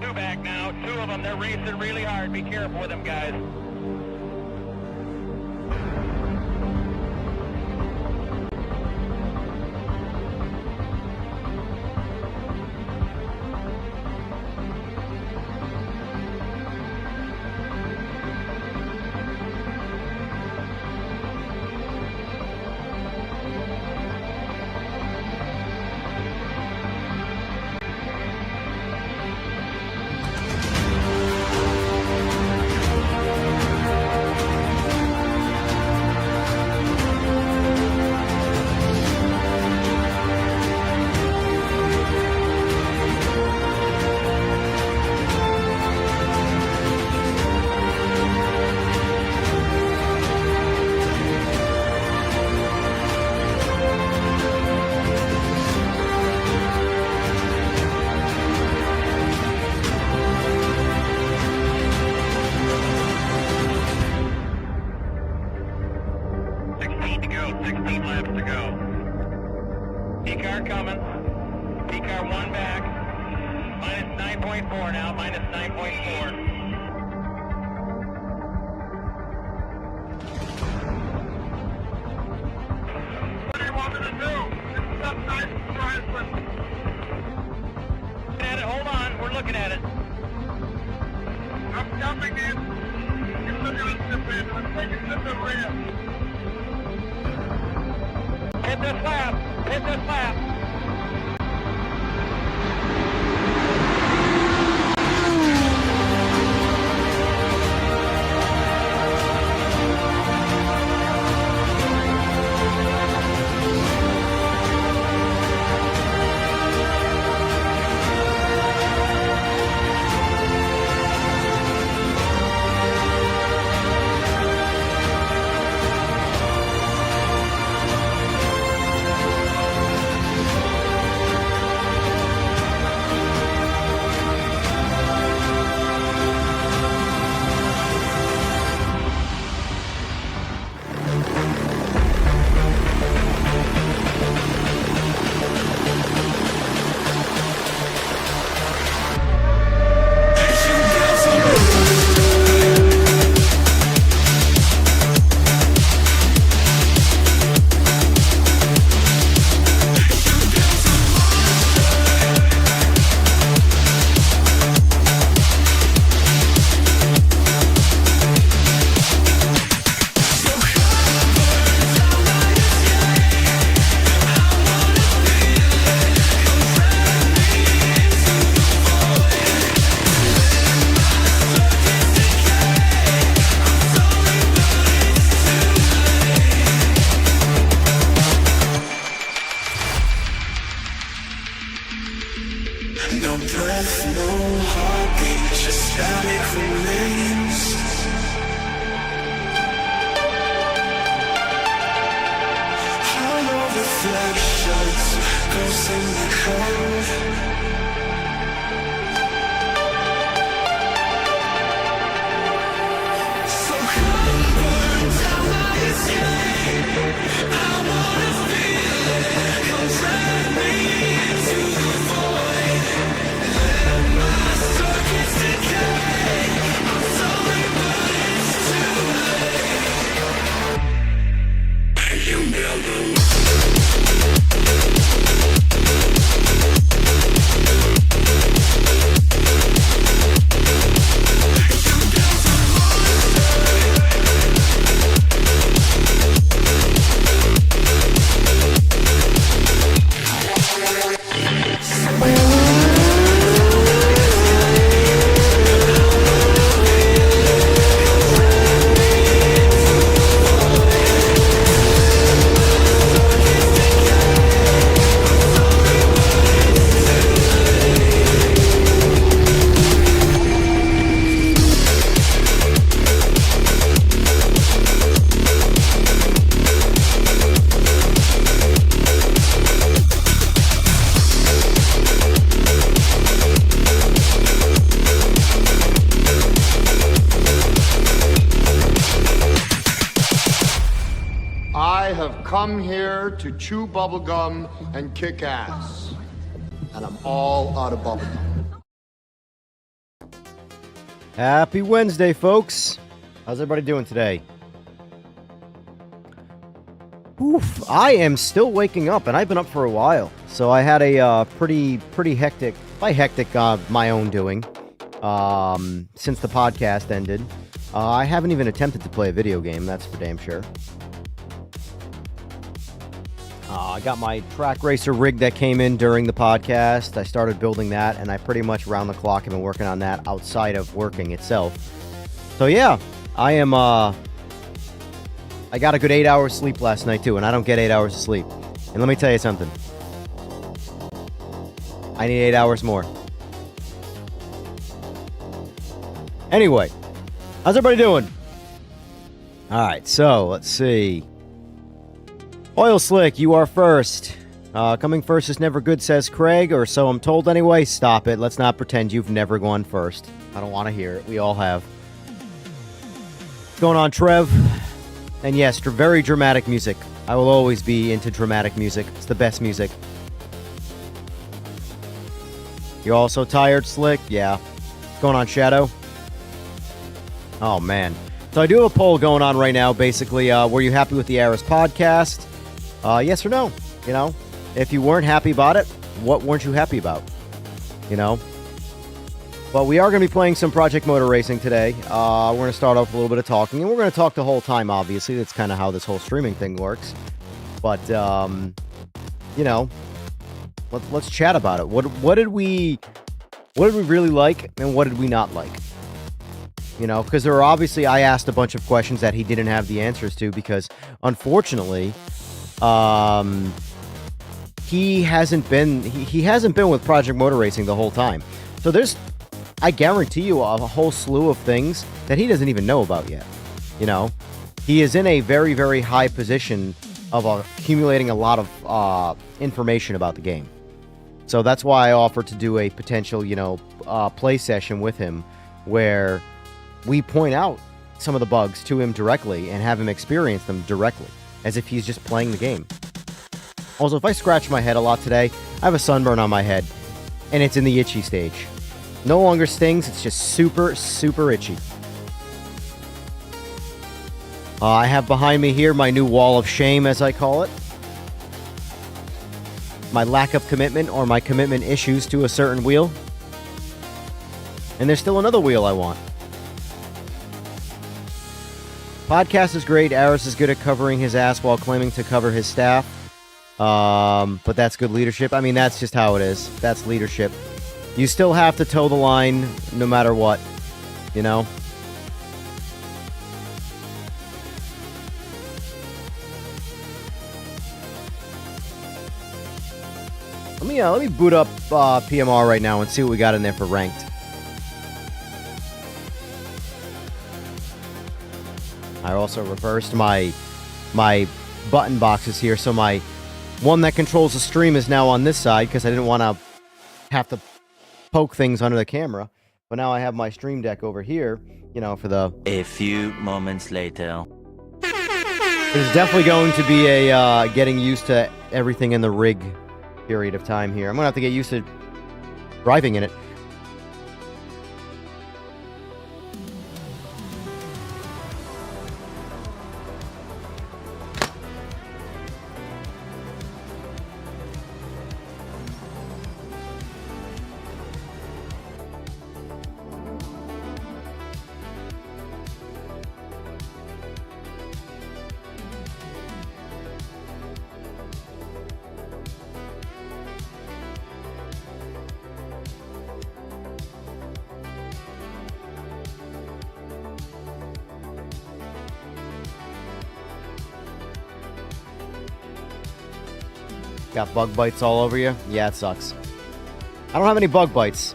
Two back now. Two of them. They're racing really hard. Be careful with them, guys. Coming. P-car one back. Minus 9.4 now. Minus 9.4. What do you want me to do? It's up nice and priceless. At it. Hold on. We're looking at it. I'm jumping in. You're looking at the bed. I'm taking to the rear. Hit this lap. Hit this lap. No breath, no heartbeat, just static remains. Hollow reflections, ghosts in the cold. So come burn down my escape. I wanna feel it, come drag me into the void. Let my circuits decay. I'm sorry, but it's too late. You never I have come here to chew bubblegum and kick ass. And I'm all out of bubblegum. Happy Wednesday, folks. How's everybody doing today? Oof, I am still waking up, and I've been up for a while. So I had a pretty hectic, by hectic, my own doing, since the podcast ended. I haven't even attempted to play a video game, that's for damn sure. I got my track racer rig that came in during the podcast. I started building that, and I pretty much round the clock have been working on that outside of working itself. So yeah, I am, I got a good 8 hours sleep last night too, and I don't get 8 hours of sleep. And let me tell you something. I need 8 hours more. Anyway, how's everybody doing? Alright, so let's see. Oil Slick, you are first. Coming first is never good, says Craig, or so I'm told anyway. Stop it. Let's not pretend you've never gone first. I don't want to hear it. We all have. What's going on, Trev? And yes, very dramatic music. I will always be into dramatic music. It's the best music. You're also tired, Slick? Yeah. What's going on, Shadow? Oh, man. So I do have a poll going on right now, basically. Were you happy with the Aris podcast? Yes or no? You know, if you weren't happy about it, what weren't you happy about? You know? But we are going to be playing some Project Motor Racing today. We're going to start off with a little bit of talking, and we're going to talk the whole time, obviously. That's kind of how this whole streaming thing works. But, you know, let's chat about it. What did we really like, and what did we not like? You know, because there are obviously, I asked a bunch of questions that he didn't have the answers to, because unfortunately, he hasn't been with Project Motor Racing the whole time. So there's, I guarantee you, a whole slew of things that he doesn't even know about yet. You know, he is in a very, very high position of accumulating a lot of information about the game. So that's why I offered to do a potential, you know, play session with him where we point out some of the bugs to him directly and have him experience them directly, as if he's just playing the game. Also, if I scratch my head a lot today, I have a sunburn on my head, and it's in the itchy stage. No longer stings, it's just super, super itchy. I have behind me here my new wall of shame, as I call it. My lack of commitment, or my commitment issues to a certain wheel. And there's still another wheel I want. Podcast is great. Aris is good at covering his ass while claiming to cover his staff. But that's good leadership. I mean, that's just how it is. That's leadership. You still have to toe the line no matter what, you know? Let me boot up PMR right now and see what we got in there for ranked. I also reversed my button boxes here, so my one that controls the stream is now on this side because I didn't want to have to poke things under the camera. But now I have my stream deck over here, you know, for the... A few moments later. There's definitely going to be a getting used to everything in the rig period of time here. I'm going to have to get used to driving in it. Got bug bites all over you? Yeah, it sucks. I don't have any bug bites.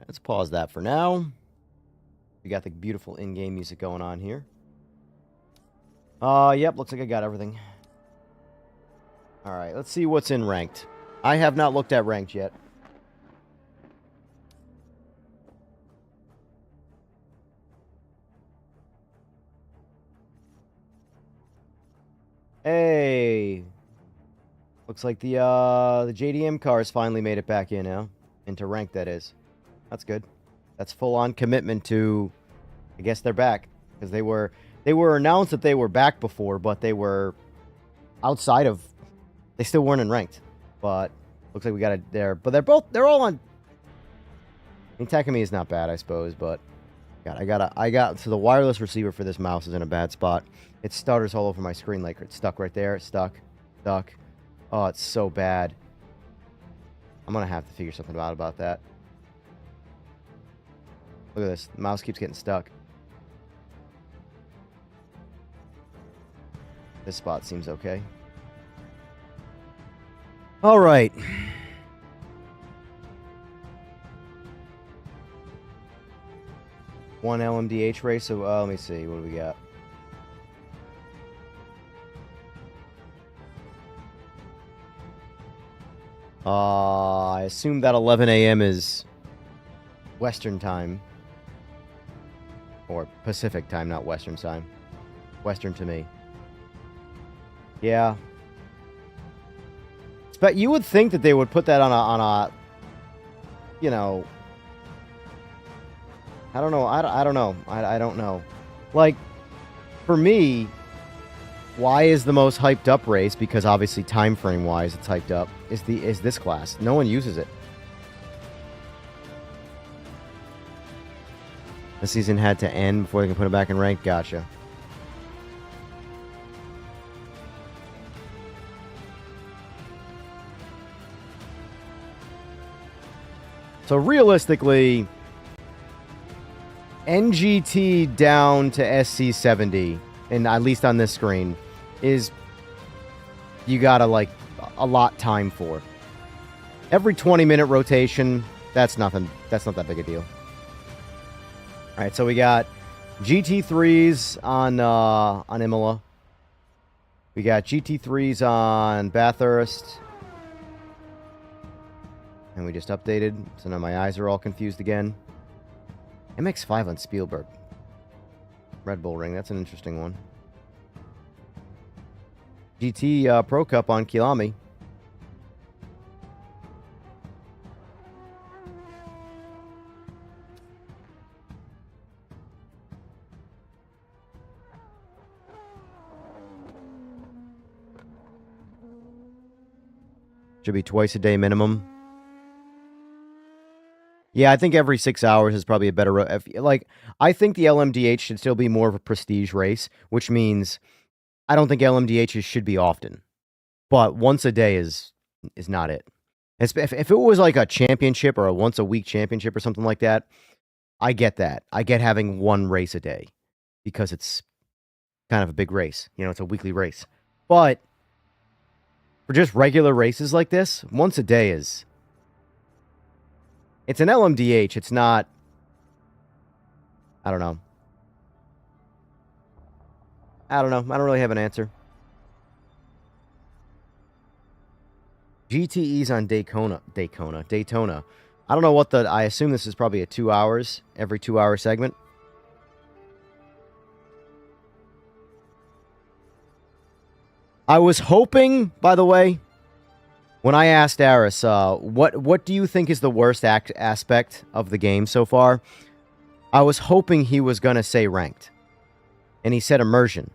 Let's pause that for now. We got the beautiful in-game music going on here. Yep, looks like I got everything. Alright, let's see what's in ranked. I have not looked at ranked yet. Hey. Looks like the JDM cars finally made it back in now. Into rank, that is. That's good. That's full-on commitment to... I guess they're back. Because they were announced that they were back before, but they were outside of... They still weren't in ranked. But looks like we got it there. But they're all on... I mean, Takumi is not bad, I suppose, but... God, so the wireless receiver for this mouse is in a bad spot. It stutters all over my screen like it's stuck right there. It's stuck. Oh, it's so bad. I'm gonna have to figure something out about that. Look at this. The mouse keeps getting stuck. This spot seems okay. All right. One LMDH race. So let me see. What do we got? I assume that 11 a.m. is Western time. Or Pacific time, not Western time. Western to me. Yeah. But you would think that they would put that on a you know... I don't know. I don't know. I don't know. Like, for me, why is the most hyped up race? Because obviously, time frame wise, it's hyped up. Is this class? No one uses it. The season had to end before they can put it back in rank. Gotcha. So realistically, NGT down to SC70, and at least on this screen, is you gotta like a lot time for. Every 20-minute rotation, that's nothing. That's not that big a deal. All right, so we got GT3s on Imola. We got GT3s on Bathurst. And we just updated, so now my eyes are all confused again. MX-5 on Spielberg. Red Bull Ring, that's an interesting one. GT Pro Cup on Kilami. Should be twice a day minimum. Yeah, I think every 6 hours is probably a better... Like, I think the LMDH should still be more of a prestige race, which means I don't think LMDHs should be often. But once a day is not it. If it was like a championship or a once-a-week championship or something like that, I get that. I get having one race a day because it's kind of a big race. You know, it's a weekly race. But for just regular races like this, once a day is... It's an LMDH. It's not... I don't know. I don't really have an answer. GTEs on Daytona. I don't know what the... I assume this is probably a 2 hours. Every 2 hour segment. I was hoping, by the way... When I asked Aris, what do you think is the worst aspect of the game so far? I was hoping he was going to say ranked. And he said immersion.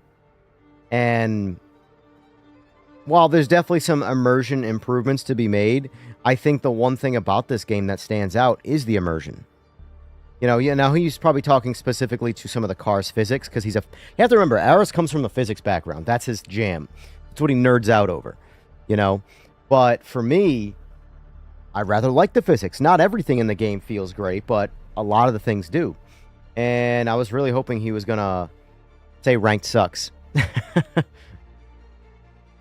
And while there's definitely some immersion improvements to be made, I think the one thing about this game that stands out is the immersion. You know, now he's probably talking specifically to some of the car's physics, because you have to remember, Aris comes from the physics background. That's his jam. That's what he nerds out over, you know? But for me, I rather like the physics. Not everything in the game feels great, but a lot of the things do. And I was really hoping he was going to say ranked sucks. Got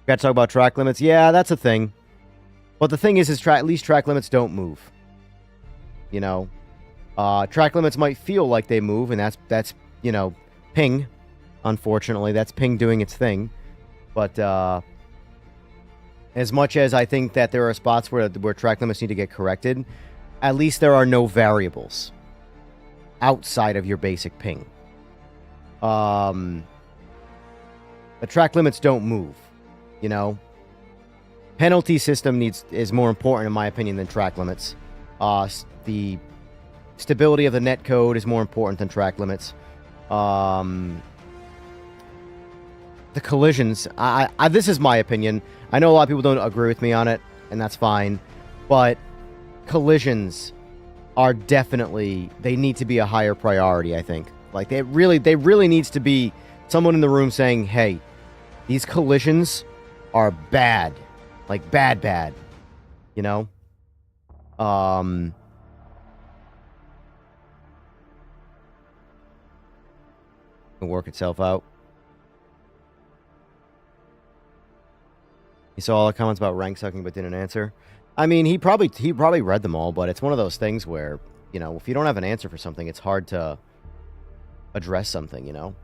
to talk about track limits. Yeah, that's a thing. But the thing is at least track limits don't move. You know, track limits might feel like they move, and that's you know, ping. Unfortunately, that's ping doing its thing. But as much as I think that there are spots where track limits need to get corrected, at least there are no variables outside of your basic ping. The track limits don't move, you know? penalty system is more important, in my opinion, than track limits. The stability of the net code is more important than track limits. The collisions, this is my opinion. I know a lot of people don't agree with me on it, and that's fine. But collisions are definitely, they need to be a higher priority, I think. Like, they really needs to be someone in the room saying, hey, these collisions are bad. Like, bad. You know? It'll work itself out. You saw all the comments about rank sucking but didn't answer. I mean, he probably read them all, but it's one of those things where, you know, if you don't have an answer for something, it's hard to address something, you know?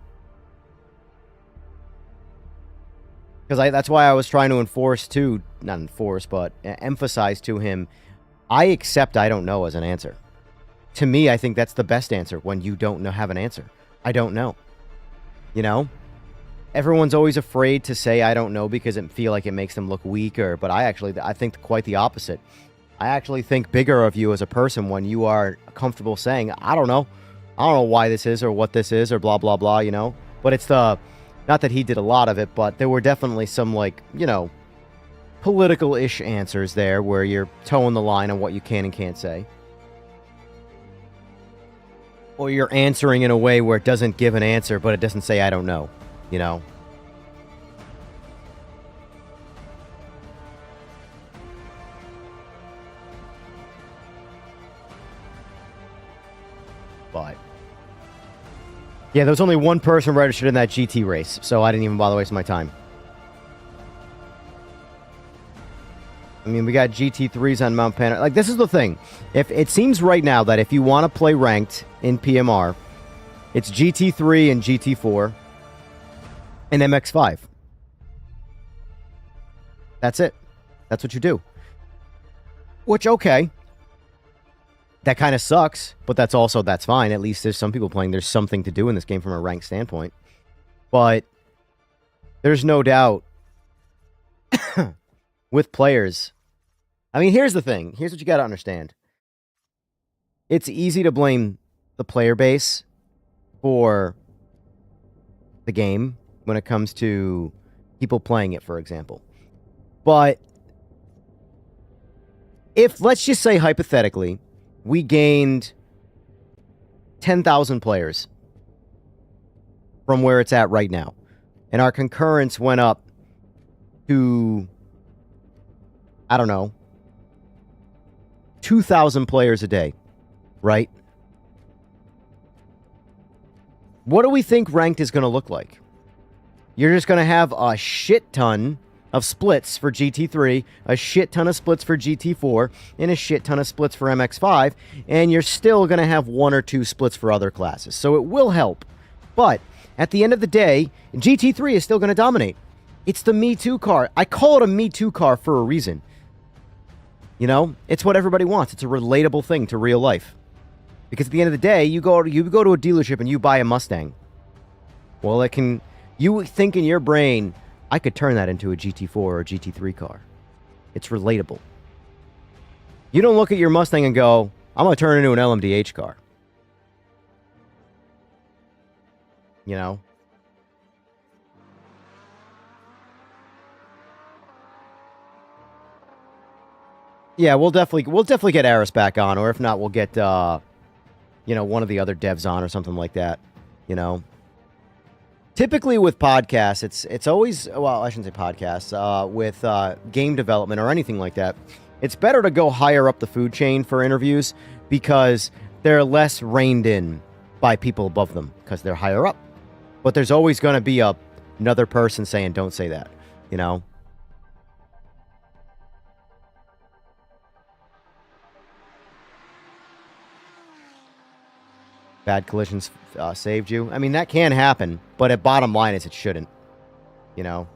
Because that's why I was trying to emphasize to him, I accept I don't know as an answer. To me, I think that's the best answer when you don't have an answer. I don't know. You know? Everyone's always afraid to say I don't know because it feel like it makes them look weaker, but I think quite the opposite. I actually think bigger of you as a person when you are comfortable saying, I don't know. I don't know why this is or what this is or blah, blah, blah, you know? But it's not that he did a lot of it, but there were definitely some, like, you know, political-ish answers there where you're towing the line on what you can and can't say. Or you're answering in a way where it doesn't give an answer, but it doesn't say I don't know. You know? But yeah, there was only one person registered in that GT race, so I didn't even bother wasting my time. I mean, we got GT3s on Mount Panair. Like, this is the thing. If it seems right now that if you want to play ranked in PMR, it's GT3 and GT4 and MX5. That's it. That's what you do. Which, okay. That kind of sucks, but that's fine. At least there's some people playing. There's something to do in this game from a ranked standpoint. But there's no doubt with players. I mean, here's the thing. Here's what you got to understand. It's easy to blame the player base for the game when it comes to people playing it, for example. But if, let's just say hypothetically, we gained 10,000 players from where it's at right now, and our concurrence went up to, I don't know, 2,000 players a day, right? What do we think ranked is going to look like? You're just going to have a shit ton of splits for GT3, a shit ton of splits for GT4, and a shit ton of splits for MX5, and you're still going to have one or two splits for other classes. So it will help. But at the end of the day, GT3 is still going to dominate. It's the Me Too car. I call it a Me Too car for a reason. You know, it's what everybody wants. It's a relatable thing to real life. Because at the end of the day, you go to a dealership and you buy a Mustang. Well, you think in your brain, I could turn that into a GT4 or a GT3 car. It's relatable. You don't look at your Mustang and go, I'm going to turn it into an LMDH car. You know? Yeah, we'll definitely get Aris back on, or if not, we'll get one of the other devs on or something like that. You know? Typically with podcasts, it's always, well, I shouldn't say podcasts, with game development or anything like that, it's better to go higher up the food chain for interviews because they're less reined in by people above them because they're higher up. But there's always going to be another person saying, don't say that, you know? Bad collisions saved you. I mean, that can happen, but at bottom line is it shouldn't. You know?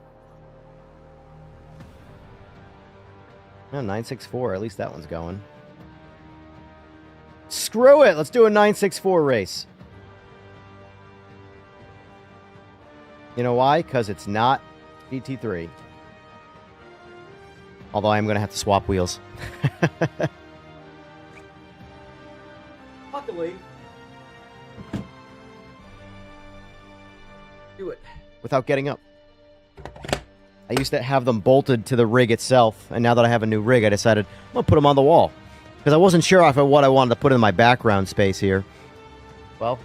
964, at least that one's going. Screw it! Let's do a 964 race. You know why? Because it's not GT3. Although I am going to have to swap wheels. Luckily, do it without getting up. I used to have them bolted to the rig itself, and now that I have a new rig, I decided I'm going to put them on the wall. Because I wasn't sure if what I wanted to put in my background space here. Well,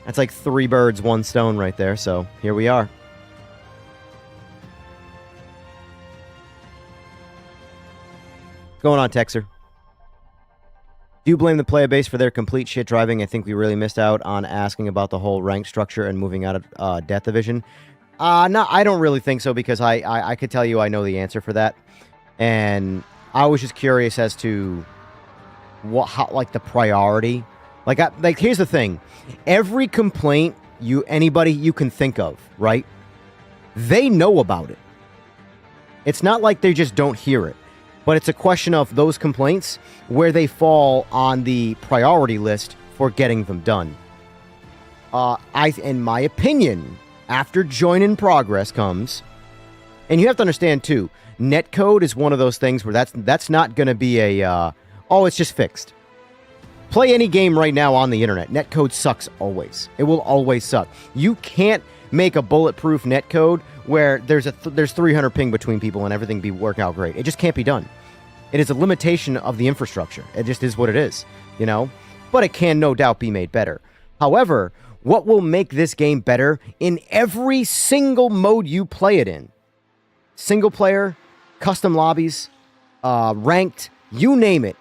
that's like 3 birds, 1 stone right there, so here we are. What's going on, Texer? Do you blame the player base for their complete shit driving? I think we really missed out on asking about the whole rank structure and moving out of Death Division. No, I don't really think so, because I could tell you I know the answer for that. And I was just curious as to how, like, the priority. Like, here's the thing. Every complaint anybody you can think of, right? They know about it. It's not like they just don't hear it. But it's a question of those complaints, where they fall on the priority list for getting them done. In my opinion, after Join in Progress comes, and you have to understand too, netcode is one of those things where that's not going to be a, it's just fixed. Play any game right now on the internet. Netcode sucks always. It will always suck. You can't make a bulletproof netcode where there's 300 ping between people and everything be working out great. It just can't be done. It is a limitation of the infrastructure. It just is what it is, you know? But it can no doubt be made better. However, what will make this game better in every single mode you play it in? Single player, custom lobbies, ranked, you name it.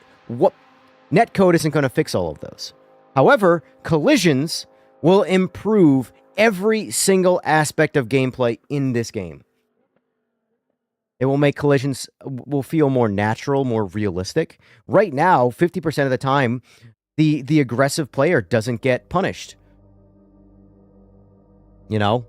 Netcode isn't going to fix all of those. However, collisions will improve every single aspect of gameplay in this game. It will make collisions will feel more natural, more realistic. Right now, 50% of the time, the aggressive player doesn't get punished. You know?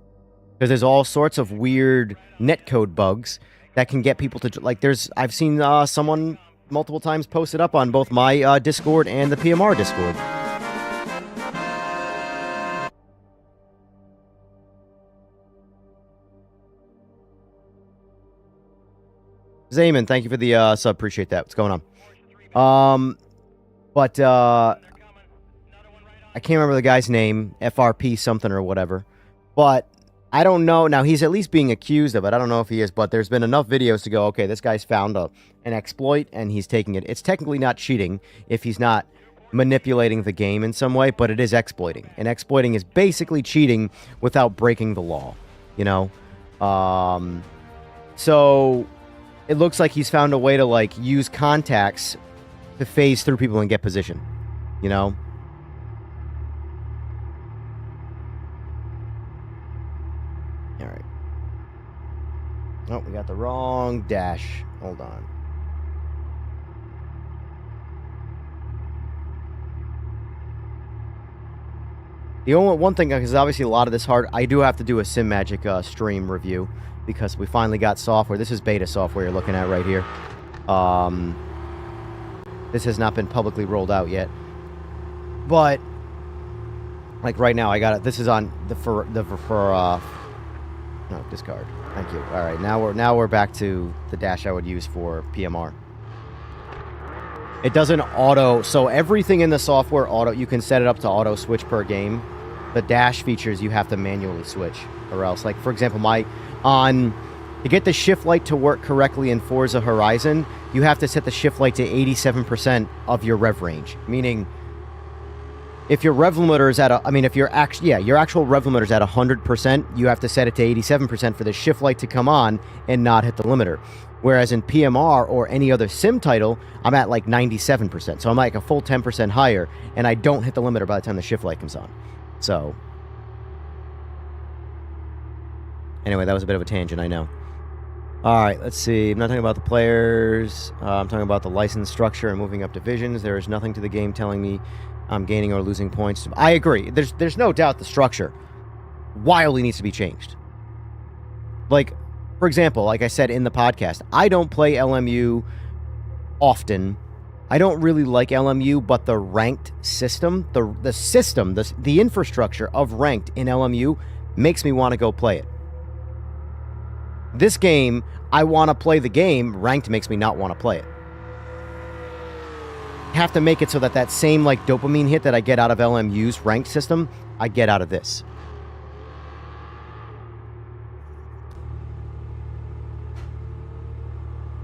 Because there's all sorts of weird netcode bugs that can get people to, like, I've seen someone multiple times post it up on both my Discord and the PMR Discord. Zayman, thank you for the sub. Appreciate that. What's going on? But I can't remember the guy's name, FRP something or whatever. But I don't know. Now, he's at least being accused of it. I don't know if he is, but there's been enough videos to go, okay, this guy's found an exploit, and he's taking it. It's technically not cheating if he's not manipulating the game in some way, but it is exploiting. And exploiting is basically cheating without breaking the law, you know? So it looks like he's found a way to, like, use contacts to phase through people and get position, you know? All right. Oh, we got the wrong dash. Hold on. The only one thing, because obviously a lot of this I do have to do a Simagic stream review, because we finally got software. This is beta software you're looking at right here. This has not been publicly rolled out yet. But, like, right now, I got it. This is on no, discard. Thank you. All right, now we're back to the dash I would use for PMR. It doesn't auto, so everything in the software you can set it up to auto switch per game. The dash features you have to manually switch, or else, like, for example, to get the shift light to work correctly in Forza Horizon, you have to set the shift light to 87% of your rev range. Meaning, if your rev limiter is at your actual rev limiter is at 100%, you have to set it to 87% for the shift light to come on and not hit the limiter. Whereas in PMR or any other sim title, I'm at like 97%. So I'm like a full 10% higher, and I don't hit the limiter by the time the shift light comes on. So, anyway, that was a bit of a tangent, I know. Alright, let's see. I'm not talking about the players. I'm talking about the license structure and moving up divisions. There is nothing to the game telling me I'm gaining or losing points. I agree. There's no doubt the structure wildly needs to be changed. Like, for example, like I said in the podcast, I don't play LMU often. I don't really like LMU, but the ranked system, the infrastructure of ranked in LMU makes me want to go play it. This game, I want to play the game. Ranked makes me not want to play it. Have to make it so that that same like dopamine hit that I get out of LMU's ranked system, I get out of this.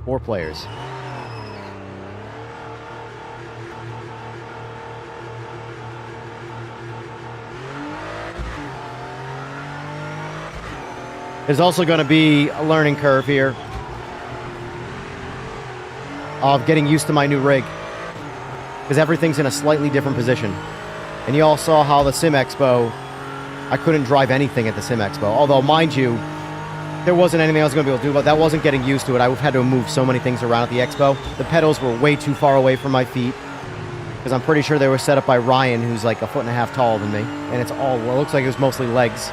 Four players. There's also going to be a learning curve here of getting used to my new rig, because everything's in a slightly different position. And you all saw how the Sim Expo, I couldn't drive anything at the Sim Expo. Although, mind you, there wasn't anything I was going to be able to do, but that wasn't getting used to it. I had to move so many things around at the Expo. The pedals were way too far away from my feet, because I'm pretty sure they were set up by Ryan, who's like 1.5 feet taller than me. And it's all, well, it looks like it was mostly legs.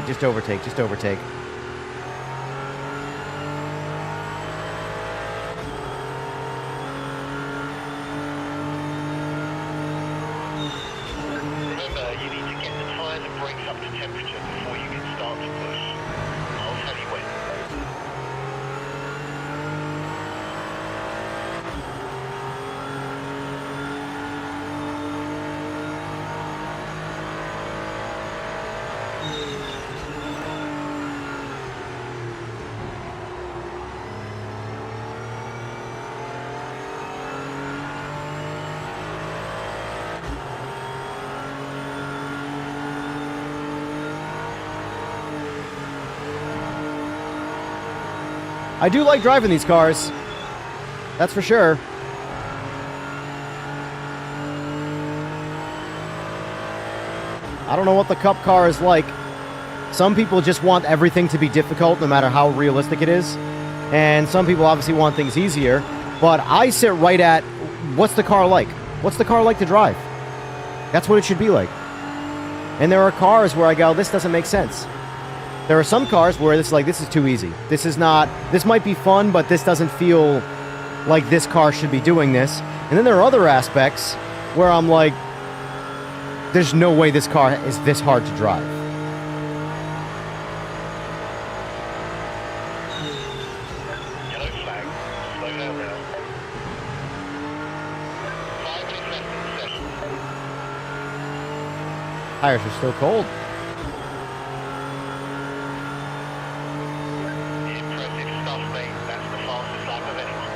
Just overtake, just overtake. Remember, you need to get the tires and brakes up to temperature before you can start to push. I'll tell you when. I do like driving these cars. That's for sure. I don't know what the Cup car is like. Some people just want everything to be difficult no matter how realistic it is. And some people obviously want things easier. But I sit right at, what's the car like? What's the car like to drive? That's what it should be like. And there are cars where I go, this doesn't make sense. There are some cars where it's like, this is too easy. This is not, this might be fun, but this doesn't feel like this car should be doing this. And then there are other aspects where I'm like, there's no way this car is this hard to drive. Yellow flag. Slow down now. 5 minutes left in the session. Tires are still cold. Impressive stuff, mate. That's the fastest lap of anyone.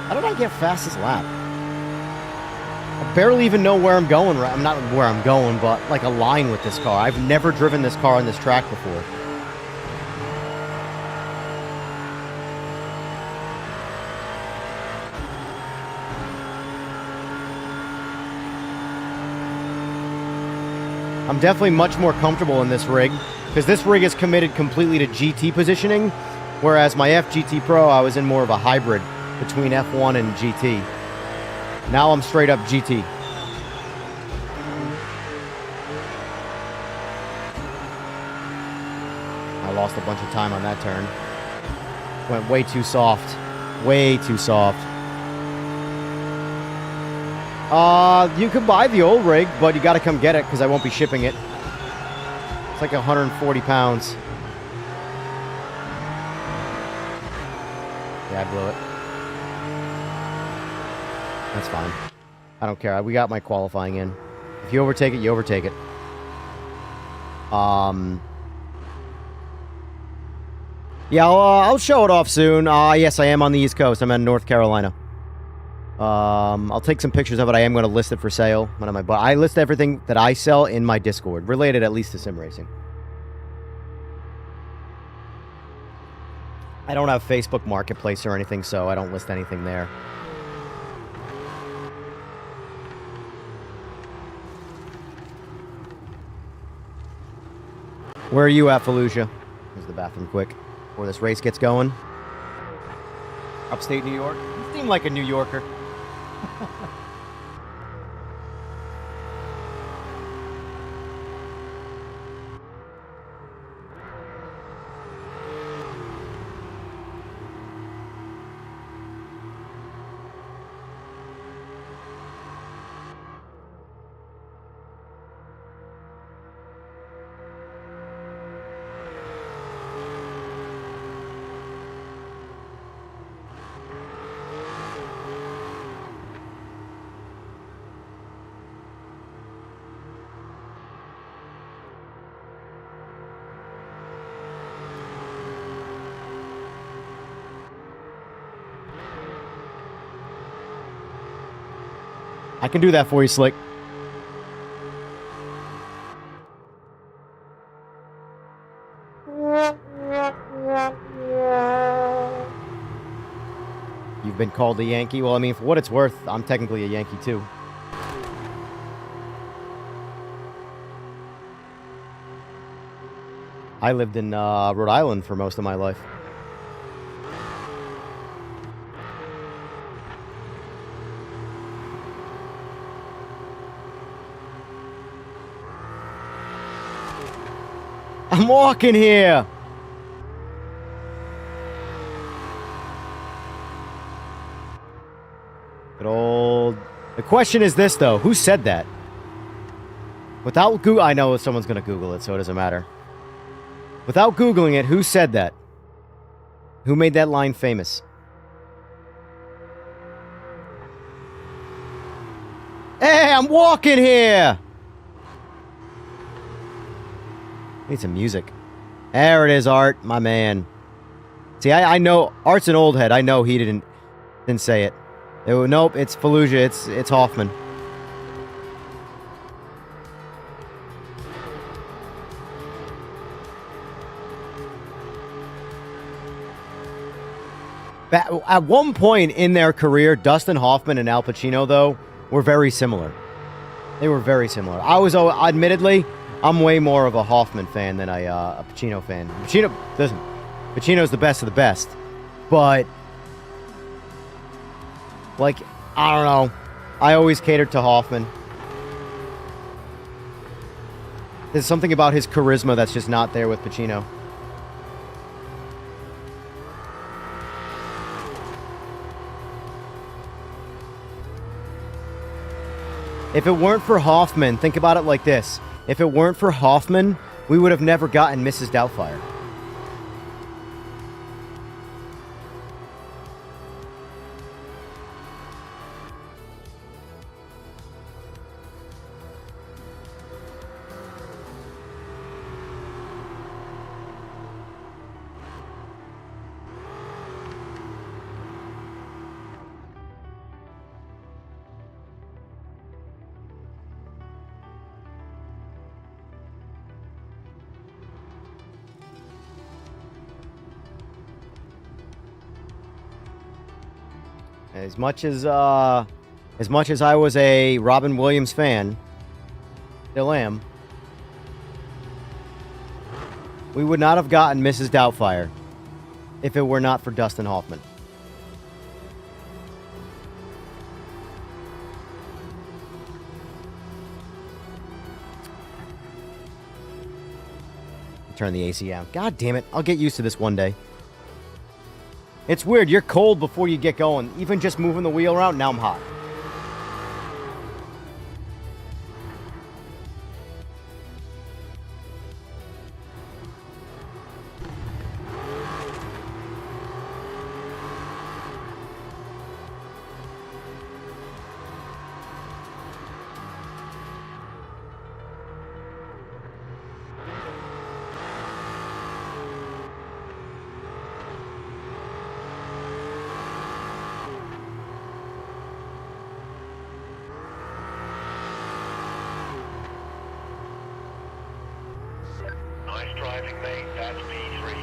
How did I get fastest lap? I barely even know where I'm going. I'm not where I'm going, but like a line with this car. I've never driven this car on this track before. I'm definitely much more comfortable in this rig, because this rig is committed completely to GT positioning, whereas my FGT Pro, I was in more of a hybrid between F1 and GT. Now I'm straight up GT. I lost a bunch of time on that turn. Went way too soft. Way too soft. You could buy the old rig, but you gotta come get it, because I won't be shipping it. It's like 140 pounds. Yeah, I blew it. That's fine. I don't care. We got my qualifying in. If you overtake it, you overtake it. Yeah, I'll show it off soon. Yes, I am on the East Coast. I'm in North Carolina. I'll take some pictures of it. I am going to list it for sale. When I list everything that I sell in my Discord, related at least to sim racing. I don't have Facebook Marketplace or anything, so I don't list anything there. Where are you at, Fallujah? Here's the bathroom quick before this race gets going. Upstate New York? You seem like a New Yorker. I can do that for you, Slick. You've been called a Yankee? Well, I mean, for what it's worth, I'm technically a Yankee, too. I lived in Rhode Island for most of my life. I'm walking here. Good old... The question is this, though. Who said that? Without Google... I know someone's going to Google it, so it doesn't matter. Without Googling it, who said that? Who made that line famous? Hey, I'm walking here! Need some music. There it is, Art, my man. See, I know Art's an old head. I know he didn't say it. Nope, it's Fallujah. It's Hoffman. At one point in their career, Dustin Hoffman and Al Pacino, though, were very similar. They were very similar. I was, admittedly, I'm way more of a Hoffman fan than a Pacino fan. Pacino's the best of the best. But, like, I don't know. I always catered to Hoffman. There's something about his charisma that's just not there with Pacino. If it weren't for Hoffman, think about it like this. If it weren't for Hoffman, we would have never gotten Mrs. Doubtfire. As much as I was a Robin Williams fan, still am, we would not have gotten Mrs. Doubtfire if it were not for Dustin Hoffman. Turn the AC out. God damn it. I'll get used to this one day. It's weird. You're cold before you get going. Even just moving the wheel around, now I'm hot. Nice driving, mate. That's P3.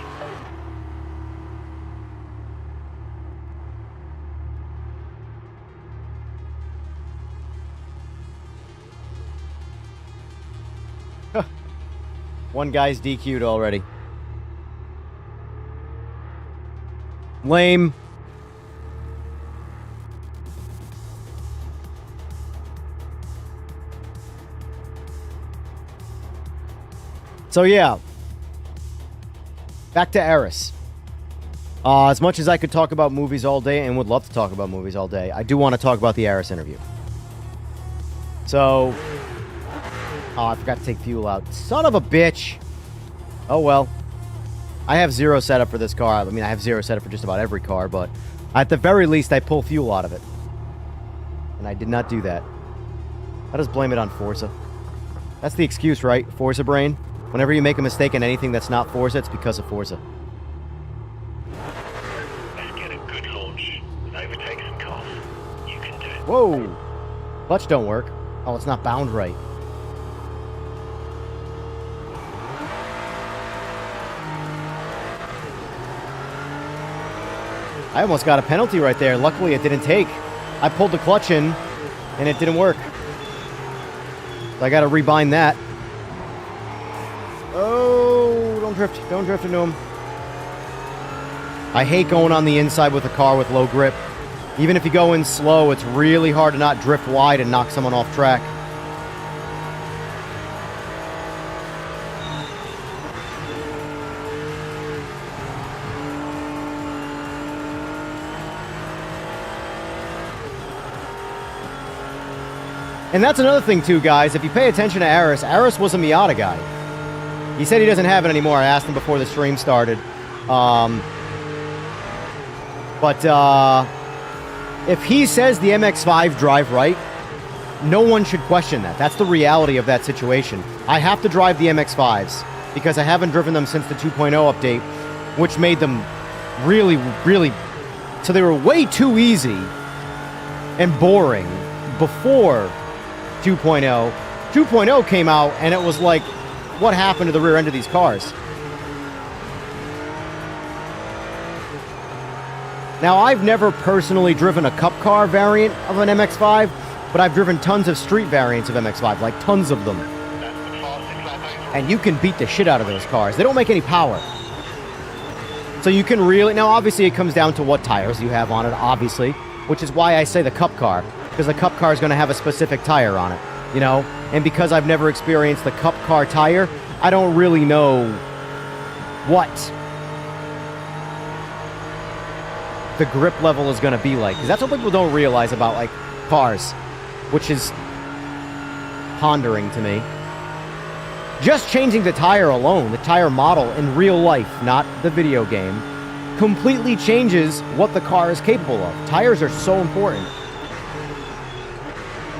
One guy's DQ'd already. Lame. So yeah. Back to Aris. As much as I could talk about movies all day and would love to talk about movies all day, I do want to talk about the Aris interview. So... Oh, I forgot to take fuel out. Son of a bitch! Oh well. I have zero setup for this car. I mean, I have zero setup for just about every car, but at the very least, I pull fuel out of it. And I did not do that. I just blame it on Forza. That's the excuse, right? Forza brain. Whenever you make a mistake in anything that's not Forza, it's because of Forza. Let's get a good launch and overtake some cars. You can do it. Whoa! Clutch don't work. Oh, it's not bound right. I almost got a penalty right there. Luckily, it didn't take. I pulled the clutch in, and it didn't work. So I got to rebind that. Oh, don't drift. Don't drift into him. I hate going on the inside with a car with low grip. Even if you go in slow, it's really hard to not drift wide and knock someone off track. And that's another thing, too, guys. If you pay attention to Aris, Aris was a Miata guy. He said he doesn't have it anymore. I asked him before the stream started. If he says the MX-5 drive right, no one should question that. That's the reality of that situation. I have to drive the MX-5s because I haven't driven them since the 2.0 update, which made them really, really... So they were way too easy and boring before 2.0. 2.0 came out, and it was like, what happened to the rear end of these cars? Now, I've never personally driven a cup car variant of an MX-5, but I've driven tons of street variants of MX-5, like tons of them. And you can beat the shit out of those cars. They don't make any power. So you can really... Now, obviously, it comes down to what tires you have on it, obviously, which is why I say the cup car, because the cup car is going to have a specific tire on it, you know? And because I've never experienced the cup car tire, I don't really know what the grip level is going to be like. Because that's what people don't realize about, like, cars, which is pondering to me. Just changing the tire alone, the tire model in real life, not the video game, completely changes what the car is capable of. Tires are so important.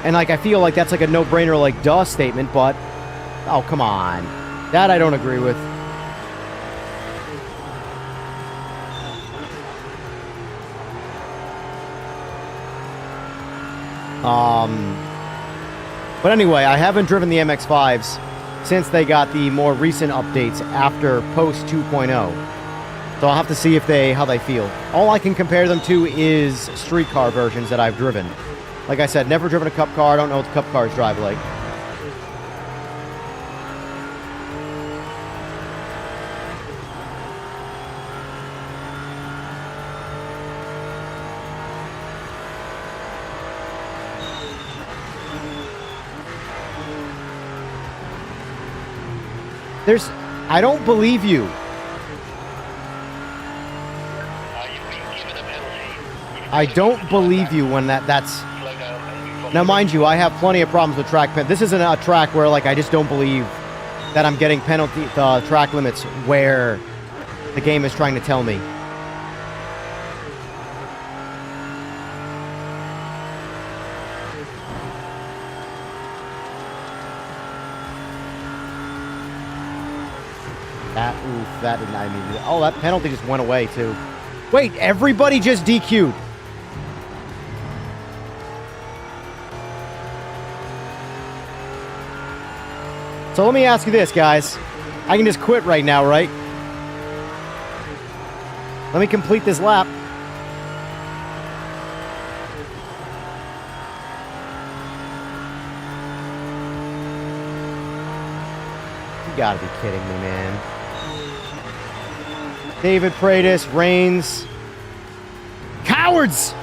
And, like, I feel like that's like a no-brainer, like, duh statement, but... Oh, come on. That I don't agree with. But anyway, I haven't driven the MX-5s since they got the more recent updates after post 2.0. So I'll have to see if how they feel. All I can compare them to is street car versions that I've driven. Like I said, never driven a cup car. I don't know what the cup cars drive like. I don't believe you. I don't believe you when that's... Now, mind you, I have plenty of problems with track pen. This isn't a track where, like, I just don't believe that I'm getting track limits where the game is trying to tell me. That did not mean... Oh, that penalty just went away, too. Wait, everybody just DQ'd. So let me ask you this, guys. I can just quit right now, right? Let me complete this lap. gotta be kidding me, man. David Pratis, Reigns. Cowards!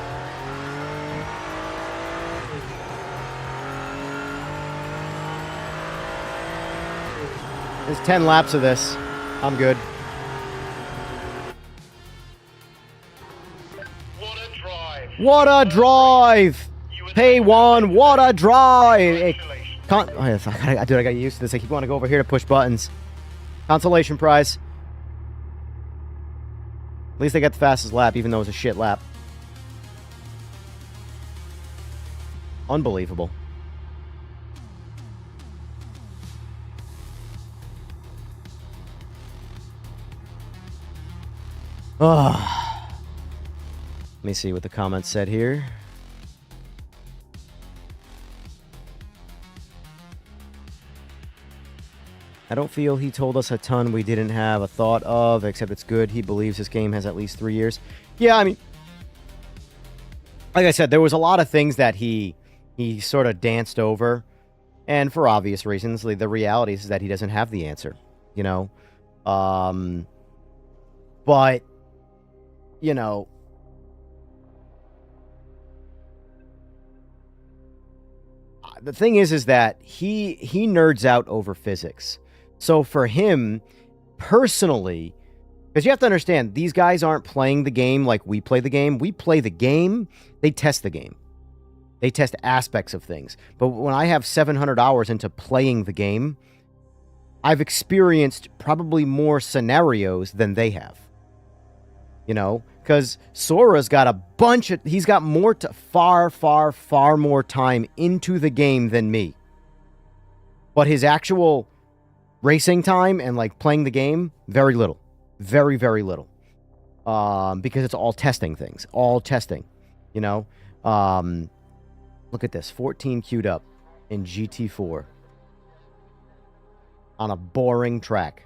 There's 10 laps of this. I'm good. What a drive. What a drive! Pay one, what a drive! Hey, I got used to this. I keep wanting to go over here to push buttons. Consolation prize. At least I got the fastest lap, even though it was a shit lap. Unbelievable. Let me see what the comments said here. I don't feel he told us a ton we didn't have a thought of, except it's good. He believes this game has at least 3 years. Yeah, I mean, like I said, there was a lot of things that he sort of danced over, and for obvious reasons, the reality is that he doesn't have the answer, you know? But, you know, the thing is that he nerds out over physics. So for him, personally, because you have to understand, these guys aren't playing the game like we play the game. We play the game, they test the game. They test aspects of things. But when I have 700 hours into playing the game, I've experienced probably more scenarios than they have. You know? Because Sora's got a bunch of... He's got more to... Far more time into the game than me. But his actual racing time and, like, playing the game, very little. Very, very little. Because it's all testing things. All testing. You know? Look at this. 14 queued up in GT4. On a boring track.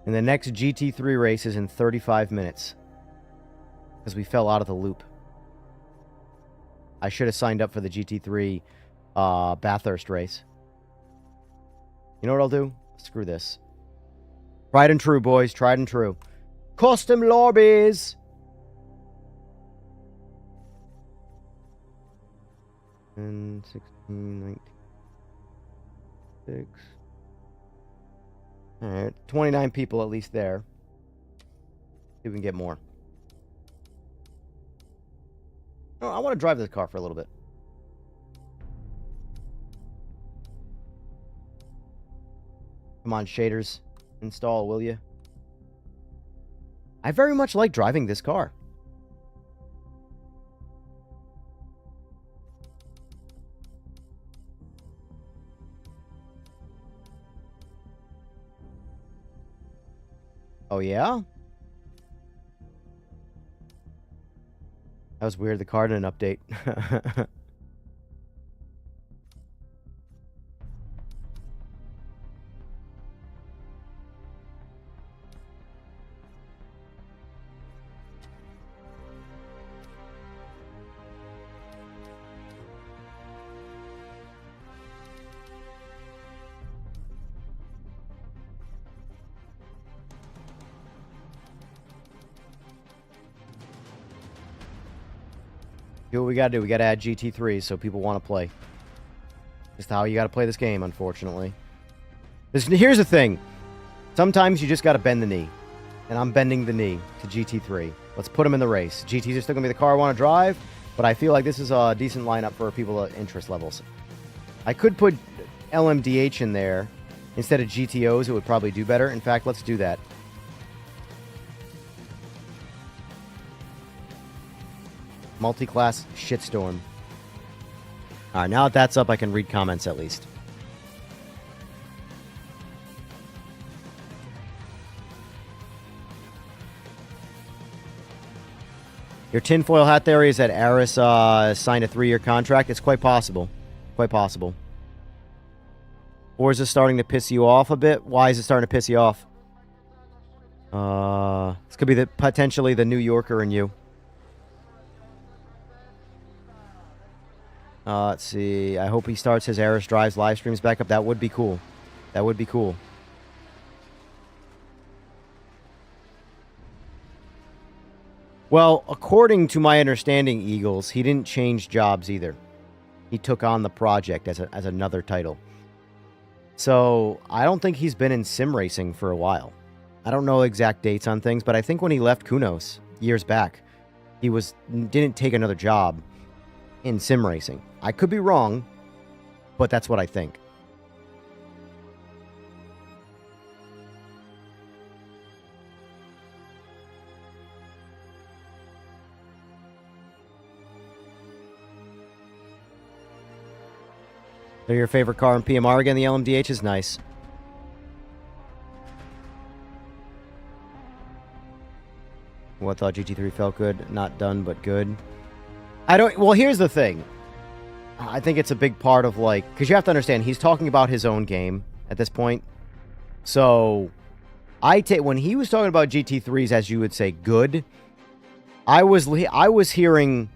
And the next GT3 race is in 35 minutes. Because we fell out of the loop. I should have signed up for the GT3 Bathurst race. You know what I'll do? Screw this. Tried and true, boys. Tried and true. Custom lobbies! And 16, 19, 6... Alright, 29 people at least there. See if we can get more. Oh, I want to drive this car for a little bit. Come on, shaders. Install, will you? I very much like driving this car. Oh, yeah? That was weird. The car didn't update. Do what we gotta do. We gotta add GT3s so people want to play. Just how you gotta play this game, unfortunately. Here's the thing. Sometimes you just gotta bend the knee. And I'm bending the knee to GT3. Let's put them in the race. GTs are still gonna be the car I want to drive, but I feel like this is a decent lineup for people at interest levels. I could put LMDH in there instead of GTOs. It would probably do better. In fact, let's do that. Multi-class shitstorm. Alright, now that that's up, I can read comments at least. Your tinfoil hat theory is that Aris signed a 3-year contract. It's quite possible. Quite possible. Or is it starting to piss you off a bit? Why is it starting to piss you off? This could be potentially the New Yorker in you. Let's see. I hope he starts his Aris Drives live streams back up. That would be cool. That would be cool. Well, according to my understanding, Eagles, he didn't change jobs either. He took on the project as another title. So I don't think he's been in sim racing for a while. I don't know exact dates on things, but I think when he left Kunos years back, he didn't take another job in sim racing. I could be wrong, but that's what I think. They're your favorite car in PMR again. The LMDH is nice. Well, I thought GT3 felt good. Not done, but good. Well, here's the thing. I think it's a big part of, like, because you have to understand, he's talking about his own game at this point. So, when he was talking about GT3s, as you would say, good, I was hearing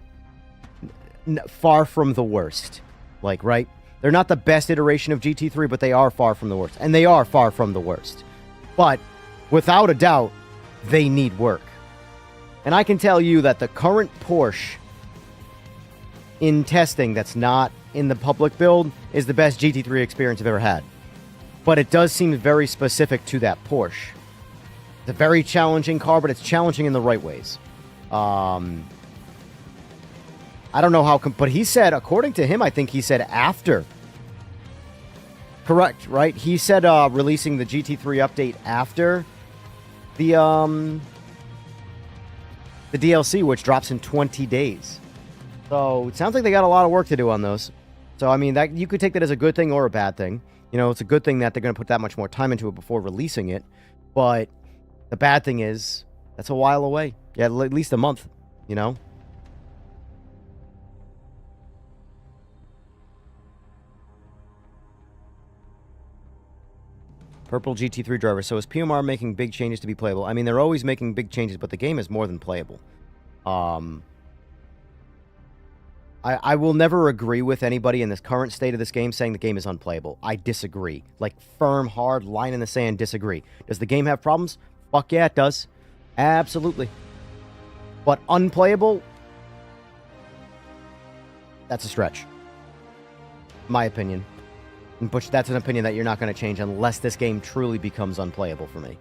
far from the worst. Like, right? They're not the best iteration of GT3, but they are far from the worst. And they are far from the worst. But, without a doubt, they need work. And I can tell you that the current Porsche in testing that's not in the public build is the best GT3 experience I've ever had. But it does seem very specific to that Porsche. It's a very challenging car, but it's challenging in the right ways. I don't know how, but he said, according to him, I think he said after. Correct, right? He said releasing the GT3 update after the DLC, which drops in 20 days. So it sounds like they got a lot of work to do on those. So, I mean, that you could take that as a good thing or a bad thing. You know, it's a good thing that they're going to put that much more time into it before releasing it. But the bad thing is, that's a while away. Yeah, at least a month, you know? Purple GT3 driver. So is PMR making big changes to be playable? I mean, they're always making big changes, but the game is more than playable. I will never agree with anybody in this current state of this game saying the game is unplayable. I disagree. Like, firm, hard, line in the sand, disagree. Does the game have problems? Fuck yeah, it does. Absolutely. But unplayable? That's a stretch. My opinion. But that's an opinion that you're not going to change unless this game truly becomes unplayable for me.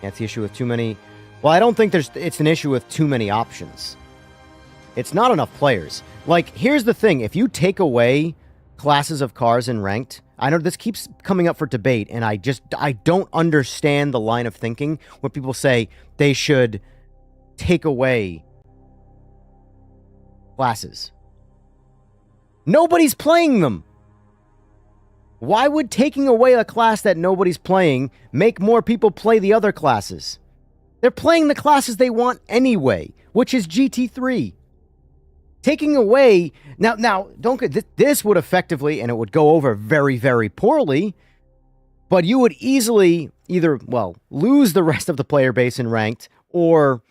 That's the issue with too many... Well, I don't think it's an issue with too many options. It's not enough players. Like, here's the thing. If you take away classes of cars in ranked... I know this keeps coming up for debate, and I don't understand the line of thinking when people say they should take away classes. Nobody's playing them. Why would taking away a class that nobody's playing make more people play the other classes? They're playing the classes they want anyway, which is GT3. Taking away... Now, don't get... This would effectively, and it would go over very, very poorly, but you would easily either, well, lose the rest of the player base in ranked, or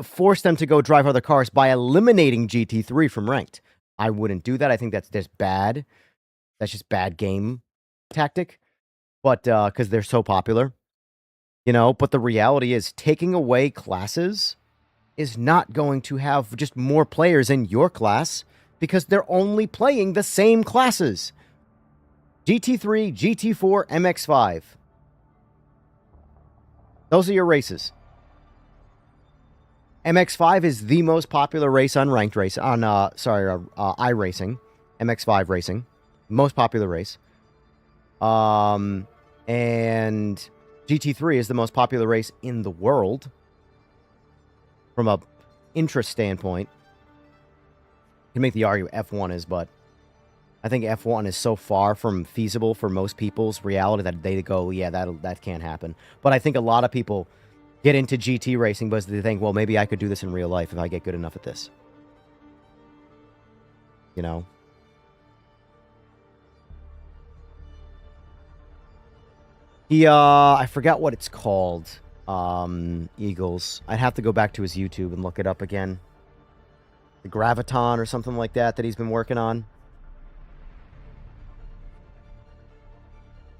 force them to go drive other cars by eliminating GT3 from ranked. I wouldn't do that. I think that's just bad. That's just bad game tactic. But, because they're so popular. You know, but the reality is taking away classes is not going to have just more players in your class because they're only playing the same classes. GT3, GT4, MX5. Those are your races. MX5 is the most popular race on ranked race on iRacing, MX5 racing, most popular race. And GT3 is the most popular race in the world from a interest standpoint. You can make the argument F1 is, but I think F1 is so far from feasible for most people's reality that they go, yeah, that can't happen. But I think a lot of people get into GT racing because they think, well, maybe I could do this in real life if I get good enough at this. You know? I forgot what it's called. Eagles. I'd have to go back to his YouTube and look it up again. The Graviton or something like that he's been working on.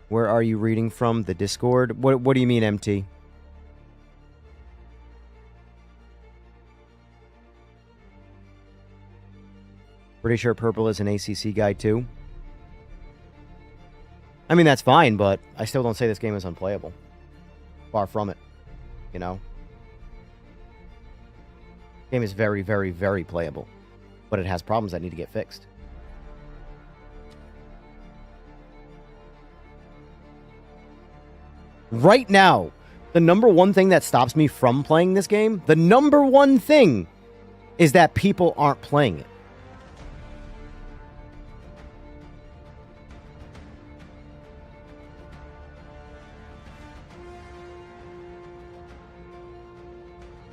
Where are you reading from? The Discord? What do you mean, MT? Pretty sure purple is an ACC guy too. I mean, that's fine, but I still don't say this game is unplayable. Far from it. You know? Game is very, very, very playable. But it has problems that need to get fixed. Right now, the number one thing that stops me from playing this game, the number one thing, is that people aren't playing it.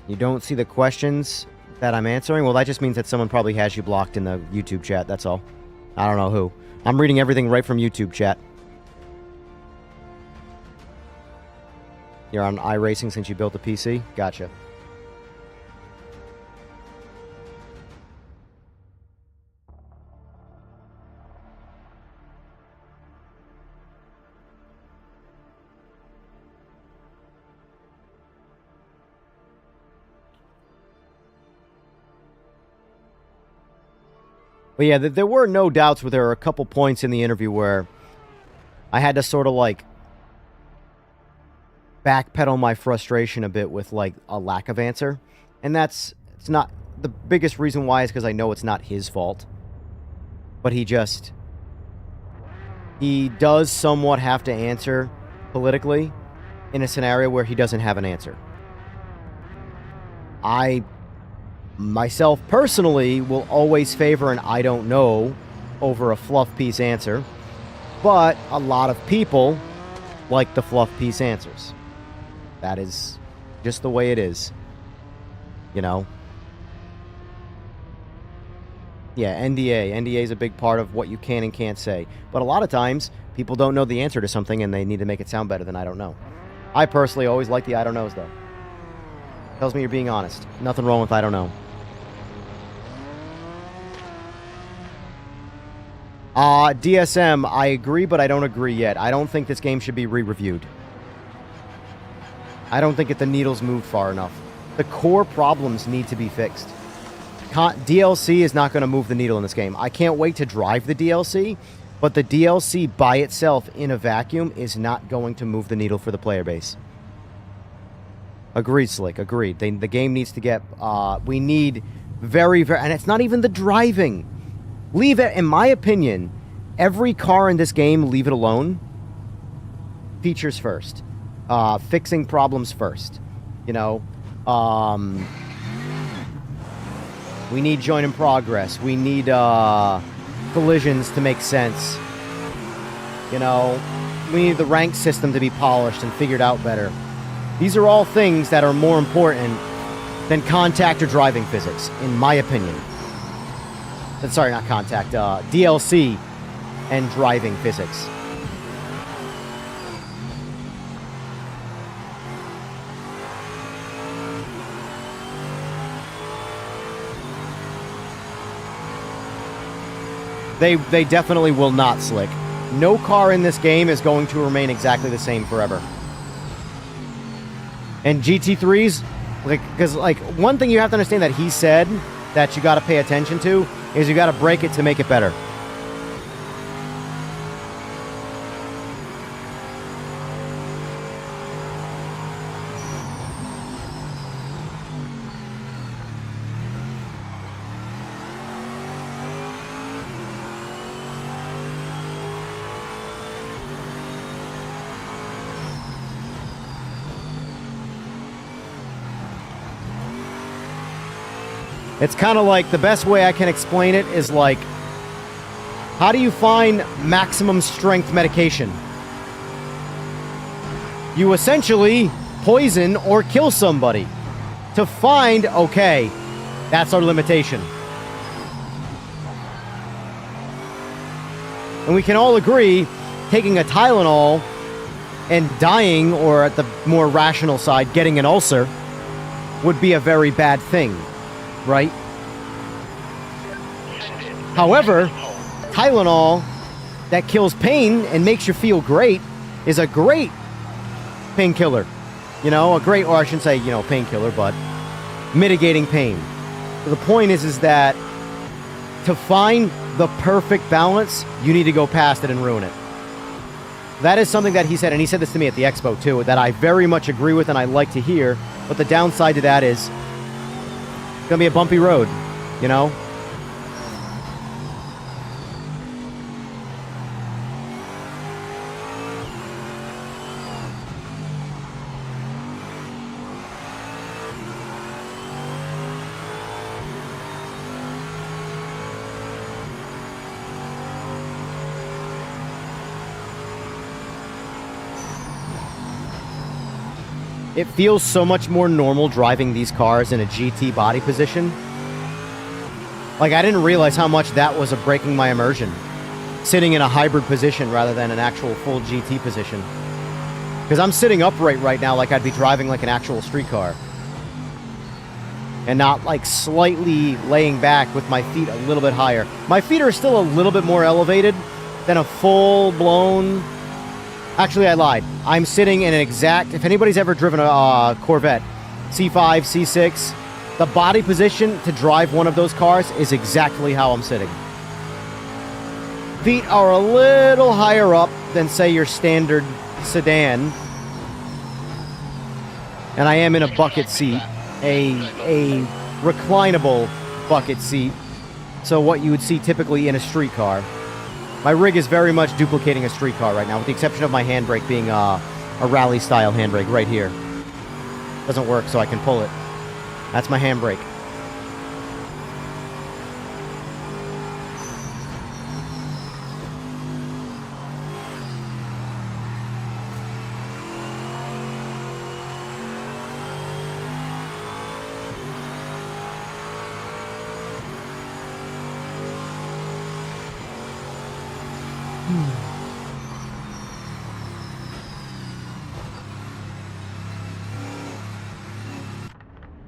You don't see the questions that I'm answering? Well, that just means that someone probably has you blocked in the YouTube chat, that's all. I don't know who. I'm reading everything right from YouTube chat. You're on iRacing since you built a PC? Gotcha. But yeah, there were no doubts, but there were a couple points in the interview where I had to sort of like backpedal my frustration a bit with like a lack of answer. And it's not the biggest reason why is because I know it's not his fault. But he does somewhat have to answer politically in a scenario where he doesn't have an answer. I myself personally will always favor an I don't know over a fluff piece answer, but a lot of people like the fluff piece answers. That is just the way it is, you know. Yeah, NDA is a big part of what you can and can't say, but a lot of times people don't know the answer to something and they need to make it sound better than I don't know. I personally always like the I don't knows though. Tells me you're being honest. Nothing wrong with I don't know. DSM, I agree, but I don't agree yet. I don't think this game should be re-reviewed. I don't think the needle's moved far enough. The core problems need to be fixed. DLC is not going to move the needle in this game. I can't wait to drive the DLC, but the DLC by itself in a vacuum is not going to move the needle for the player base. Agreed, Slick. Agreed. The game needs to get... we need very... And it's not even the driving. Leave it, in my opinion, every car in this game, leave it alone. Features first. Fixing problems first. You know? We need join in progress. We need collisions to make sense. You know? We need the rank system to be polished and figured out better. These are all things that are more important than contact or driving physics, in my opinion. Sorry, not contact. DLC and driving physics. They definitely will not, Slick. No car in this game is going to remain exactly the same forever. And GT3s, because one thing you have to understand that he said that you got to pay attention to is you got to break it to make it better. It's kind of like, the best way I can explain it is like, how do you find maximum strength medication? You essentially poison or kill somebody to find, okay, that's our limitation. And we can all agree, taking a Tylenol And dying, or at the more rational side, getting an ulcer, would be a very bad thing, right? However, Tylenol that kills pain and makes you feel great is a great painkiller. You know, a great, or I shouldn't say, you know, painkiller, but mitigating pain. So the point is that to find the perfect balance, you need to go past it and ruin it. That is something that he said, and he said this to me at the expo too, that I very much agree with and I like to hear. But the downside to that is it's going to be a bumpy road, you know? It feels so much more normal driving these cars in a GT body position. Like, I didn't realize how much that was breaking my immersion. Sitting in a hybrid position rather than an actual full GT position. Because I'm sitting upright right now like I'd be driving like an actual street car. And not like slightly laying back with my feet a little bit higher. My feet are still a little bit more elevated than a full-blown... Actually, I lied. I'm sitting in an exact... If anybody's ever driven a Corvette, C5, C6, the body position to drive one of those cars is exactly how I'm sitting. Feet are a little higher up than, say, your standard sedan. And I am in a bucket seat. A reclinable bucket seat. So what you would see typically in a street car. My rig is very much duplicating a street car right now, with the exception of my handbrake being a rally-style handbrake right here. Doesn't work, so I can pull it. That's my handbrake.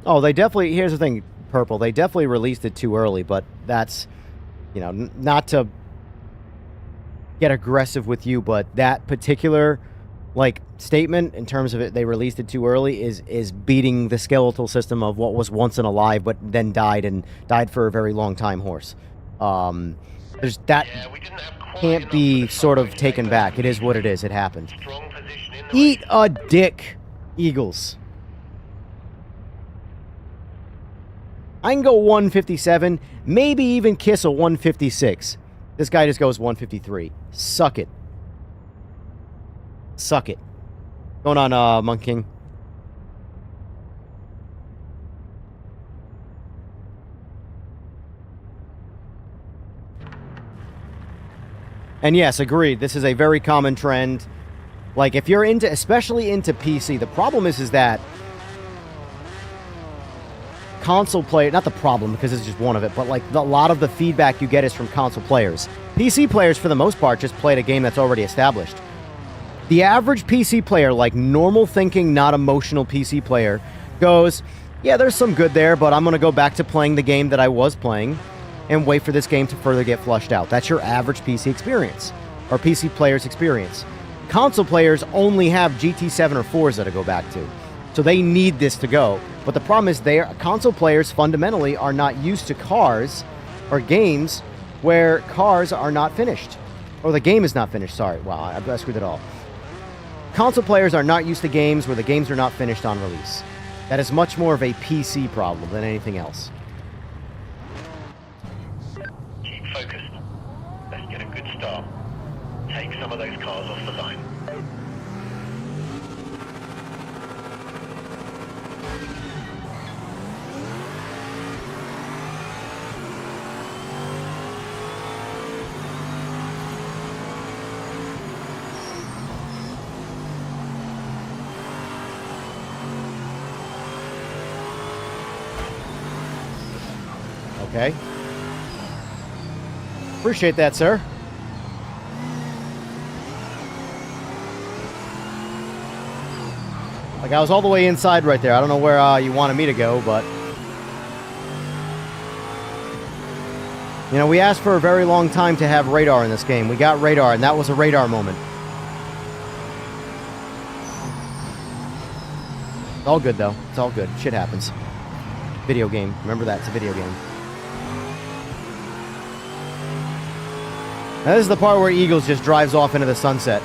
Oh, they definitely... Here's the thing, Purple. They definitely released it too early, but that's... You know, not to get aggressive with you, but that particular, like, statement in terms of it, they released it too early, is beating the skeletal system of what was once an alive, but then died for a very long time horse. There's that... can't be sort of taken back. It is what it is. It happened. Eat a dick, Eagles. I can go 157, maybe even kiss a 156. This guy just goes 153. Suck it. Suck it. Going on, Monk King. And yes, agreed. This is a very common trend. Like, if you're into, especially into PC, the problem is that console player, not the problem, because it's just one of it, but like a lot of the feedback you get is from console players. PC players, for the most part, just played a game that's already established. The average PC player, like normal thinking, not emotional PC player, goes, yeah, there's some good there, but I'm going to go back to playing the game that I was playing and wait for this game to further get flushed out. That's your average PC experience, or PC player's experience. Console players only have GT7 or 4s to go back to, so they need this to go. But the problem is console players fundamentally are not used to cars or games where cars are not finished. Or the game is not finished, sorry. Wow, I screwed it all. Console players are not used to games where the games are not finished on release. That is much more of a PC problem than anything else. Keep focused. Let's get a good start. Take some of those cars off the line. Okay. Appreciate that, sir. Like, I was all the way inside right there. I don't know where you wanted me to go, but... You know, we asked for a very long time to have radar in this game. We got radar, and that was a radar moment. It's all good, though. It's all good. Shit happens. Video game. Remember that. It's a video game. Now, this is the part where Eagles just drives off into the sunset.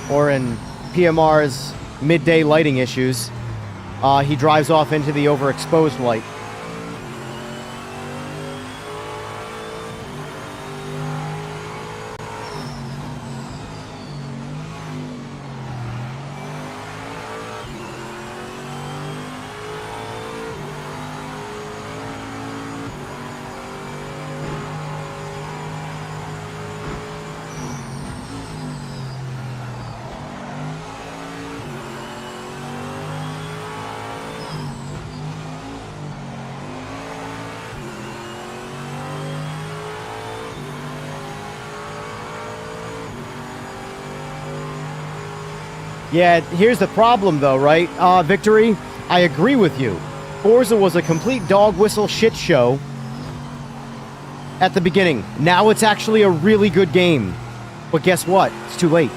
Or in PMR's midday lighting issues, he drives off into the overexposed light. Yeah, here's the problem, though, right? Victory, I agree with you. Forza was a complete dog whistle shit show at the beginning. Now it's actually a really good game. But guess what? It's too late.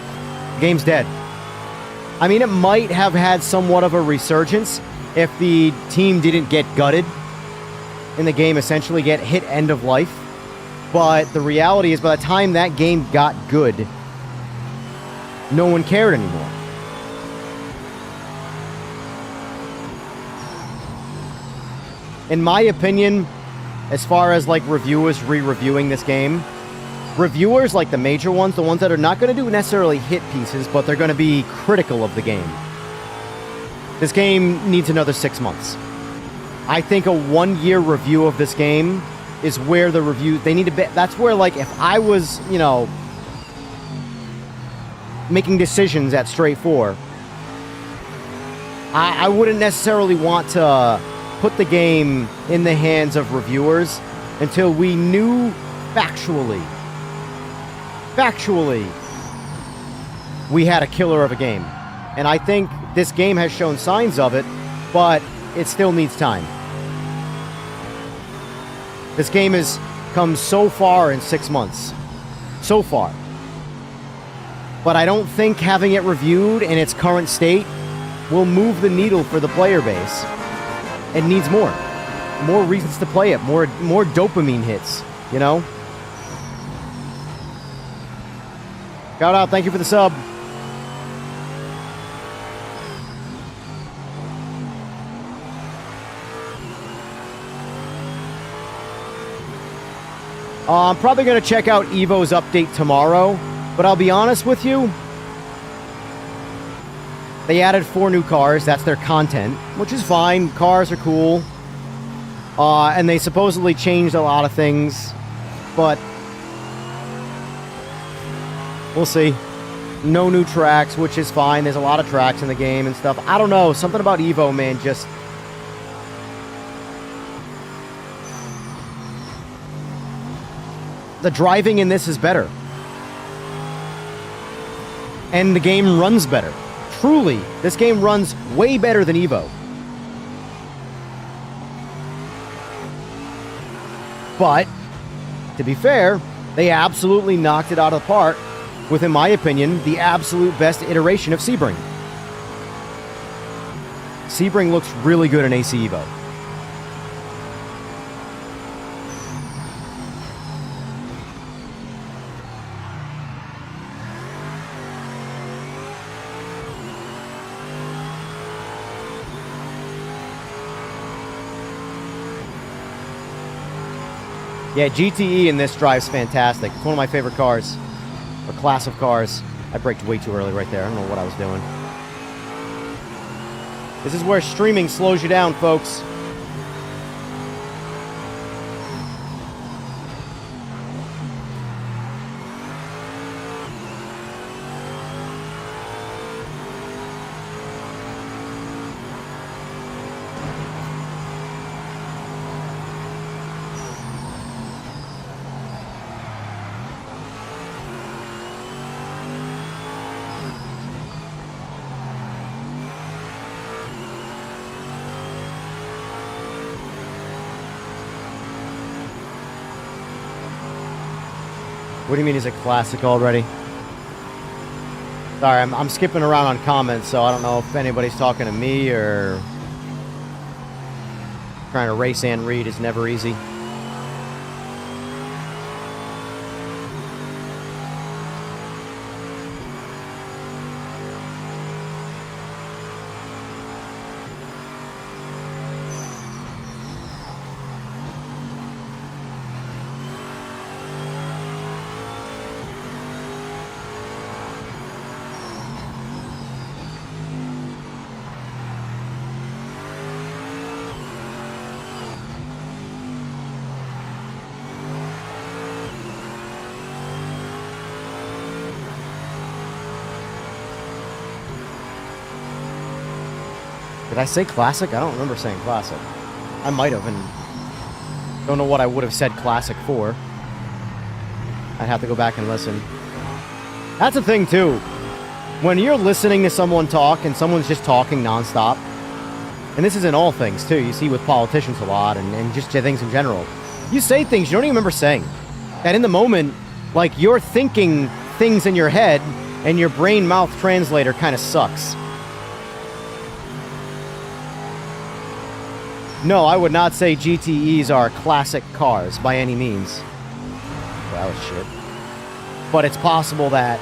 The game's dead. I mean, it might have had somewhat of a resurgence if the team didn't get gutted and the game essentially get hit end of life. But the reality is, by the time that game got good, no one cared anymore. In my opinion, as far as like reviewers re-reviewing this game, reviewers like the major ones, the ones that are not going to do necessarily hit pieces, but they're going to be critical of the game. This game needs another 6 months. I think a 1-year review of this game is where the review, they need to be, that's where, like, if I was, you know, making decisions at Straight 4, I wouldn't necessarily want to put the game in the hands of reviewers until we knew factually, we had a killer of a game. And I think this game has shown signs of it, but it still needs time. This game has come so far in 6 months. So far. But I don't think having it reviewed in its current state will move the needle for the player base. It needs more. More reasons to play it. More dopamine hits, you know? Shout out, thank you for the sub. I'm probably going to check out Evo's update tomorrow, but I'll be honest with you, they added 4 new cars. That's their content, which is fine. Cars are cool. And they supposedly changed a lot of things, but we'll see. No new tracks, which is fine. There's a lot of tracks in the game and stuff. I don't know. Something about Evo, man, just... The driving in this is better. And the game runs better. Truly, this game runs way better than Evo. But, to be fair, they absolutely knocked it out of the park with, in my opinion, the absolute best iteration of Sebring. Sebring looks really good in AC Evo. Yeah, GTE in this drives fantastic. It's one of my favorite cars, or class of cars. I braked way too early right there. I don't know what I was doing. This is where streaming slows you down, folks. What do you mean is it classic already? Sorry, I'm skipping around on comments, so I don't know if anybody's talking to me or... Trying to race and read is never easy. Did I say classic? I don't remember saying classic. I might have, and don't know what I would have said classic for. I'd have to go back and listen. That's a thing, too. When you're listening to someone talk and someone's just talking nonstop, and this is in all things, too. You see with politicians a lot and just things in general. You say things you don't even remember saying. That in the moment, like, you're thinking things in your head, and your brain-mouth translator kind of sucks. No, I would not say GTEs are classic cars by any means. Well, that was shit. But it's possible that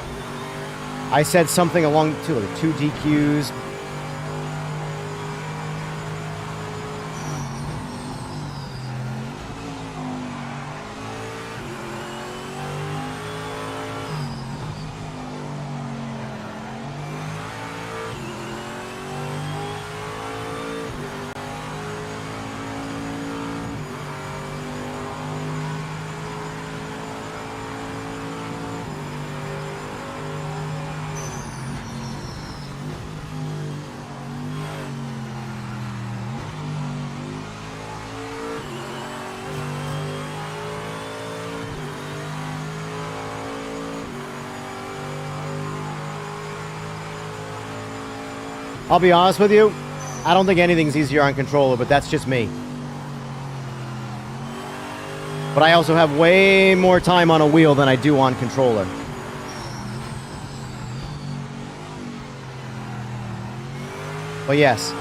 I said something along two DQs. I'll be honest with you, I don't think anything's easier on controller, but that's just me. But I also have way more time on a wheel than I do on controller. But yes,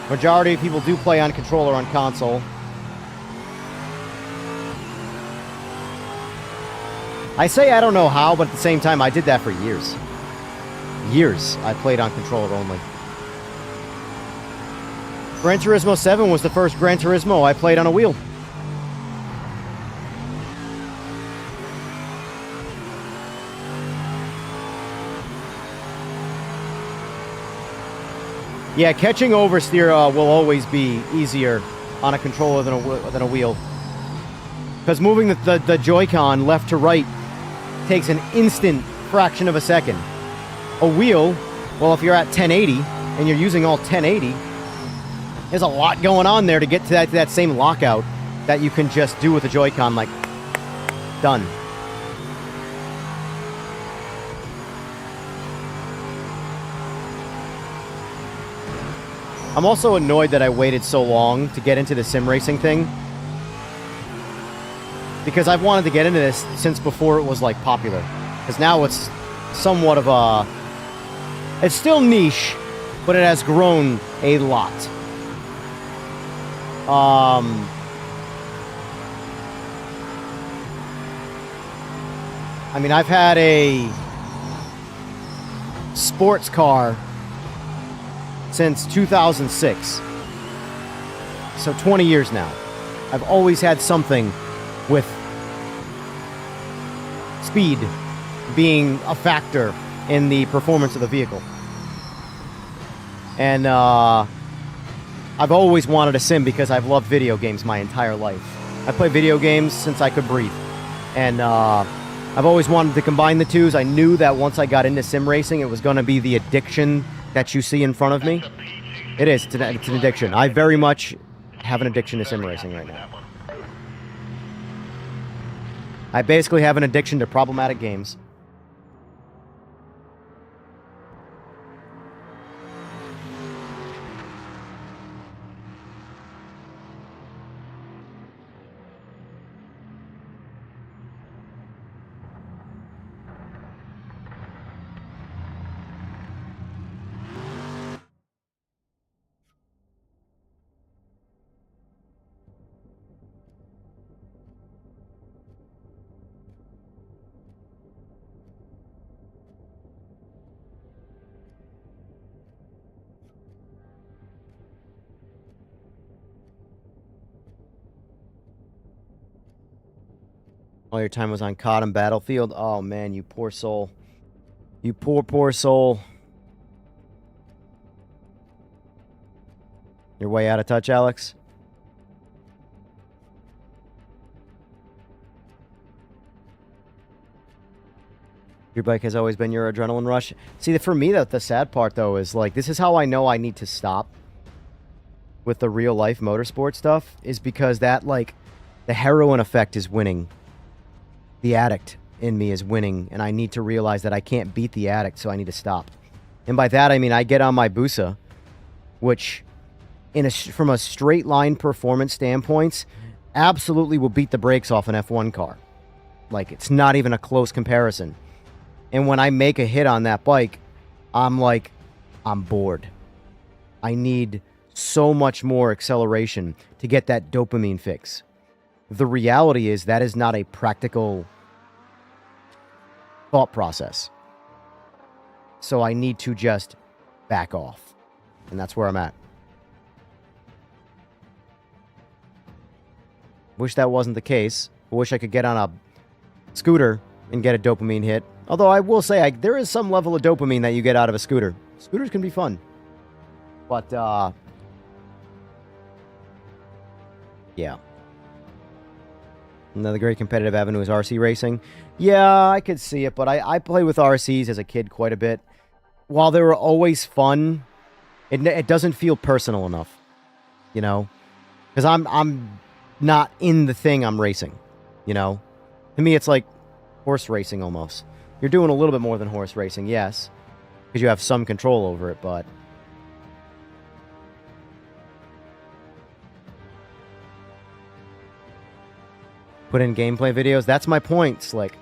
majority of people do play on controller on console. I say I don't know how, but at the same time, I did that for years. Years I played on controller only. Gran Turismo 7 was the first Gran Turismo I played on a wheel. Yeah, catching oversteer will always be easier on a controller than a wheel. Because moving the Joy-Con left to right takes an instant fraction of a second. A wheel, well, if you're at 1080 and you're using all 1080, there's a lot going on there to get to that same lockout that you can just do with a Joy-Con, like, done. I'm also annoyed that I waited so long to get into the sim racing thing. Because I've wanted to get into this since before it was, like, popular. Because now it's somewhat of a... It's still niche, but it has grown a lot. I mean, I've had a sports car since 2006. So 20 years now. I've always had something with speed being a factor in the performance of the vehicle. And I've always wanted a sim because I've loved video games my entire life. I play video games since I could breathe. And I've always wanted to combine the two. I knew that once I got into sim racing, it was going to be the addiction that you see in front of me. It is. It's an addiction. I very much have an addiction to sim racing right now. I basically have an addiction to problematic games. All your time was on COD and Battlefield. Oh, man, you poor soul. You poor, poor soul. You're way out of touch, Alex? Your bike has always been your adrenaline rush. See, for me, the sad part, though, is, like, this is how I know I need to stop with the real-life motorsport stuff, is because that, like, the heroin effect is winning. The addict in me is winning, and I need to realize that I can't beat the addict, so I need to stop. And by that, I mean I get on my Busa, which, from a straight-line performance standpoint, absolutely will beat the brakes off an F1 car. Like, it's not even a close comparison. And when I make a hit on that bike, I'm like, I'm bored. I need so much more acceleration to get that dopamine fix. The reality is that is not a practical thought process. So I need to just back off. And that's where I'm at. Wish that wasn't the case. I wish I could get on a scooter and get a dopamine hit. Although I will say, there is some level of dopamine that you get out of a scooter. Scooters can be fun. But, yeah. Another great competitive avenue is RC racing. Yeah, I could see it, but I played with RCs as a kid quite a bit. While they were always fun, it doesn't feel personal enough, you know? Because I'm not in the thing I'm racing, you know? To me, it's like horse racing almost. You're doing a little bit more than horse racing, yes, because you have some control over it, but... Put in gameplay videos. That's my point, Slick.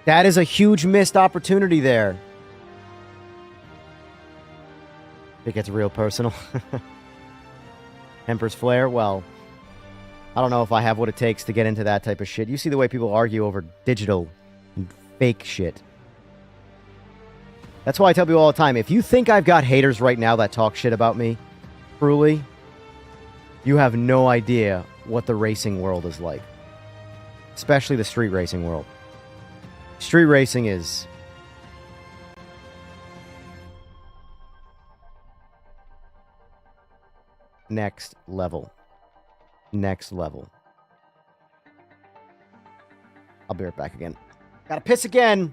That is a huge missed opportunity there. It gets real personal. Emperor's Flare? Well, I don't know if I have what it takes to get into that type of shit. You see the way people argue over digital and fake shit. That's why I tell people all the time, if you think I've got haters right now that talk shit about me, truly, you have no idea what the racing world is like. Especially the street racing world. Street racing is... next level. Next level. I'll be right back again. Gotta piss again!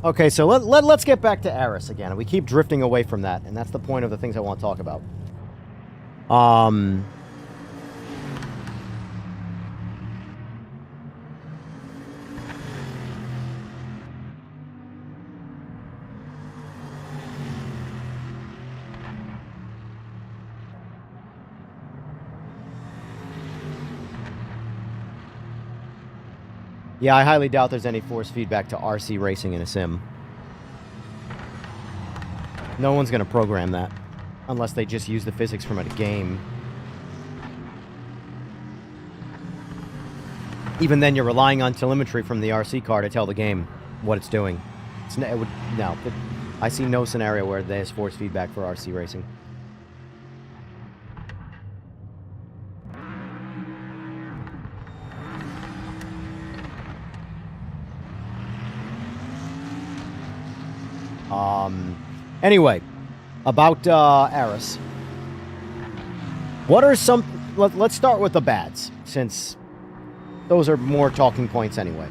Okay, so let's get back to Aris again. We keep drifting away from that, and that's the point of the things I want to talk about. Yeah, I highly doubt there's any force feedback to RC racing in a sim. No one's going to program that, unless they just use the physics from a game. Even then, you're relying on telemetry from the RC car to tell the game what it's doing. I see no scenario where there's force feedback for RC racing. Anyway, about Aris. What are some... Let's start with the bads, since those are more talking points anyway.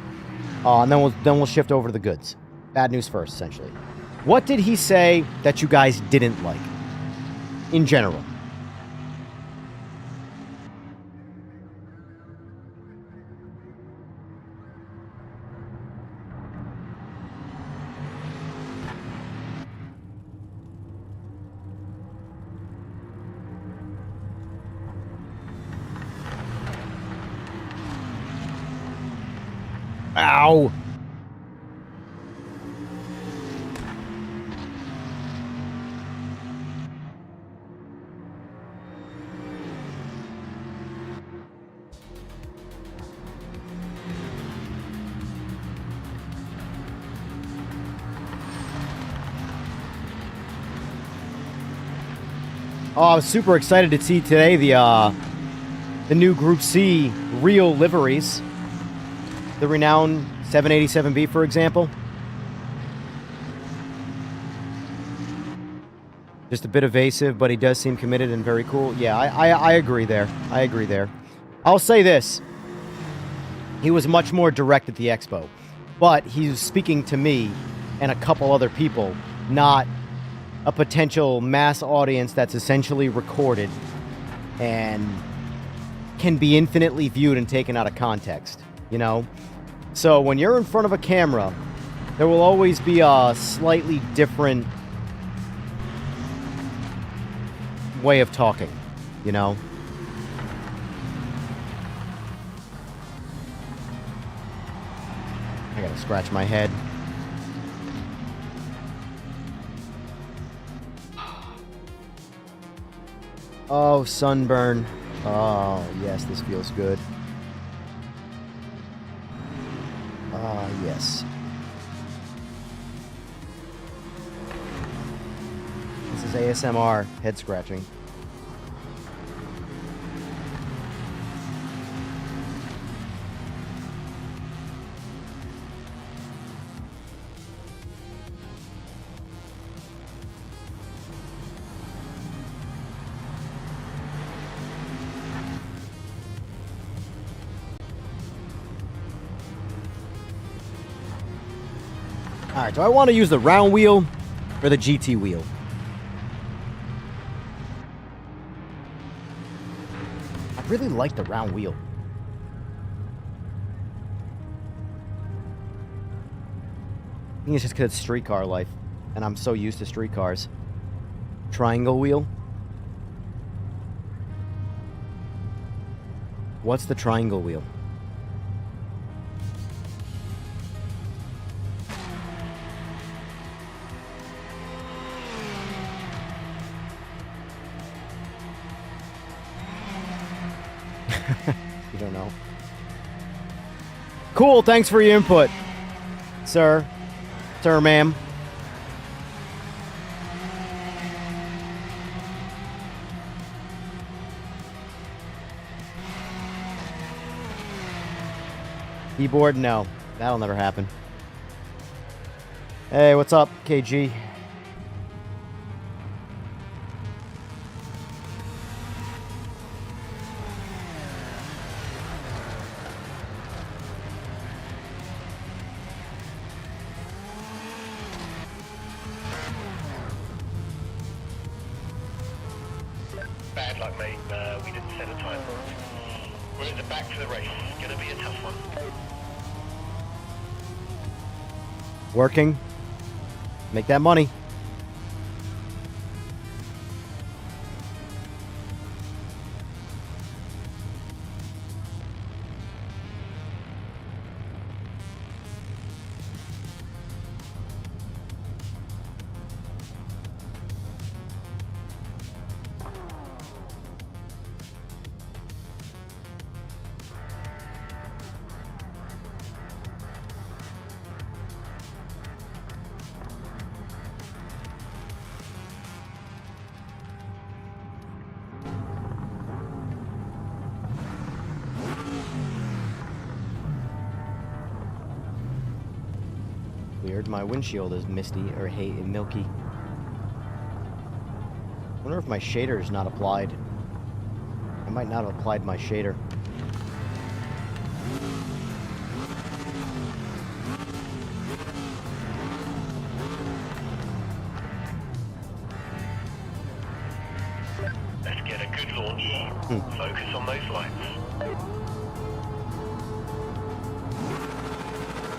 And then we'll shift over to the goods. Bad news first, essentially. What did he say that you guys didn't like, in general? Ow! Oh, I was super excited to see today the new Group C real liveries. The renowned 787B, for example. Just a bit evasive, but he does seem committed and very cool. Yeah, I agree there. I agree there. I'll say this. He was much more direct at the expo. But he was speaking to me and a couple other people, not a potential mass audience that's essentially recorded and can be infinitely viewed and taken out of context, you know? So when you're in front of a camera, there will always be a slightly different way of talking, you know? I gotta scratch my head. Oh, sunburn. Oh, yes, this feels good. Ah, yes. This is ASMR head scratching. Alright, do I want to use the round wheel or the GT wheel? I really like the round wheel. I think it's just because it's streetcar life, and I'm so used to streetcars. Triangle wheel? What's the triangle wheel? You don't know. Cool, thanks for your input, sir. Sir, ma'am. Keyboard? No. That'll never happen. Hey, what's up, KG? bad luck, mate. We didn't set a time. We're at the back for the race. It's gonna be a tough one. Working. Make that money. Weird, my windshield is misty or milky. Wonder if my shader is not applied. I might not have applied my shader. Let's get a good launch. Focus on those lights.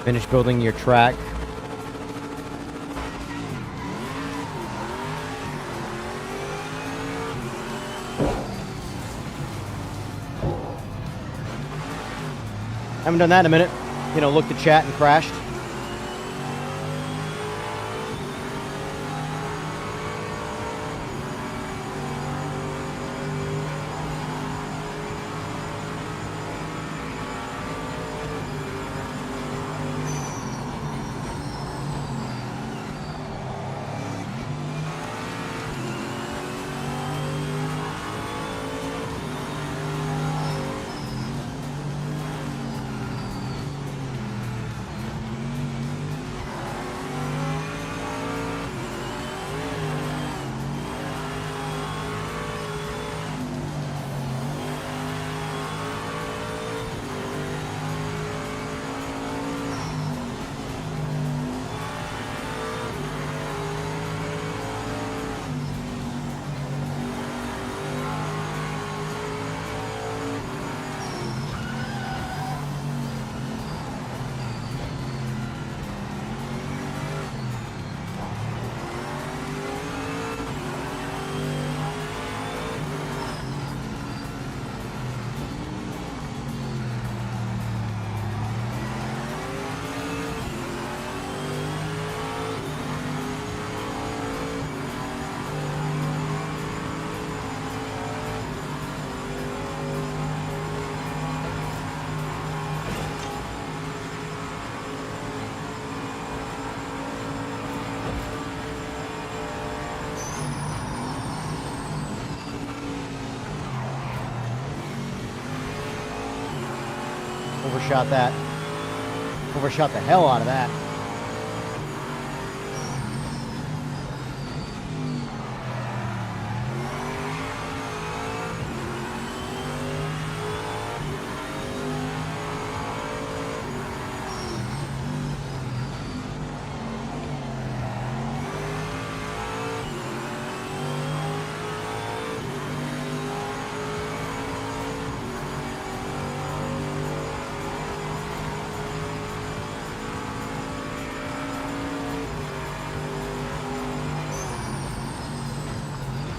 Finish building your track. Haven't done that in a minute. You know, looked at chat and crashed. Overshot that. Overshot the hell out of that.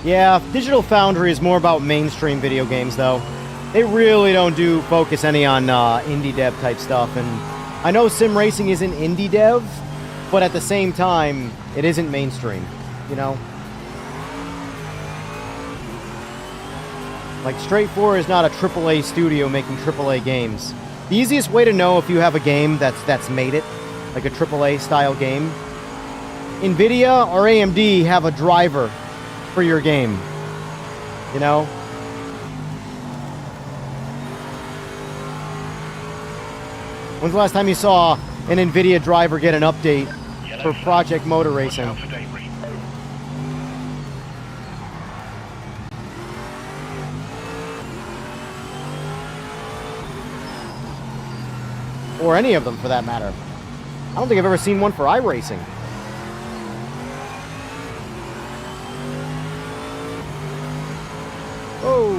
Yeah, Digital Foundry is more about mainstream video games, though. They really don't focus any on indie dev type stuff. And I know sim racing isn't indie dev, but at the same time, it isn't mainstream, you know? Like, Straight 4 is not a AAA studio making AAA games. The easiest way to know if you have a game that's made it, like a AAA style game, NVIDIA or AMD have a driver for your game, you know? When's the last time you saw an NVIDIA driver get an update for Project Motor Racing? Or any of them, for that matter. I don't think I've ever seen one for iRacing. Whoa.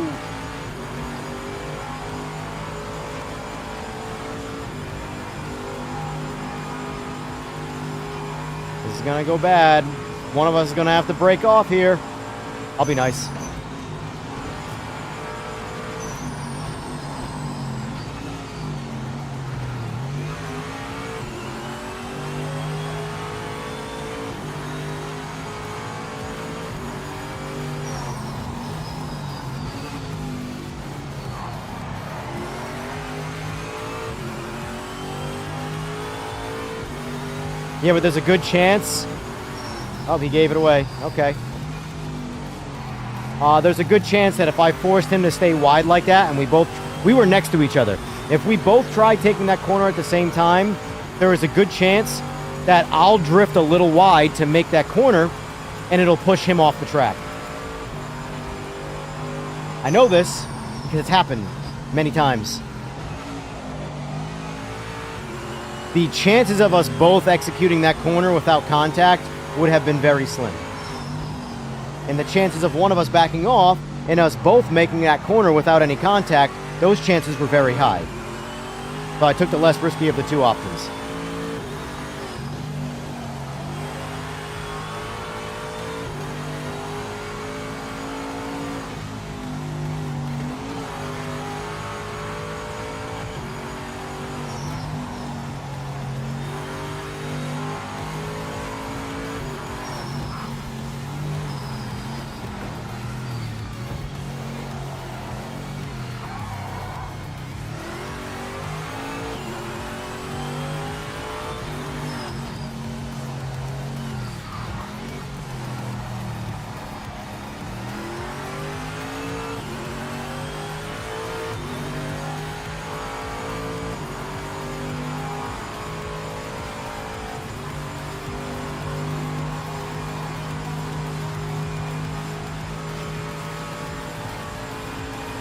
This is gonna go bad. One of us is gonna have to break off here. I'll be nice. Yeah, but there's a good chance. Oh, he gave it away. Okay. There's a good chance that if I forced him to stay wide like that, and we were next to each other. If we both tried taking that corner at the same time, there is a good chance that I'll drift a little wide to make that corner, and it'll push him off the track. I know this because it's happened many times. The chances of us both executing that corner without contact would have been very slim. And the chances of one of us backing off and us both making that corner without any contact, those chances were very high. So I took the less risky of the two options.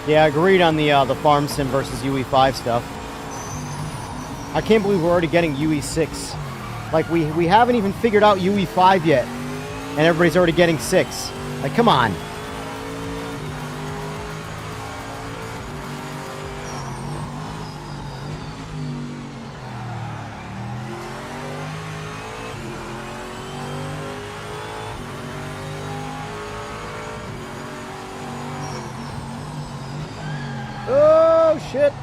Yeah, I agreed on the farm sim versus UE5 stuff. I can't believe we're already getting UE6. Like, we haven't even figured out UE5 yet, and everybody's already getting 6. Like, come on. Oh, shit.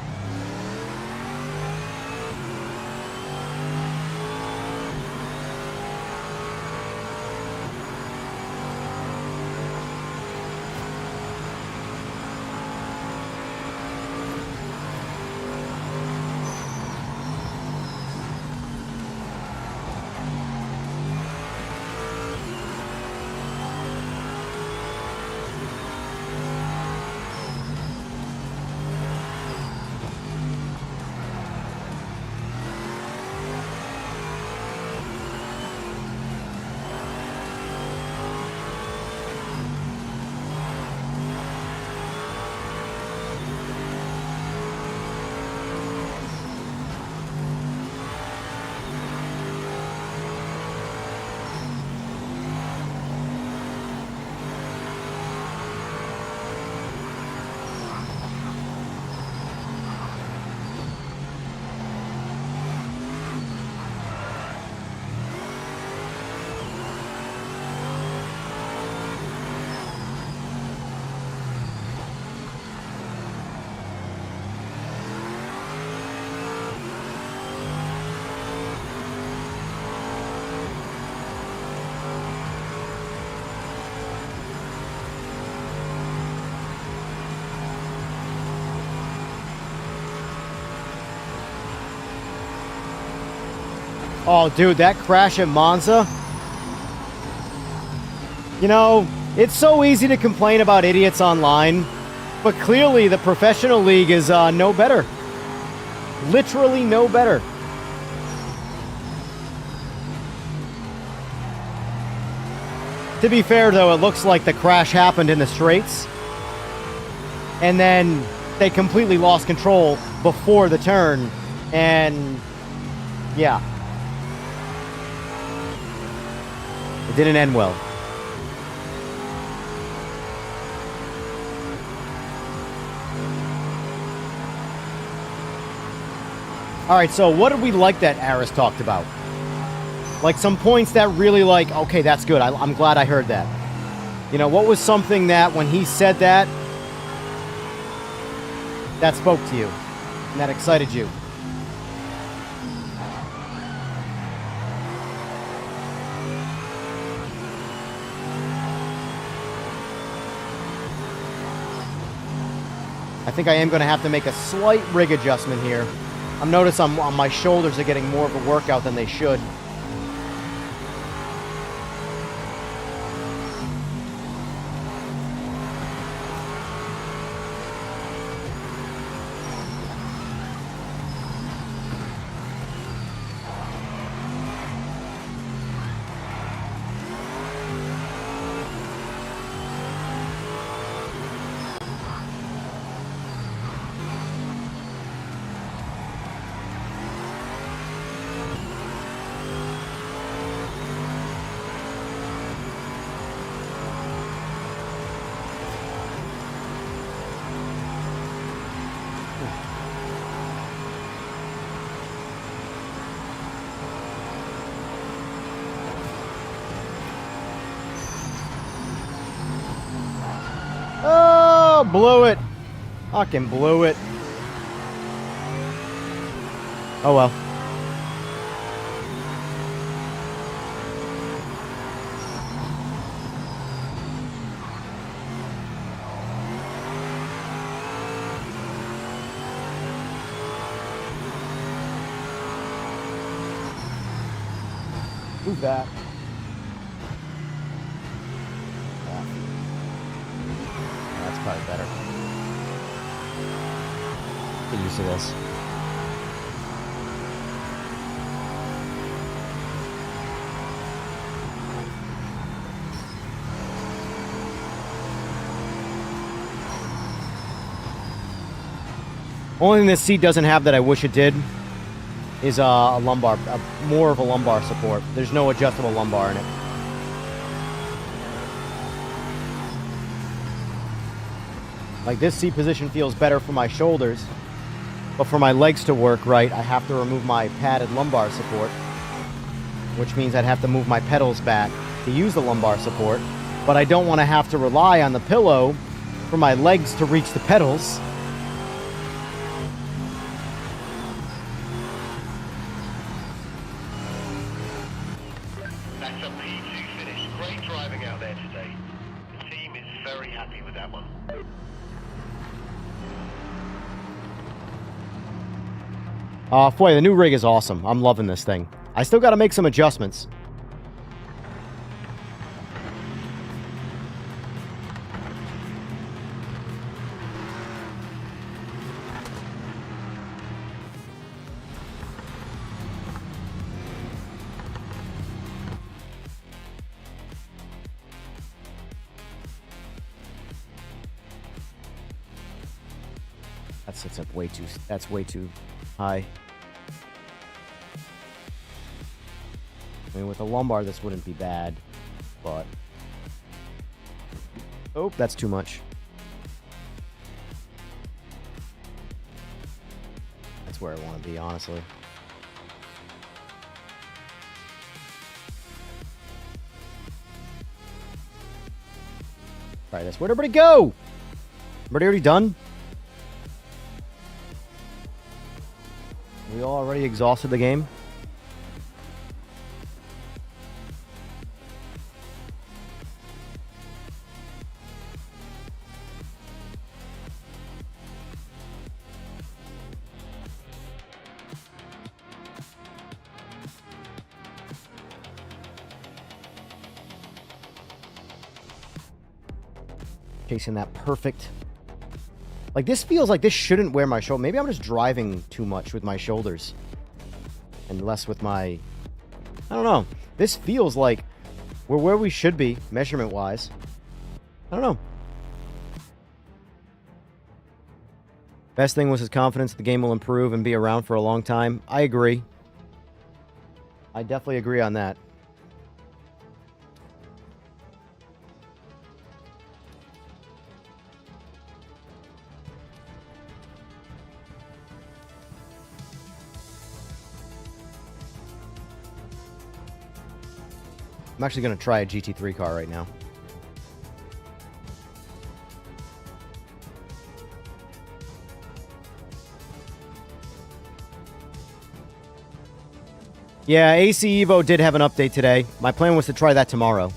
Oh, dude, that crash at Monza. You know, it's so easy to complain about idiots online, but clearly the professional league is no better. Literally no better. To be fair, though, it looks like the crash happened in the straights, and then they completely lost control before the turn, and yeah. It didn't end well. All right, so what did we like that Aris talked about? Like some points that really like, okay, that's good. I'm glad I heard that. You know, what was something that when he said that spoke to you and that excited you? I think I am going to have to make a slight rig adjustment here. I'm noticing my shoulders are getting more of a workout than they should. Oh, blew it. Fucking blew it. Oh well. Move that. That's probably better. Get used to this. Only thing this seat doesn't have that I wish it did is a lumbar, more of a lumbar support. There's no adjustable lumbar in it. Like this seat position feels better for my shoulders, but for my legs to work right, I have to remove my padded lumbar support, which means I'd have to move my pedals back to use the lumbar support, but I don't want to have to rely on the pillow for my legs to reach the pedals. That's a P2 finish. Great driving out there today. The team is very happy with that one. Boy, the new rig is awesome. I'm loving this thing. I still got to make some adjustments. That sits up way too. That's way too high. I mean, with a lumbar, this wouldn't be bad, but... Oh, that's too much. That's where I want to be, honestly. Try this. Where'd everybody go? Everybody already done? We all already exhausted the game? Chasing that perfect. Like, this feels like this shouldn't wear my shoulder. Maybe I'm just driving too much with my shoulders and less with my... I don't know. This feels like we're where we should be, measurement-wise. I don't know. Best thing was his confidence the game will improve and be around for a long time. I agree. I definitely agree on that. I'm actually going to try a GT3 car right now. Yeah, AC Evo did have an update today. My plan was to try that tomorrow.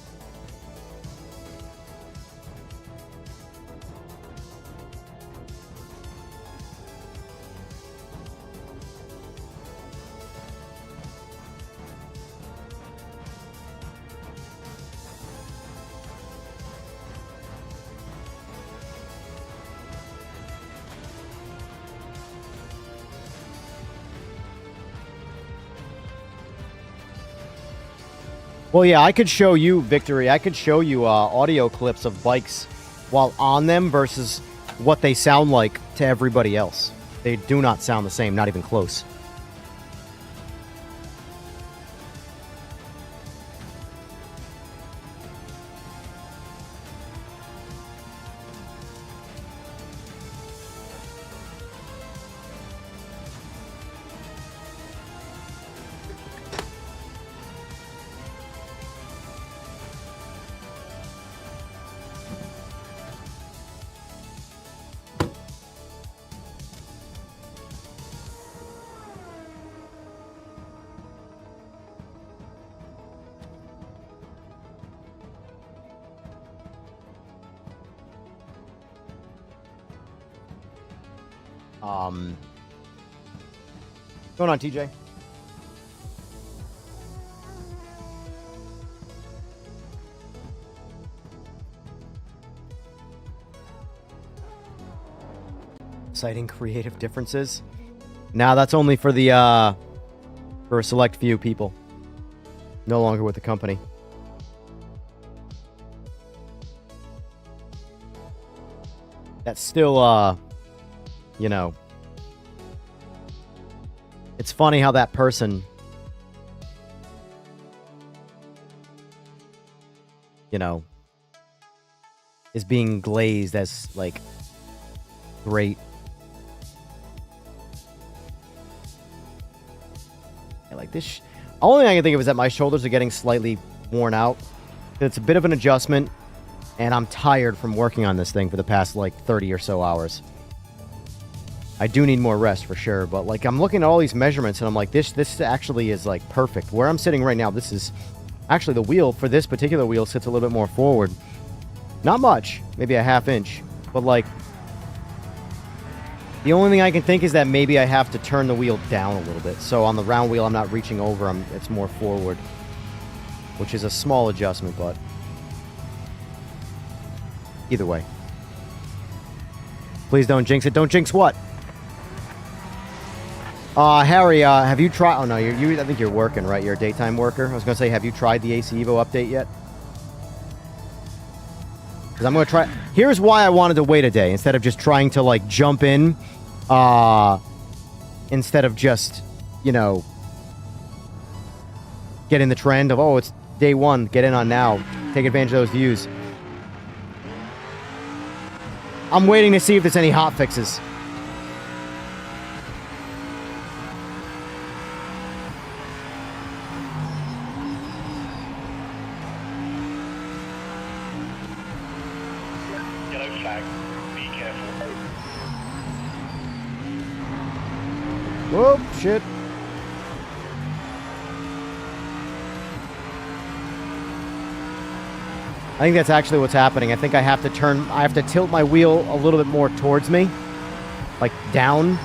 Well, yeah, I could show you, Victory, I could show you audio clips of bikes while on them versus what they sound like to everybody else. They do not sound the same, not even close. What's going on, TJ? Citing creative differences. Now that's only for the for a select few people. No longer with the company. That's still you know, it's funny how that person, you know, is being glazed as, like, great. Yeah, like this. Only thing I can think of is that my shoulders are getting slightly worn out. It's a bit of an adjustment, and I'm tired from working on this thing for the past, like, 30 or so hours. I do need more rest for sure, but like I'm looking at all these measurements and I'm like, this actually is like perfect. Where I'm sitting right now, this is actually the wheel for this particular wheel sits a little bit more forward. Not much, maybe a ½ inch, but like the only thing I can think is that maybe I have to turn the wheel down a little bit. So on the round wheel, I'm not reaching over, it's more forward, which is a small adjustment, but either way. Please don't jinx it. Don't jinx what? Harry, have you tried... Oh, no, I think you're working, right? You're a daytime worker. I was going to say, have you tried the AC Evo update yet? Because I'm going to try... Here's why I wanted to wait a day, instead of just trying to, like, jump in. Instead of just, you know, get in the trend of, oh, it's day one, get in on now. Take advantage of those views. I'm waiting to see if there's any hot fixes. Yellow flag. Be careful. Whoop, shit. I think that's actually what's happening. I think I have to tilt my wheel a little bit more towards me. Like, down.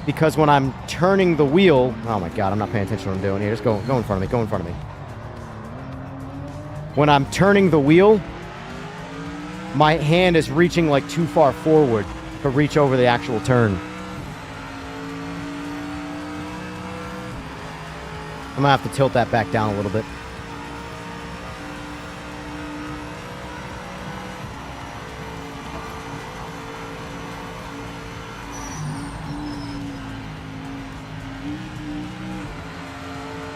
Because when I'm turning the wheel... Oh my god, I'm not paying attention to what I'm doing here. Just go in front of me, go in front of me. When I'm turning the wheel, my hand is reaching, like, too far forward to reach over the actual turn. I'm gonna have to tilt that back down a little bit.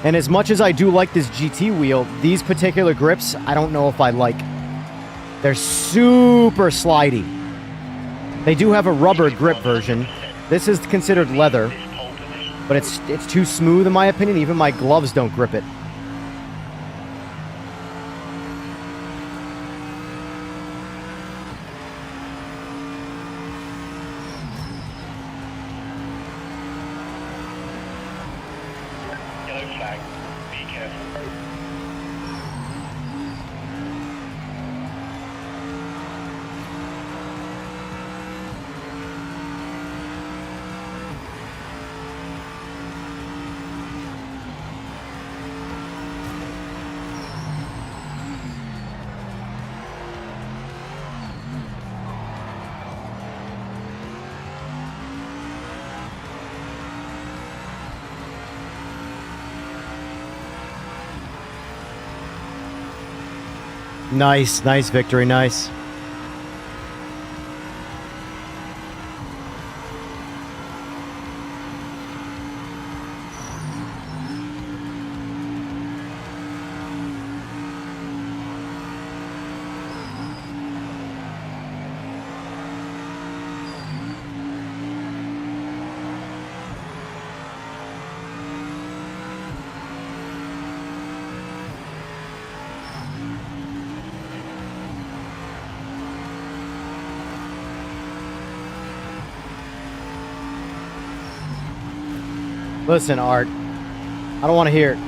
And as much as I do like this GT wheel, these particular grips, I don't know if I like. They're super slidey. They do have a rubber grip version. This is considered leather, but it's too smooth in my opinion. Even my gloves don't grip it. flag. Be careful. Nice, nice victory, nice. Listen, Art, I don't want to hear it.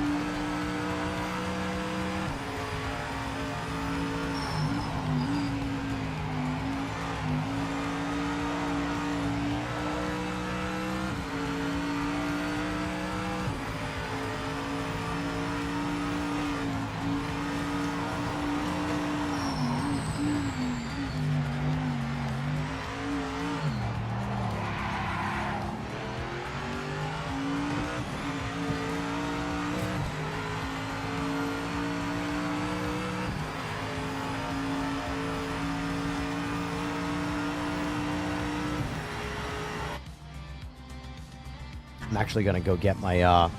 I'm actually going to go get my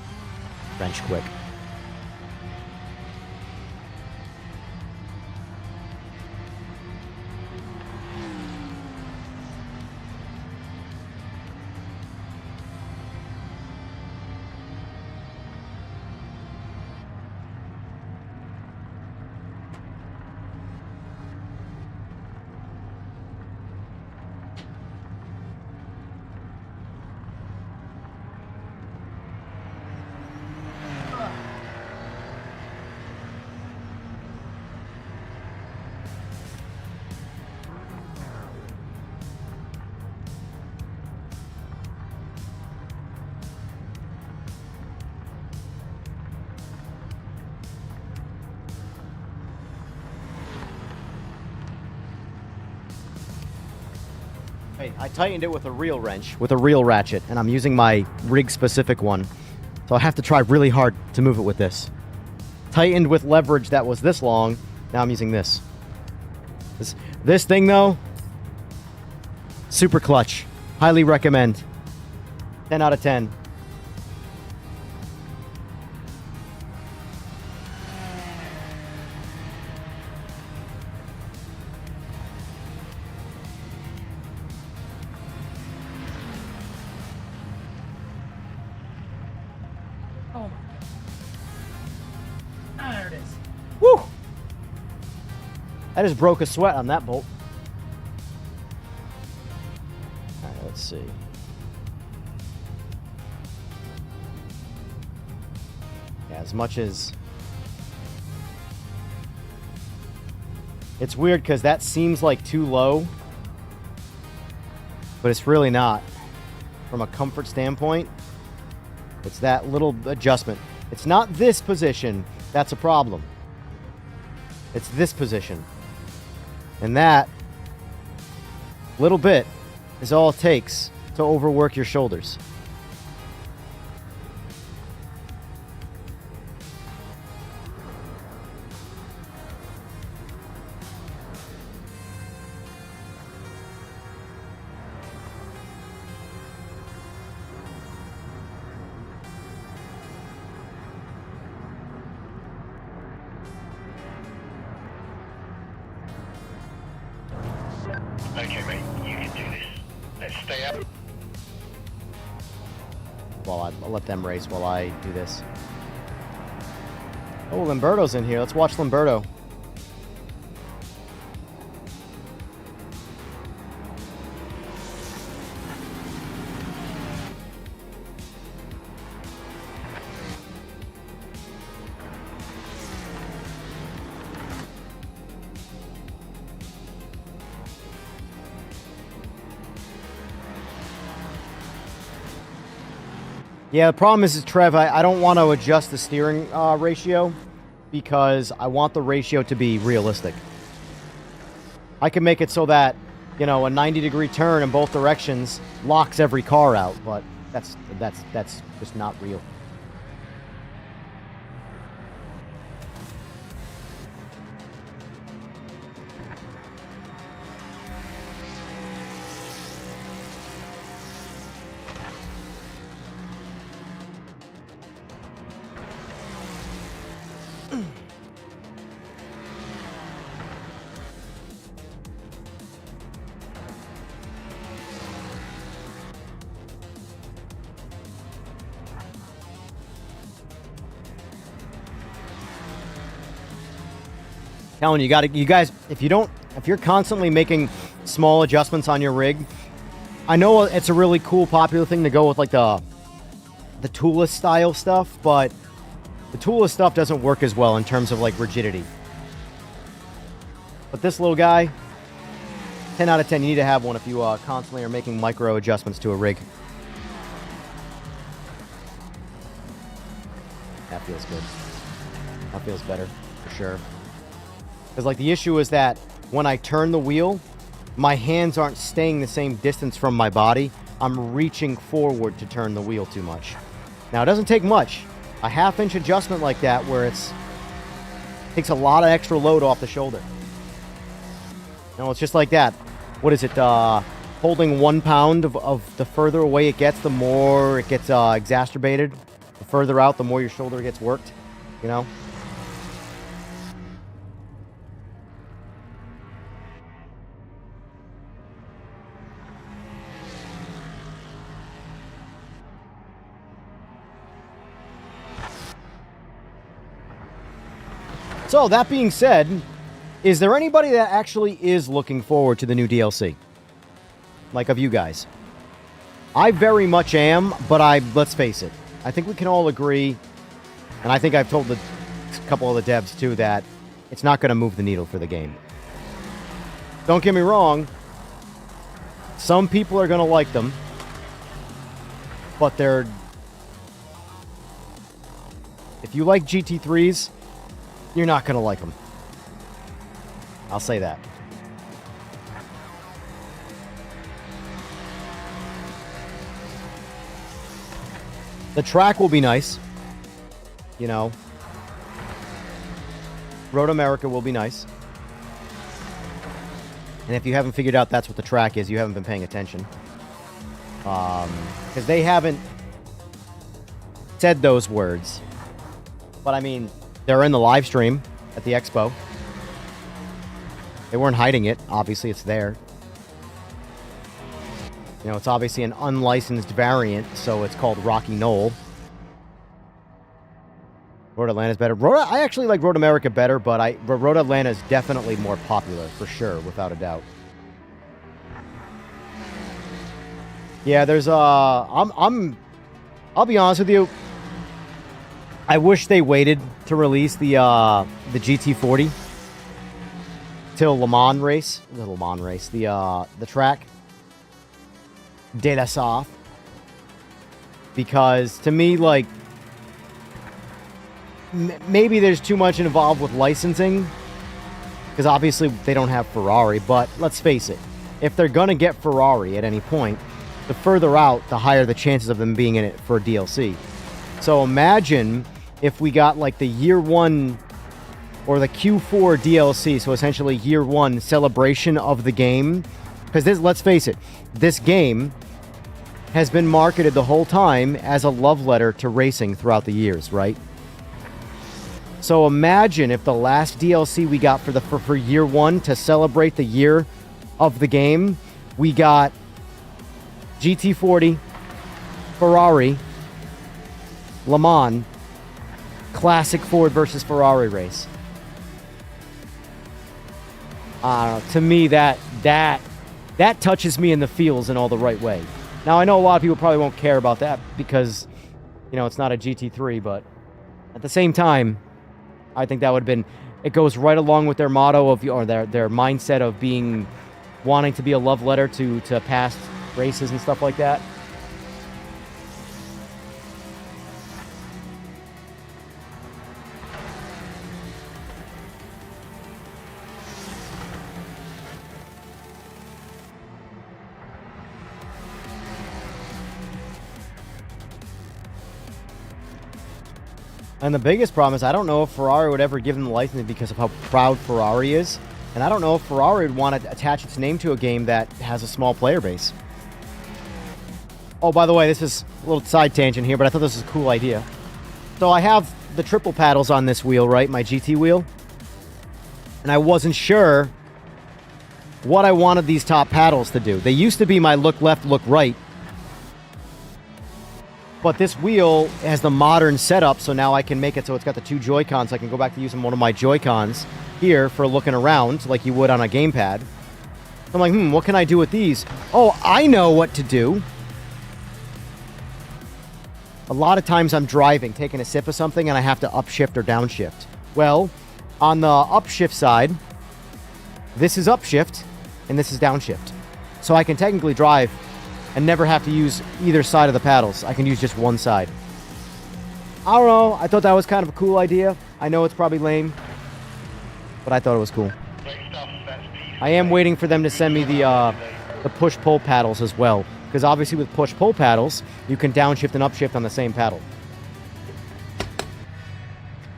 wrench quick. Hey, I tightened it with a real wrench, with a real ratchet, and I'm using my rig-specific one. So I have to try really hard to move it with this. Tightened with leverage that was this long, now I'm using this. This thing, though, super clutch. Highly recommend. 10 out of 10. There it is. Woo! I just broke a sweat on that bolt. Alright, let's see. Yeah, as much as... It's weird because that seems like too low. But it's really not. From a comfort standpoint, it's that little adjustment. It's not this position that's a problem. It's this position. And that little bit is all it takes to overwork your shoulders. Okay, mate, you can do this. Let's stay up. Well, I'll let them race while I do this. Oh, Lamberto's in here. Let's watch Lamberto. Yeah, the problem is Trev, I don't want to adjust the steering ratio because I want the ratio to be realistic. I can make it so that, you know, a 90-degree turn in both directions locks every car out, but that's just not real. Telling you, you guys, if you're constantly making small adjustments on your rig, I know it's a really cool, popular thing to go with, like the toolless style stuff, but the toolless stuff doesn't work as well in terms of like rigidity. But this little guy, 10 out of 10, you need to have one if you constantly are making micro adjustments to a rig. That feels good. That feels better, for sure. Because, like, the issue is that when I turn the wheel, my hands aren't staying the same distance from my body. I'm reaching forward to turn the wheel too much. Now, it doesn't take much. A half-inch adjustment like that where takes a lot of extra load off the shoulder. No, it's just like that. What is it? Holding 1 pound of the further away it gets, the more it gets exacerbated. The further out, the more your shoulder gets worked, you know? So, that being said, is there anybody that actually is looking forward to the new DLC? Like, of you guys? I very much am, but let's face it, I think we can all agree, and I think I've told a couple of the devs too, that it's not going to move the needle for the game. Don't get me wrong, some people are going to like them, but if you like GT3s, you're not going to like them. I'll say that. The track will be nice. You know. Road America will be nice. And if you haven't figured out that's what the track is, you haven't been paying attention. Because they haven't said those words. But I mean, they're in the live stream at the expo. They weren't hiding it. Obviously, it's there. You know, it's obviously an unlicensed variant, so it's called Rocky Knoll. Road Atlanta's better. I actually like Road America better, but Road Atlanta is definitely more popular, for sure, without a doubt. Yeah, there's I'll be honest with you. I wish they waited to release the GT40 till Le Mans race. The track. Data soft. Because to me, like, maybe there's too much involved with licensing. Because obviously they don't have Ferrari. But let's face it. If they're going to get Ferrari at any point, the further out, the higher the chances of them being in it for DLC. So imagine if we got like the year one or the Q4 DLC, so essentially year one celebration of the game. Because let's face it, this game has been marketed the whole time as a love letter to racing throughout the years, right? So imagine if the last DLC we got for year one to celebrate the year of the game, we got GT40, Ferrari, Le Mans, classic Ford versus Ferrari race. To me, that touches me in the feels in all the right way. Now, I know a lot of people probably won't care about that because, you know, it's not a GT3, but at the same time, I think that would have been, it goes right along with their motto of, or their mindset of wanting to be a love letter to past races and stuff like that. And the biggest problem is I don't know if Ferrari would ever give them the license because of how proud Ferrari is. And I don't know if Ferrari would want to attach its name to a game that has a small player base. Oh, by the way, this is a little side tangent here, but I thought this was a cool idea. So I have the triple paddles on this wheel, right? My GT wheel. And I wasn't sure what I wanted these top paddles to do. They used to be my look left, look right. But this wheel has the modern setup, so now I can make it so it's got the two Joy-Cons. I can go back to using one of my Joy-Cons here for looking around like you would on a gamepad. I'm like, what can I do with these? Oh, I know what to do. A lot of times I'm driving, taking a sip of something, and I have to upshift or downshift. Well, on the upshift side, this is upshift, and this is downshift. So I can technically drive and never have to use either side of the paddles. I can use just one side. I don't know. I thought that was kind of a cool idea. I know it's probably lame, but I thought it was cool. I am waiting for them to send me the push-pull paddles as well. Because obviously with push-pull paddles, you can downshift and upshift on the same paddle.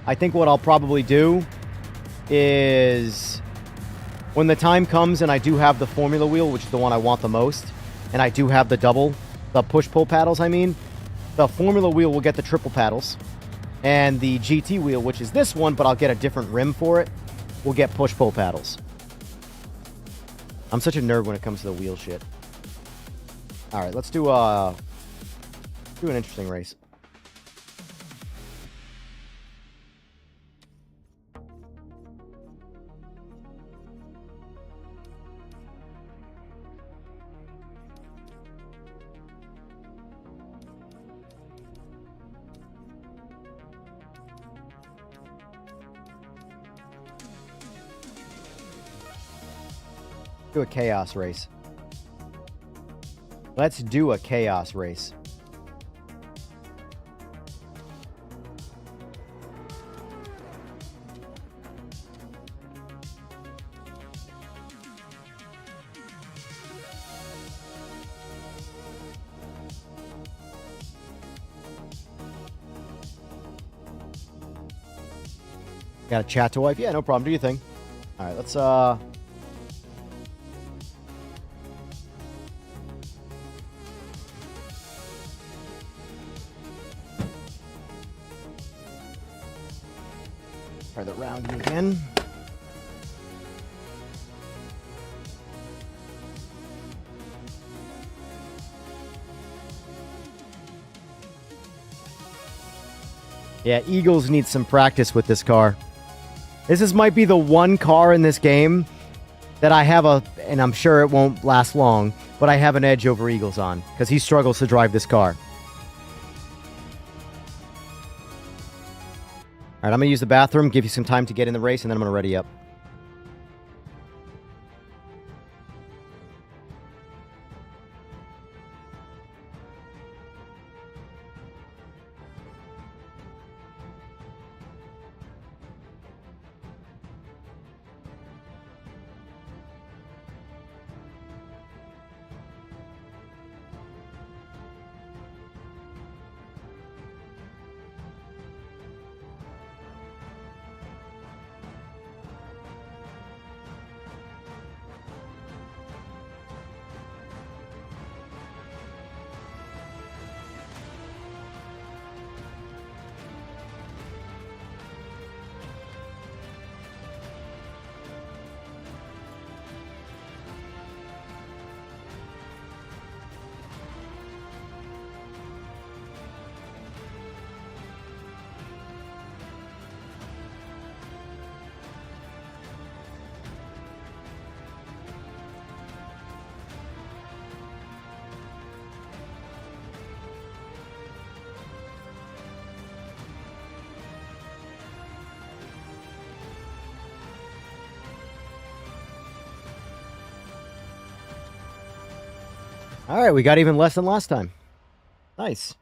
I think what I'll probably do is when the time comes and I do have the Formula wheel, which is the one I want the most, and I do have the push-pull paddles, the Formula wheel will get the triple paddles, and the GT wheel, which is this one, but I'll get a different rim for it, will get push-pull paddles. I'm such a nerd when it comes to the wheel shit. All right, let's do an interesting race. Do a chaos race. Let's do a chaos race. Got a chat to wife? Yeah, no problem. Do your thing. All right, let's try the rounding again. Yeah, Eagles need some practice with this car. Might be the one car in this game that I have and I'm sure it won't last long, but I have an edge over Eagles on, because he struggles to drive this car. All right, I'm going to use the bathroom, give you some time to get in the race, and then I'm going to ready up. All right, we got even less than last time. Nice.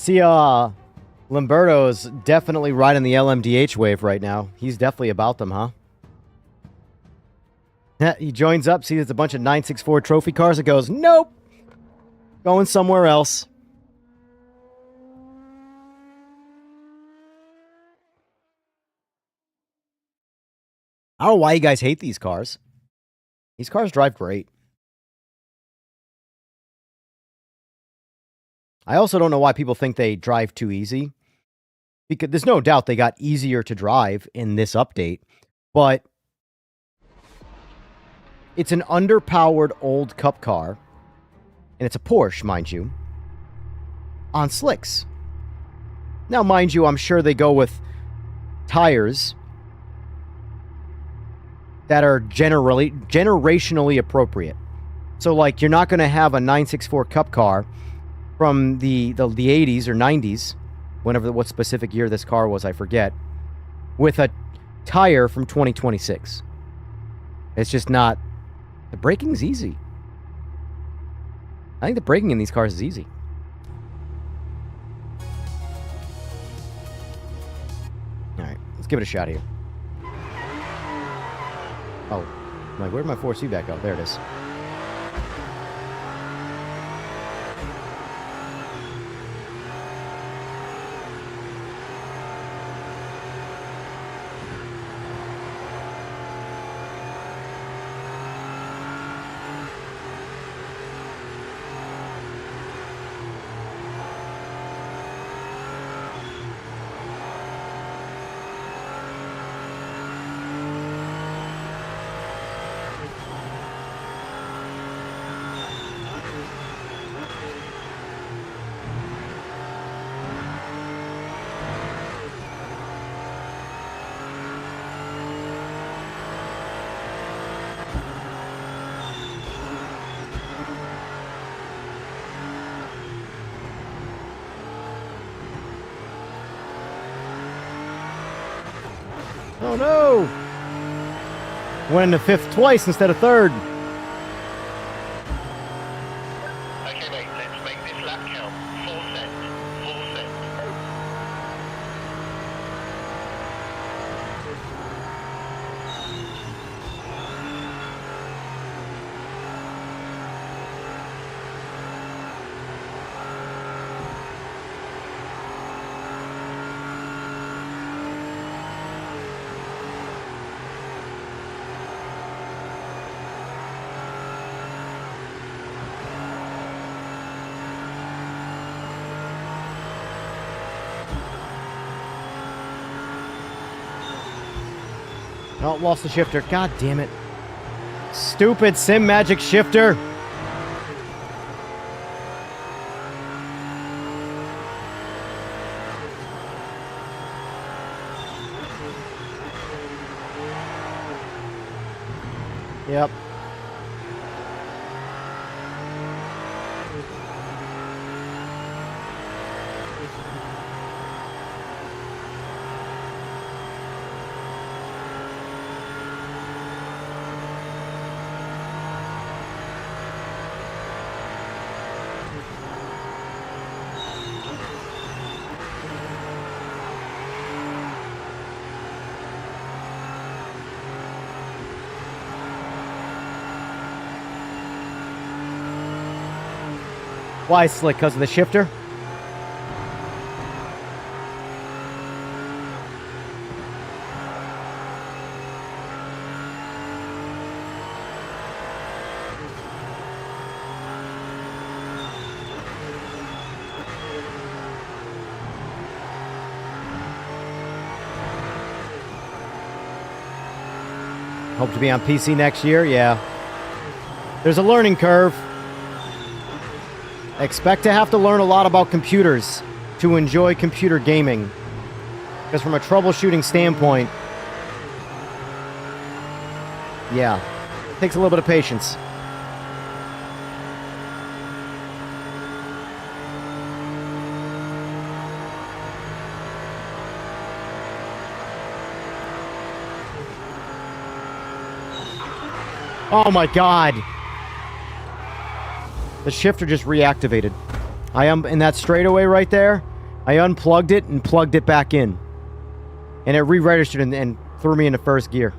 See, Lamberto's definitely riding the LMDH wave right now. He's definitely about them, huh? He joins up, sees it's a bunch of 964 trophy cars, and goes, nope! Going somewhere else. I don't know why you guys hate these cars. These cars drive great. I also don't know why people think they drive too easy. Because there's no doubt they got easier to drive in this update. But it's an underpowered old cup car. And it's a Porsche, mind you. On slicks. Now, mind you, I'm sure they go with tires that are generationally appropriate. So, like, you're not going to have a 964 Cup car from the 80s or 90s, what specific year this car was, I forget, with a tire from 2026. It's just not... The braking's easy. I think the braking in these cars is easy. Alright, let's give it a shot here. Oh, I'm like, where'd my 4C back go? There it is. Oh no! Went into fifth twice instead of third. Okay, mate, let's make this lap count. Full set. Full set. Oh, lost the shifter. God damn it. Stupid Simagic shifter. Yep. Why, Slick? Because of the shifter? Hope to be on PC next year? Yeah. There's a learning curve. Expect to have to learn a lot about computers to enjoy computer gaming. Because from a troubleshooting standpoint, yeah, it takes a little bit of patience. Oh my god! The shifter just reactivated. I am in that straightaway right there. I unplugged it and plugged it back in. And it re-registered and threw me into first gear.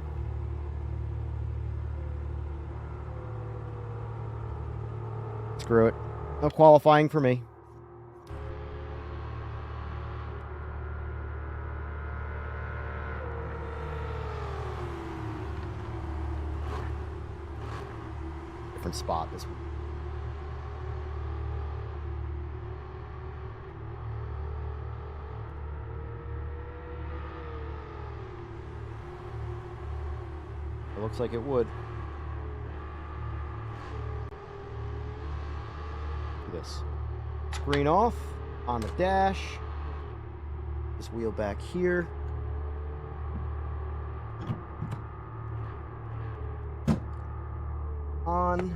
Screw it. No qualifying for me. Different spot this week. It looks like it would. Do this. Screen off. On the dash. This wheel back here. On.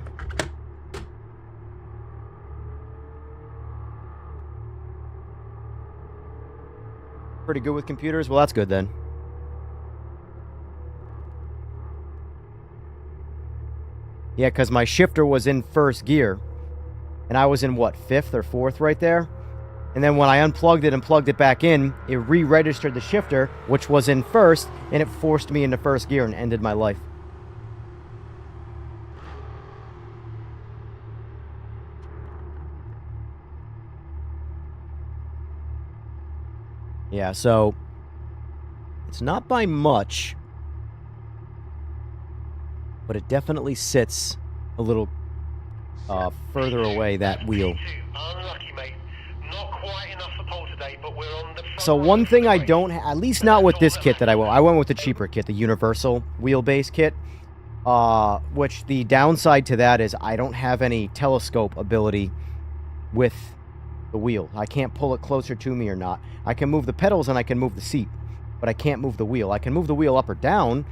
Pretty good with computers? Well, that's good then. Yeah, because my shifter was in first gear. And I was in, what, 5th or 4th right there? And then when I unplugged it and plugged it back in, it re-registered the shifter, which was in first, and it forced me into first gear and ended my life. Yeah, so it's not by much, but it definitely sits a little further away, that wheel. Unlucky, mate. Not quite enough for pole today, but we're on the front So line one of thing the I race. don't, at least not with this kit that I went with the cheaper kit, the universal wheelbase kit, which the downside to that is I don't have any telescope ability with the wheel. I can't pull it closer to me or not. I can move the pedals and I can move the seat, but I can't move the wheel. I can move the wheel up or down,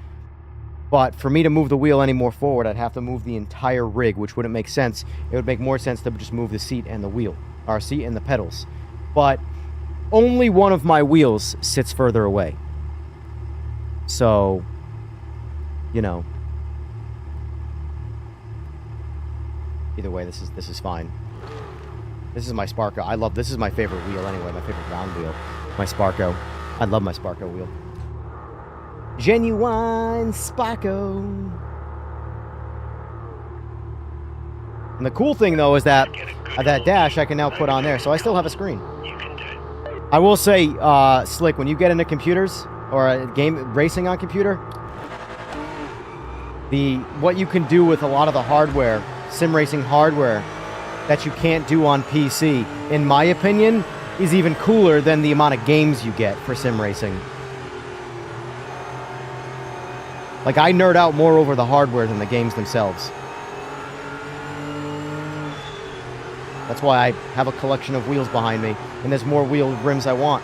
but for me to move the wheel any more forward, I'd have to move the entire rig, which wouldn't make sense. It would make more sense to just move the seat and the wheel, or seat and the pedals. But only one of my wheels sits further away. So, you know. Either way, this is fine. This is my Sparko. This is my favorite wheel anyway, my favorite round wheel. My Sparko. I love my Sparko wheel. Genuine Sparko. And the cool thing though is that that dash I can now put on there, so I still have a screen. You can do it. I will say, Slick, when you get into computers or a game racing on computer, what you can do with a lot of the hardware, sim racing hardware, that you can't do on PC, in my opinion, is even cooler than the amount of games you get for sim racing. Like, I nerd out more over the hardware than the games themselves. That's why I have a collection of wheels behind me, and there's more wheel rims I want.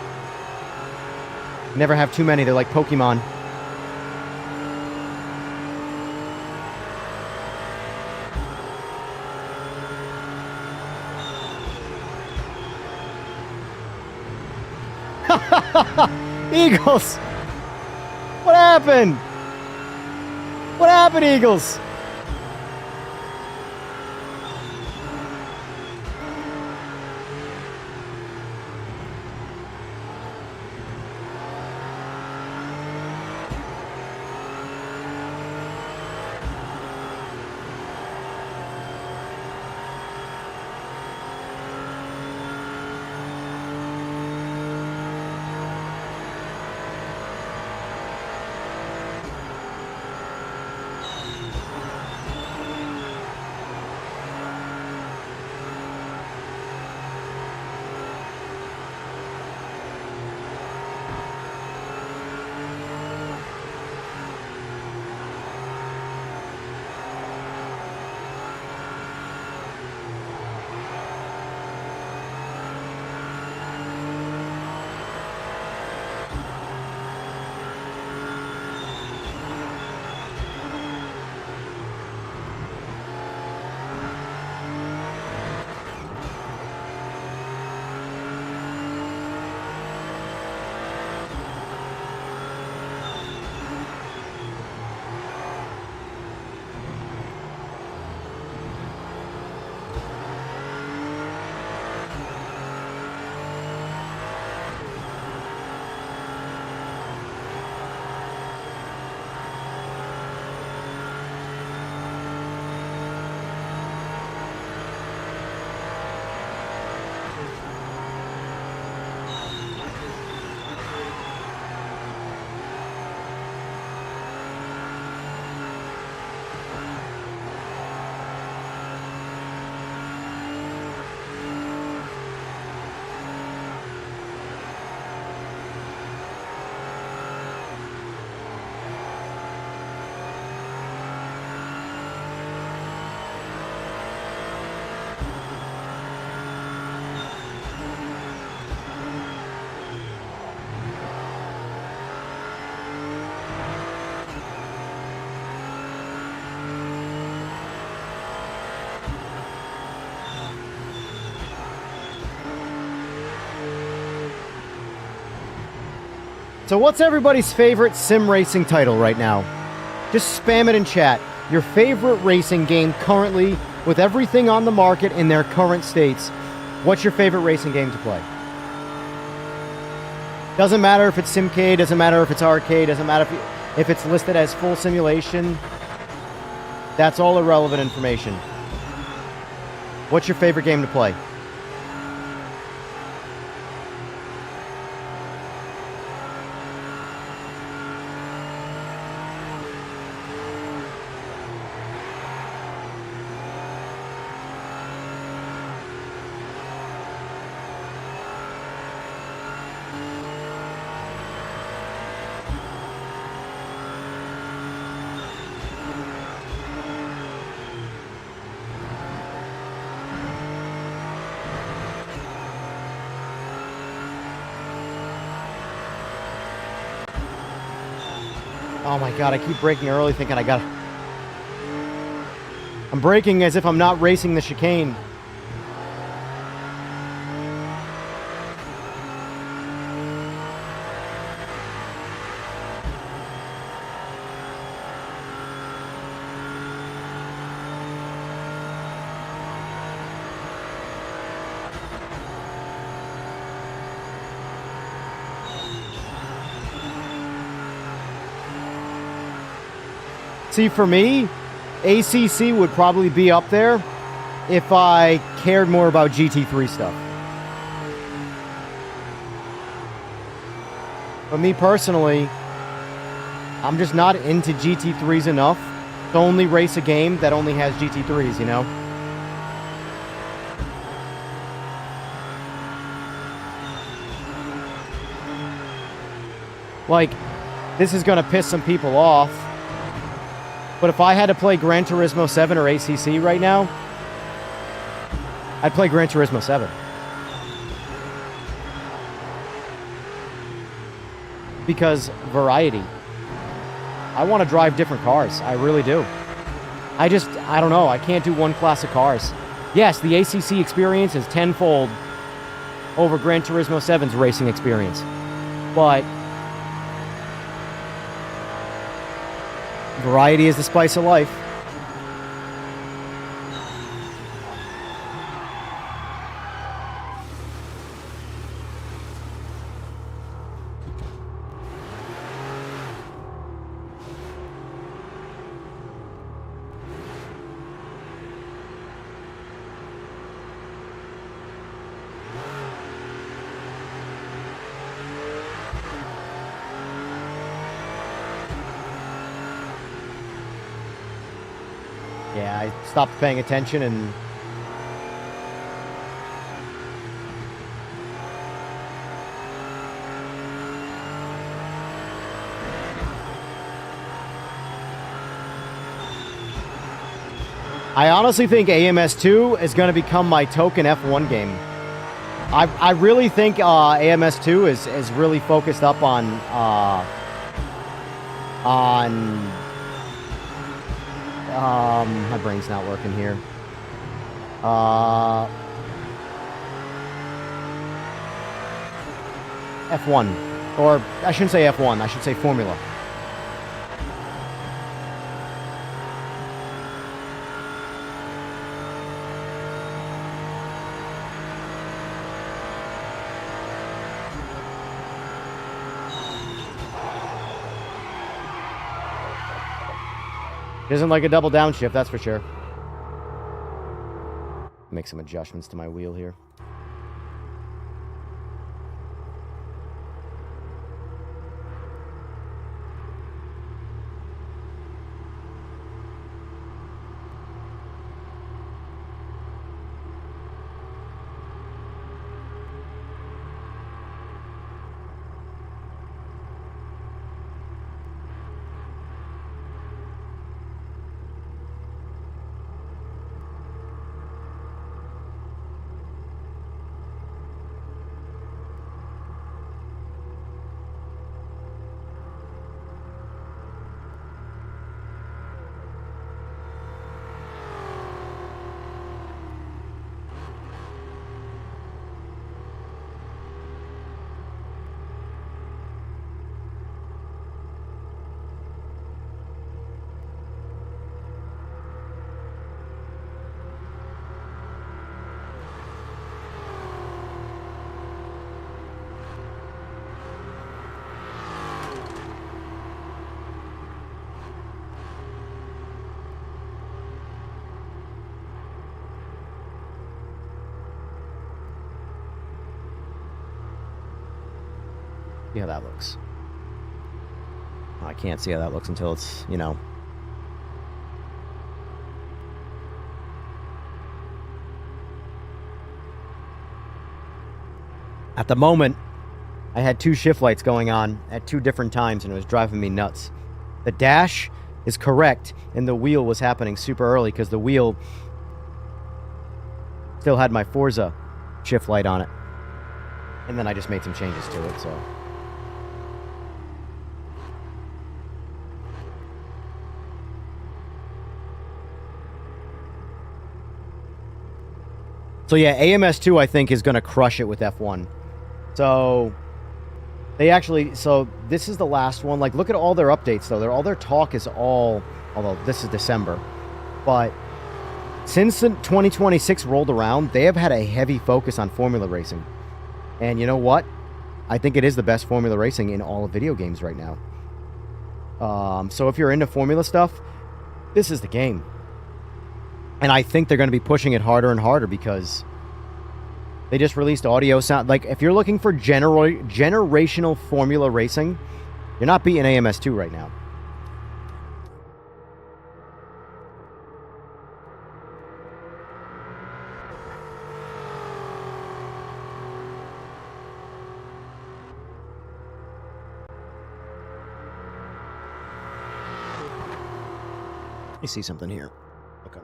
Never have too many, they're like Pokemon. Eagles! What happened? What happened, Eagles? So what's everybody's favorite sim racing title right now? Just spam it in chat. Your favorite racing game currently, with everything on the market in their current states. What's your favorite racing game to play? Doesn't matter if it's Simcade, doesn't matter if it's arcade, doesn't matter if it's listed as full simulation. That's all irrelevant information. What's your favorite game to play? Oh my god, I keep braking early thinking I'm braking as if I'm not racing the chicane. See, for me, ACC would probably be up there if I cared more about GT3 stuff. But me personally, I'm just not into GT3s enough to only race a game that only has GT3s, you know? Like, this is gonna piss some people off. But if I had to play Gran Turismo 7 or ACC right now, I'd play Gran Turismo 7. Because variety. I want to drive different cars. I really do. I don't know. I can't do one class of cars. Yes, the ACC experience is tenfold over Gran Turismo 7's racing experience. But variety is the spice of life. Yeah, I stopped paying attention and I honestly think AMS2 is going to become my token F1 game. I really think AMS2 is really focused up on my brain's not working here. F1. Or, I shouldn't say F1, I should say Formula. It isn't like a double downshift, that's for sure. Make some adjustments to my wheel here. See how that looks. I can't see how that looks until it's, you know. At the moment, I had 2 shift lights going on at 2 different times, and it was driving me nuts. The dash is correct, and the wheel was happening super early because the wheel still had my Forza shift light on it. And then I just made some changes to it, so. So yeah, AMS2 I think is going to crush it with F1. So they actually, so this is the last one. Like, look at all their updates though. All their talk is all, although this is December, but since 2026 rolled around, they have had a heavy focus on Formula Racing. And you know what? I think it is the best Formula Racing in all of video games right now. So if you're into Formula stuff, this is the game. And I think they're going to be pushing it harder and harder because they just released audio sound. Like, if you're looking for generational Formula Racing, you're not beating AMS2 right now. Let me see something here. Okay.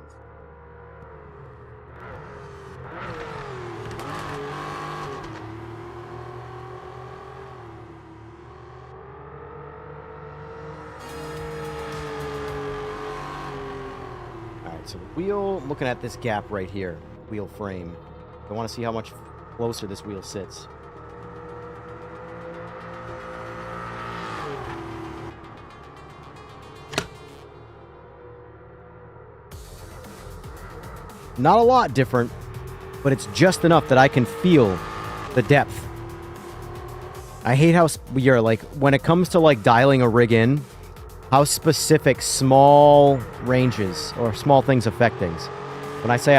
So the wheel, I'm looking at this gap right here, wheel frame. I want to see how much closer this wheel sits. Not a lot different, but it's just enough that I can feel the depth. I hate how you're like, when it comes to like dialing a rig in, how specific small ranges or small things affect things. When I say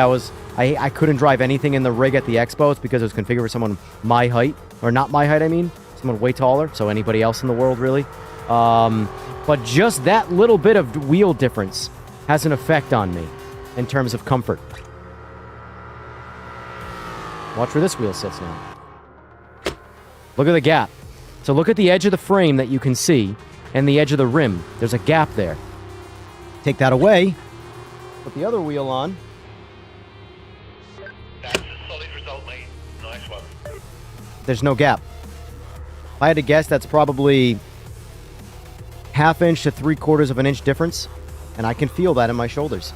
I couldn't drive anything in the rig at the expo, it's because it was configured for someone my height, or not my height, I mean, someone way taller, so anybody else in the world really. But just that little bit of wheel difference has an effect on me in terms of comfort. Watch where this wheel sits now. Look at the gap. So look at the edge of the frame that you can see and the edge of the rim. There's a gap there. Take that away. Put the other wheel on. That's a solid result, mate. Nice one. There's no gap. If I had to guess, that's probably 1/2 inch to 3/4 of an inch difference. And I can feel that in my shoulders.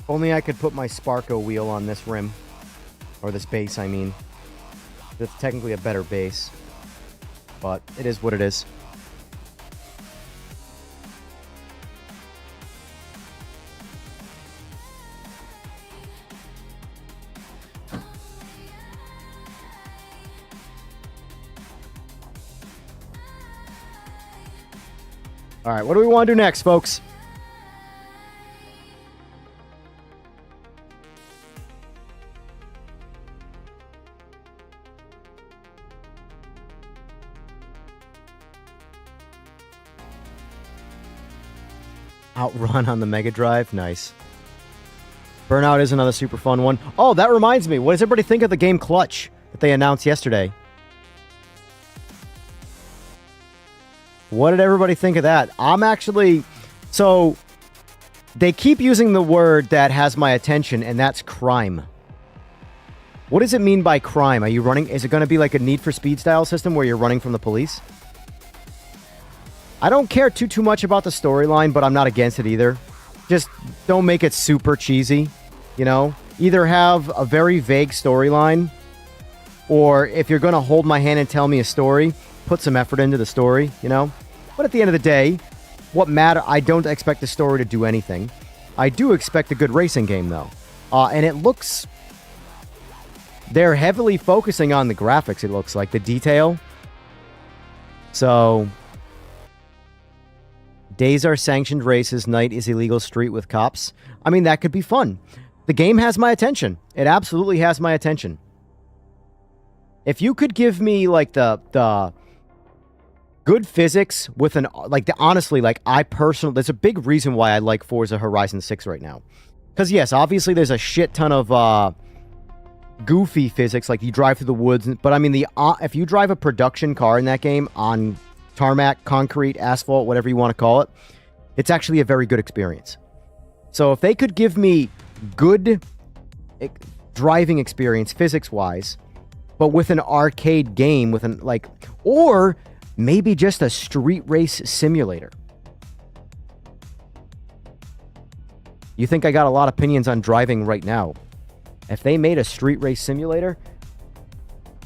If only I could put my Sparko wheel on this rim. Or this base, I mean. It's technically a better base. But it is what it is. Alright, what do we want to do next, folks? Outrun on the Mega Drive. Nice. Burnout is another super fun one. Oh, that reminds me. What does everybody think of the game Clutch that they announced yesterday? What did everybody think of that? I'm actually... So, they keep using the word that has my attention, and that's crime. What does it mean by crime? Are you running... Is it going to be like a Need for Speed style system where you're running from the police? I don't care too much about the storyline, but I'm not against it either. Just don't make it super cheesy, you know? Either have a very vague storyline, or if you're going to hold my hand and tell me a story, put some effort into the story, you know? But at the end of the day, what matter. I don't expect the story to do anything. I do expect a good racing game, though. And it looks... They're heavily focusing on the graphics, it looks like. The detail. So... Days are sanctioned races. Night is illegal street with cops. I mean, that could be fun. The game has my attention. It absolutely has my attention. If you could give me, like, the good physics with an... Like, honestly, like, there's a big reason why I like Forza Horizon 6 right now. Because, yes, obviously there's a shit ton of goofy physics, like you drive through the woods. But, I mean, if you drive a production car in that game on tarmac, concrete, asphalt, whatever you want to call it, it's actually a very good experience. So if they could give me good driving experience physics-wise, but with an arcade game, with an, like, or maybe just a street race simulator. You think I got a lot of opinions on driving right now. If they made a street race simulator,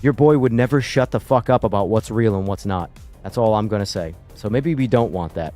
your boy would never shut the fuck up about what's real and what's not. That's all I'm going to say. So maybe we don't want that.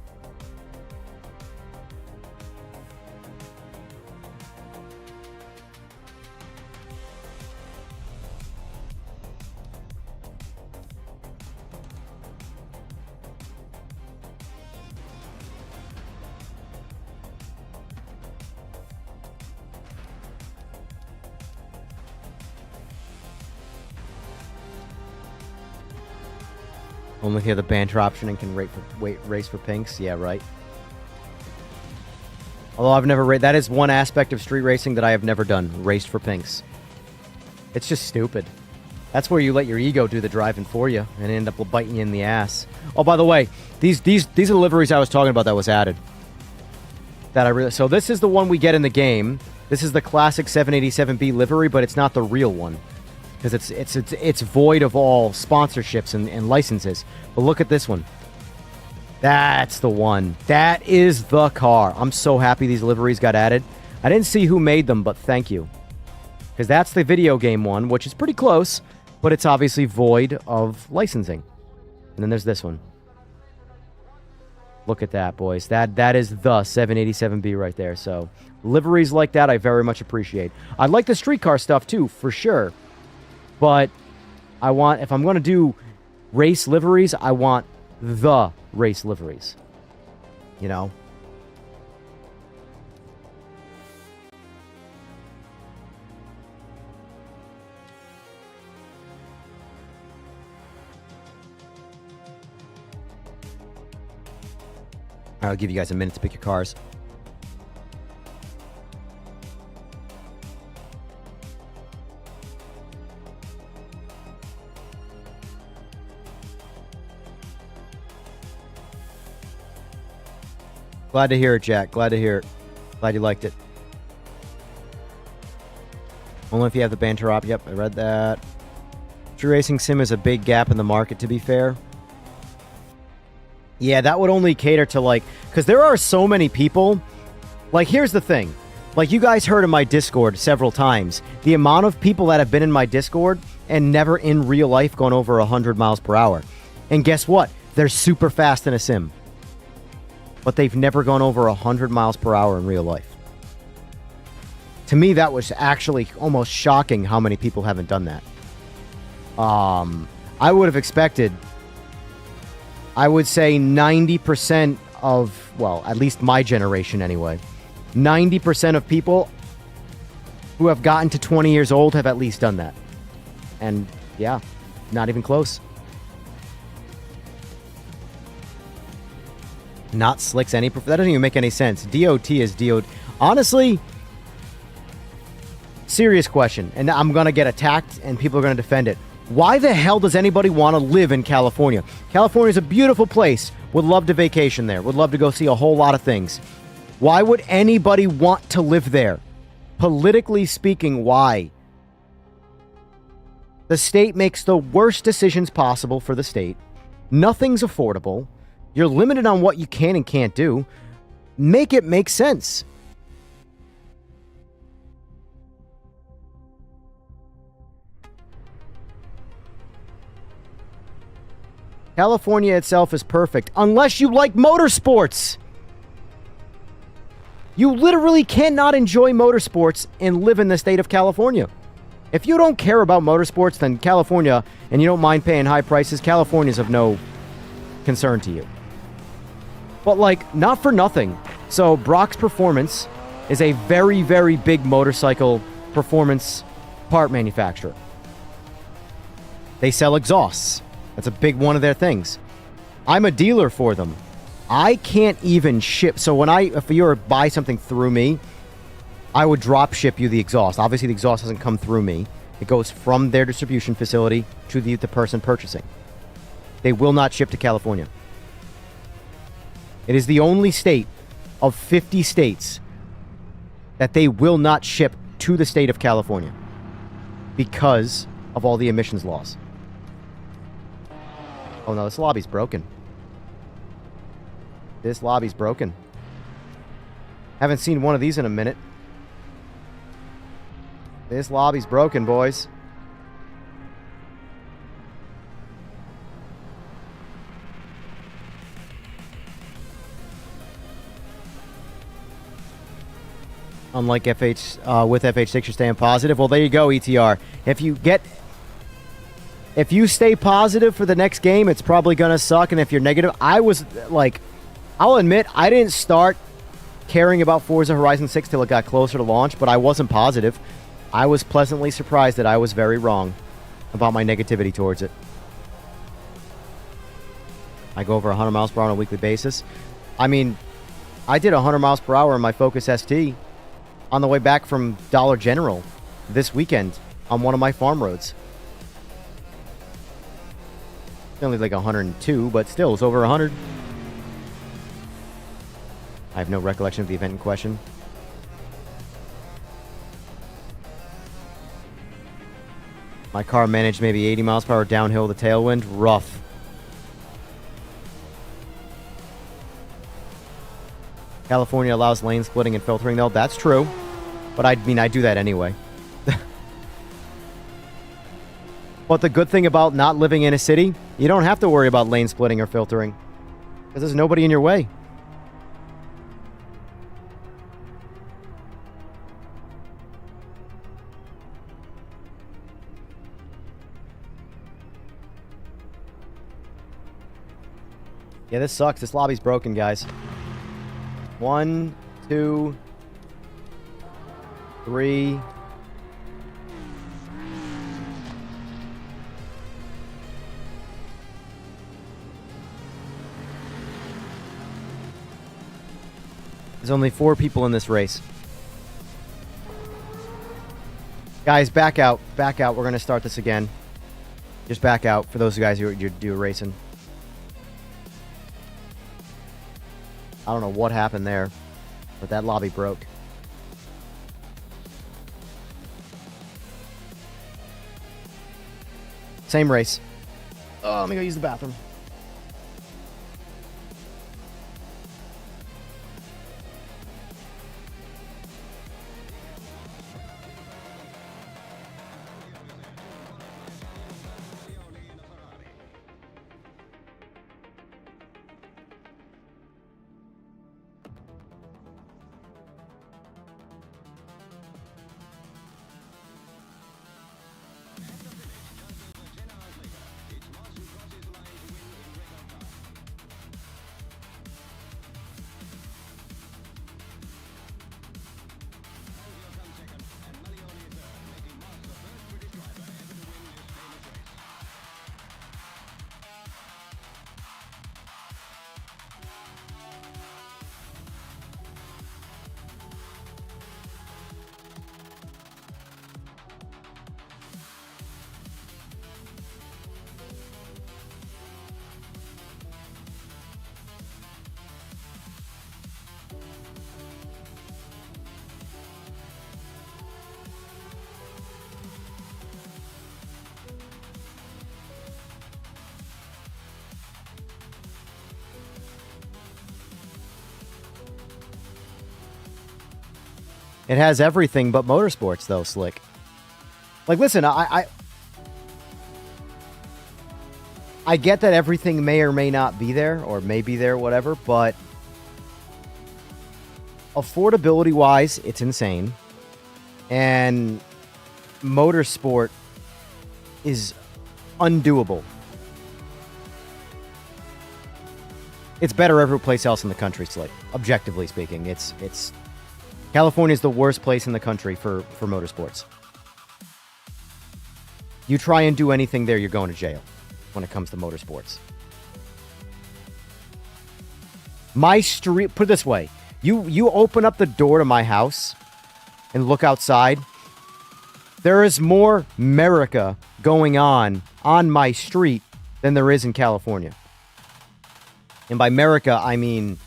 Only hear the banter option and can race for pinks. Yeah, right. Although I've never that is one aspect of street racing that I have never done. Raced for pinks. It's just stupid. That's where you let your ego do the driving for you and end up biting you in the ass. Oh, by the way, these are the liveries I was talking about that was added. So this is the one we get in the game. This is the classic 787B livery, but it's not the real one. Because it's void of all sponsorships and licenses. But look at this one. That's the one. That is the car. I'm so happy these liveries got added. I didn't see who made them, but thank you. Because that's the video game one, which is pretty close, but it's obviously void of licensing. And then there's this one. Look at that, boys. That is the 787B right there. So liveries like that I very much appreciate. I like the streetcar stuff too, for sure. But I want, if I'm going to do race liveries, I want the race liveries. You know? I'll give you guys a minute to pick your cars. Glad to hear it, Jack. Glad to hear it. Glad you liked it. Only if you have the banter op. Yep, I read that. True Racing Sim is a big gap in the market, to be fair. Yeah, that would only cater to, like... Because there are so many people... Like, here's the thing. Like, you guys heard in my Discord several times. The amount of people that have been in my Discord and never in real life gone over 100 miles per hour. And guess what? They're super fast in a sim. But they've never gone over 100 miles per hour in real life. To me, that was actually almost shocking how many people haven't done that. I would have expected, I would say 90% of, well, at least my generation anyway, 90% of people who have gotten to 20 years old have at least done that. And yeah, not even close. Not Slick's any... That doesn't even make any sense. DOT is DOT. Honestly, serious question. And I'm going to get attacked and people are going to defend it. Why the hell does anybody want to live in California? California is a beautiful place. Would love to vacation there. Would love to go see a whole lot of things. Why would anybody want to live there? Politically speaking, why? The state makes the worst decisions possible for the state. Nothing's affordable. You're limited on what you can and can't do. Make it make sense. California itself is perfect, unless you like motorsports. You literally cannot enjoy motorsports and live in the state of California. If you don't care about motorsports, then California, and you don't mind paying high prices, California's of no concern to you. But, like, not for nothing. So, Brock's Performance is a very, very big motorcycle performance part manufacturer. They sell exhausts. That's a big one of their things. I'm a dealer for them. I can't even ship. So if you were to buy something through me, I would drop ship you the exhaust. Obviously, the exhaust doesn't come through me. It goes from their distribution facility to the person purchasing. They will not ship to California. It is the only state of 50 states that they will not ship to the state of California because of all the emissions laws. Oh no, this lobby's broken. This lobby's broken. Haven't seen one of these in a minute. This lobby's broken, boys. Unlike FH with FH6, you're staying positive. Well, there you go, ETR. If you stay positive for the next game, it's probably gonna suck. And if you're negative, I'll admit I didn't start caring about Forza Horizon 6 till it got closer to launch, but I wasn't positive. I was pleasantly surprised that I was very wrong about my negativity towards it. I go over 100 miles per hour on a weekly basis. I mean, I did 100 miles per hour in my Focus ST on the way back from Dollar General this weekend on one of my farm roads. Only like 102, but still, it's over 100. I have no recollection of the event in question. My car managed maybe 80 miles per hour downhill, the tailwind. Rough. California allows lane splitting and filtering, though. That's true. But I do that anyway. But the good thing about not living in a city, you don't have to worry about lane splitting or filtering. Because there's nobody in your way. Yeah, this sucks. This lobby's broken, guys. 1, 2, 3. There's only 4 people in this race. Guys, back out. Back out. We're going to start this again. Just back out for those guys who are racing. I don't know what happened there, but that lobby broke. Same race. Oh, let me go use the bathroom. It has everything but motorsports, though, Slick. Like, listen, I I get that everything may or may not be there, or may be there, whatever, but affordability-wise, it's insane. And motorsport is undoable. It's better every place else in the country, Slick. Objectively speaking, it's California is the worst place in the country for motorsports. You try and do anything there, you're going to jail when it comes to motorsports. My street, put it this way, you open up the door to my house and look outside, there is more America going on my street than there is in California. And by America, I mean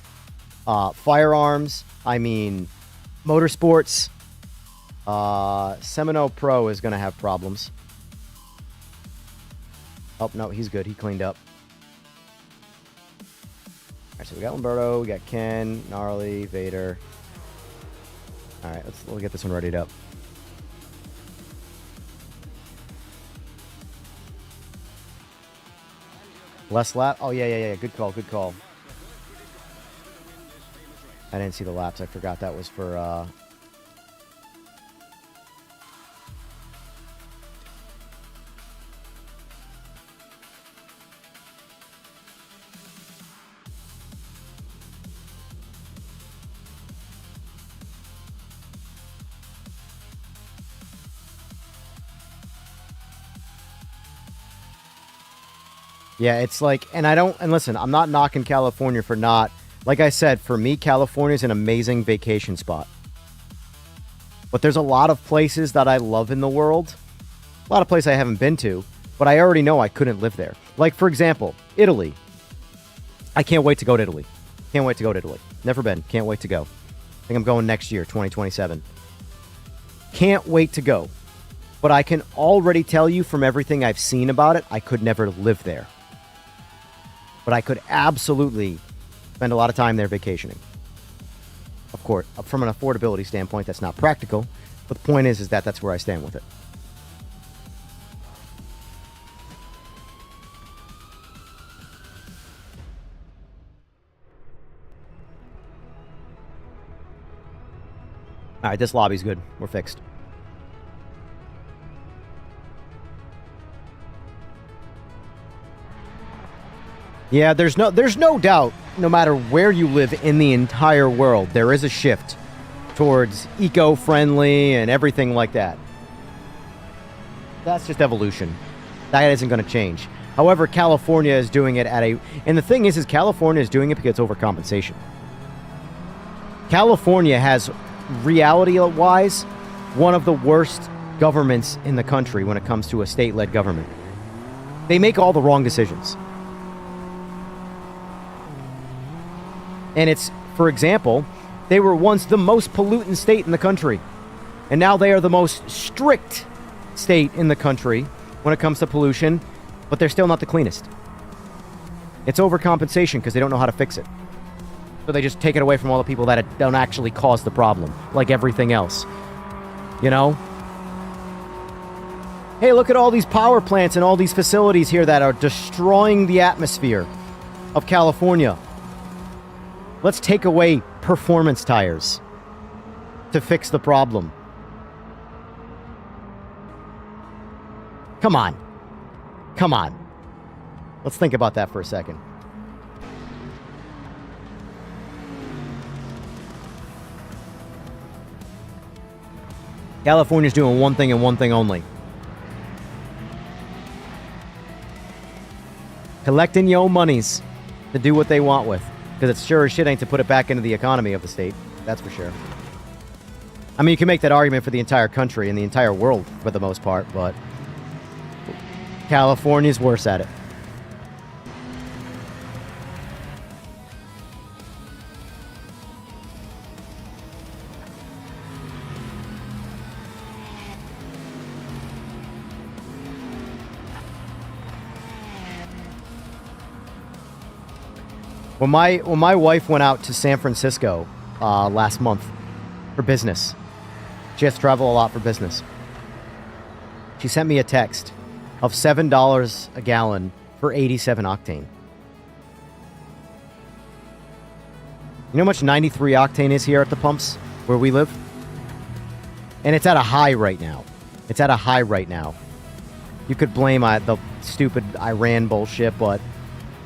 firearms, I mean motorsports. Semino Pro is going to have problems. Oh, no, he's good. He cleaned up. All right, so we got Lamberto, we got Ken, Gnarly, Vader. All right, we'll get this one readied up. Less lap? Oh, yeah. Good call. I didn't see the laps. I forgot that was for... Yeah, it's like, and listen, I'm not knocking California for not, like I said, for me, California is an amazing vacation spot. But there's a lot of places that I love in the world, a lot of places I haven't been to, but I already know I couldn't live there. Like, for example, Italy. I can't wait to go to Italy. Never been. Can't wait to go. I think I'm going next year, 2027. Can't wait to go. But I can already tell you from everything I've seen about it, I could never live there. But I could absolutely spend a lot of time there vacationing. Of course, from an affordability standpoint, that's not practical. But the point is that that's where I stand with it. All right, this lobby's good. We're fixed. Yeah, there's no doubt, no matter where you live in the entire world, there is a shift towards eco-friendly and everything like that. That's just evolution. That isn't going to change. However, California is doing it and the thing is California is doing it because it's overcompensation. California has, reality-wise, one of the worst governments in the country when it comes to a state-led government. They make all the wrong decisions. And it's, for example, they were once the most pollutant state in the country. And now they are the most strict state in the country when it comes to pollution, but they're still not the cleanest. It's overcompensation because they don't know how to fix it. So they just take it away from all the people that don't actually cause the problem, like everything else. You know? Hey, look at all these power plants and all these facilities here that are destroying the atmosphere of California. Let's take away performance tires to fix the problem. Come on. Let's think about that for a second. California's doing one thing and one thing only. Collecting your monies to do what they want with. Because it's sure as shit ain't to put it back into the economy of the state. That's for sure. I mean, you can make that argument for the entire country and the entire world for the most part, but California's worse at it. When my wife went out to San Francisco last month for business, she has to travel a lot for business. She sent me a text of $7 a gallon for 87 octane. You know how much 93 octane is here at the pumps where we live? And it's at a high right now. It's at a high right now. You could blame the stupid Iran bullshit, but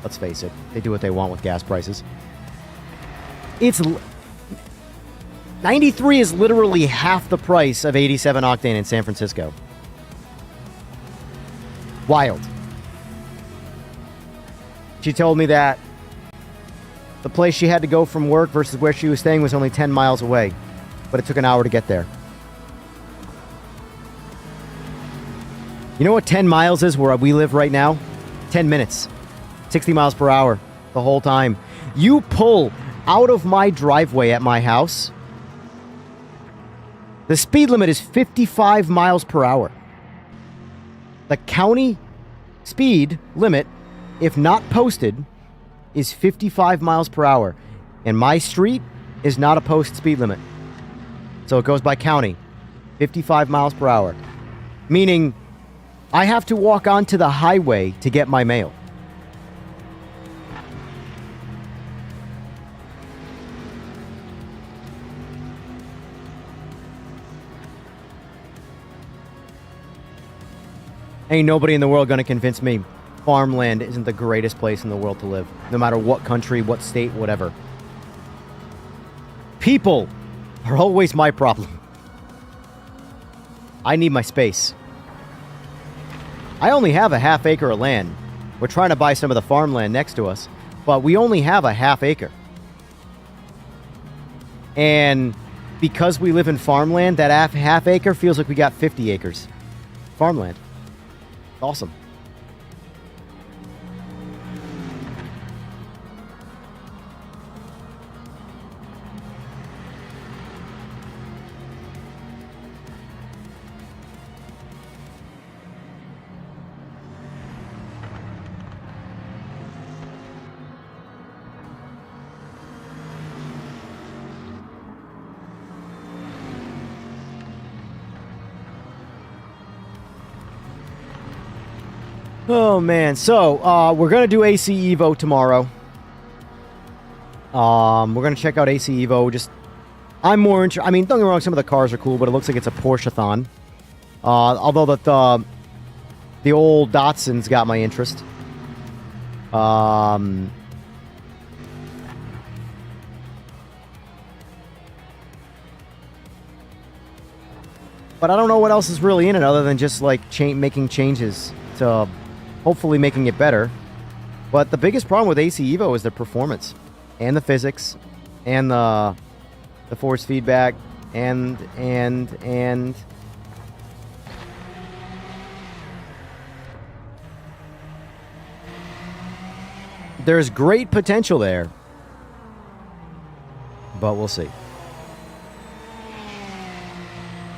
let's face it. They do what they want with gas prices. 93 is literally half the price of 87 octane in San Francisco. Wild. She told me that the place she had to go from work versus where she was staying was only 10 miles away, but it took an hour to get there. You know what 10 miles is where we live right now? 10 minutes. 60 miles per hour the whole time. You pull out of my driveway at my house, the speed limit is 55 miles per hour. The county speed limit, if not posted, is 55 miles per hour. And my street is not a post speed limit. So it goes by county. 55 miles per hour. Meaning, I have to walk onto the highway to get my mail. Ain't nobody in the world gonna convince me farmland isn't the greatest place in the world to live. No matter what country, what state, whatever. People are always my problem. I need my space. I only have a half acre of land. We're trying to buy some of the farmland next to us, but we only have a half acre. And because we live in farmland, that half acre feels like we got 50 acres. Farmland. Awesome. Oh, man. So, we're going to do AC Evo tomorrow. We're going to check out AC Evo. I'm more interested. I mean, don't get me wrong, some of the cars are cool, but it looks like it's a Porsche-a-thon. Although the old Datsun's got my interest. But I don't know what else is really in it other than just, like, making changes to hopefully making it better. But the biggest problem with AC Evo is the performance and the physics and the force feedback and there's great potential there, but we'll see.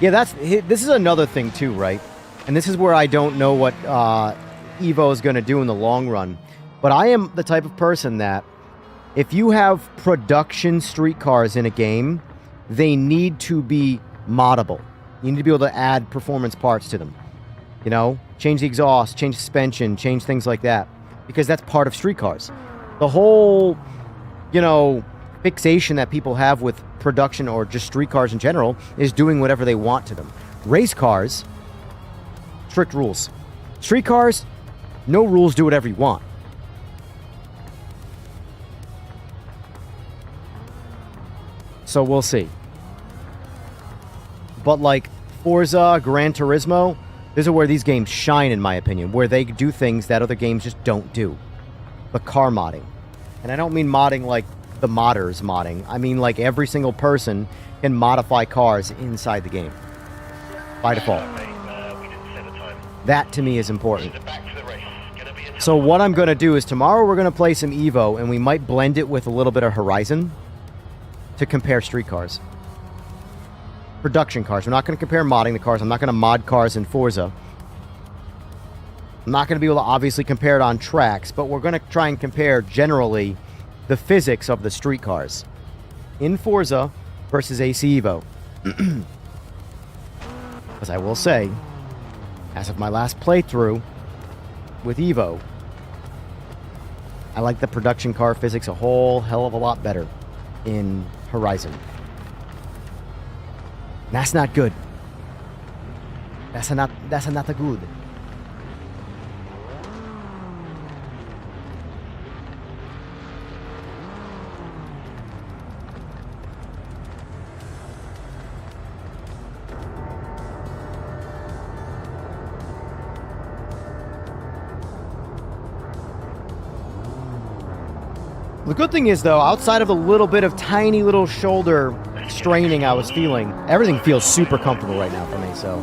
Yeah, this is another thing too, right? And this is where I don't know what Evo is going to do in the long run. But I am the type of person that if you have production street cars in a game, they need to be moddable. You need to be able to add performance parts to them. You know, change the exhaust, change suspension, change things like that. Because that's part of street cars. The whole, fixation that people have with production or just street cars in general is doing whatever they want to them. Race cars, strict rules. Street cars, no rules, do whatever you want. So we'll see. But like Forza, Gran Turismo, these are where these games shine, in my opinion, where they do things that other games just don't do. The car modding. And I don't mean modding like the modders modding. I mean like every single person can modify cars inside the game. By default. That to me is important. So what I'm going to do is tomorrow we're going to play some Evo and we might blend it with a little bit of Horizon to compare street cars. Production cars. We're not going to compare modding the cars. I'm not going to mod cars in Forza. I'm not going to be able to obviously compare it on tracks, but we're going to try and compare generally the physics of the street cars in Forza versus AC Evo. Because I will say, as of my last playthrough with Evo, I like the production car physics a whole hell of a lot better in Horizon. That's not good. That's not good. The good thing is, though, outside of a little bit of tiny little shoulder straining I was feeling, everything feels super comfortable right now for me, so.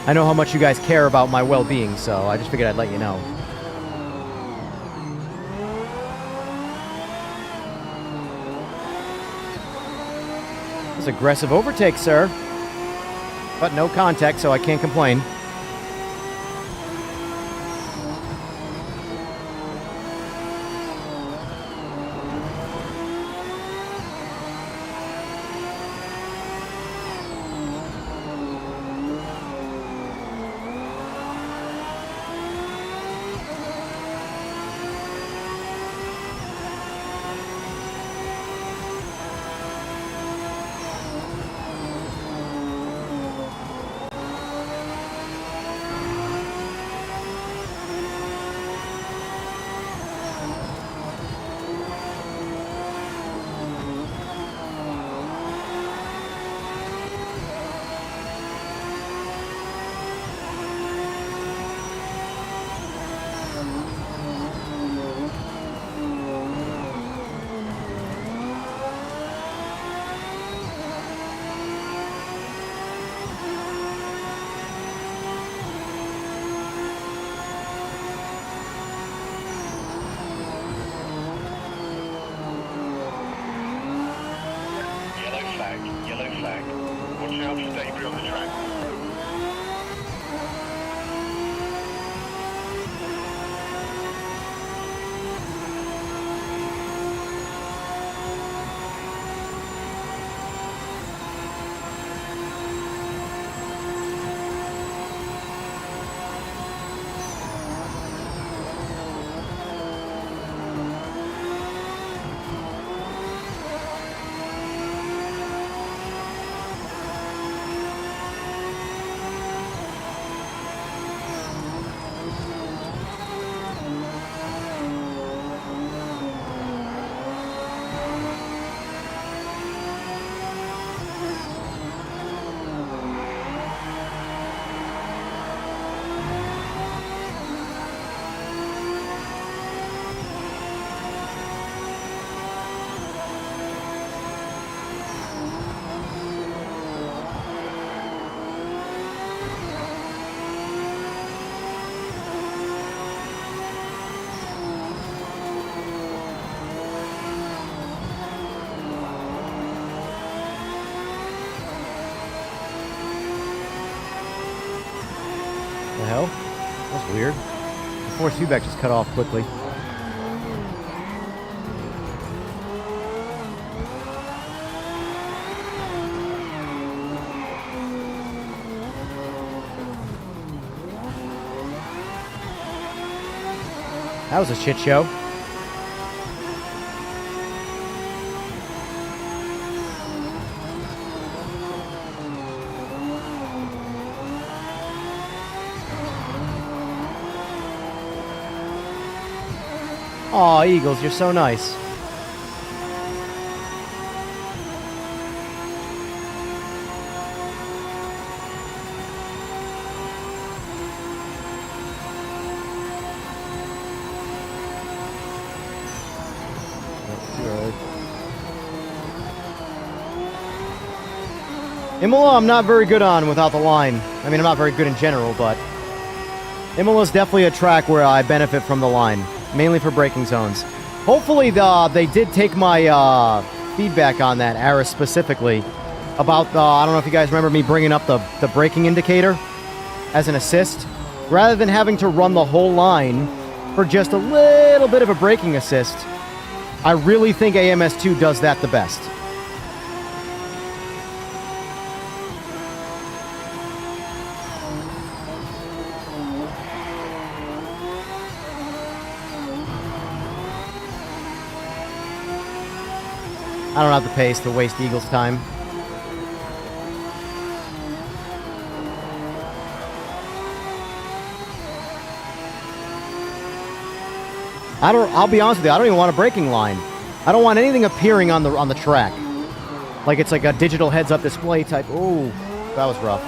I know how much you guys care about my well-being, so I just figured I'd let you know. Aggressive overtake, sir. But no contact, so I can't complain. Yellow flag. Watch out for debris on the track. The hell? That's weird. The force feedback just cut off quickly. That was a shit show. Aw, Eagles, you're so nice. Imola, I'm not very good on without the line. I mean, I'm not very good in general, but Imola's definitely a track where I benefit from the line, mainly for braking zones. Hopefully, they did take my feedback on that, Aris specifically, about the, I don't know if you guys remember me bringing up the braking indicator as an assist. Rather than having to run the whole line for just a little bit of a braking assist. I really think AMS2 does that the best. I don't have the pace to waste Eagle's time. I'll be honest with you, I don't even want a braking line. I don't want anything appearing on the track. Like it's like a digital heads-up display type. Ooh, that was rough.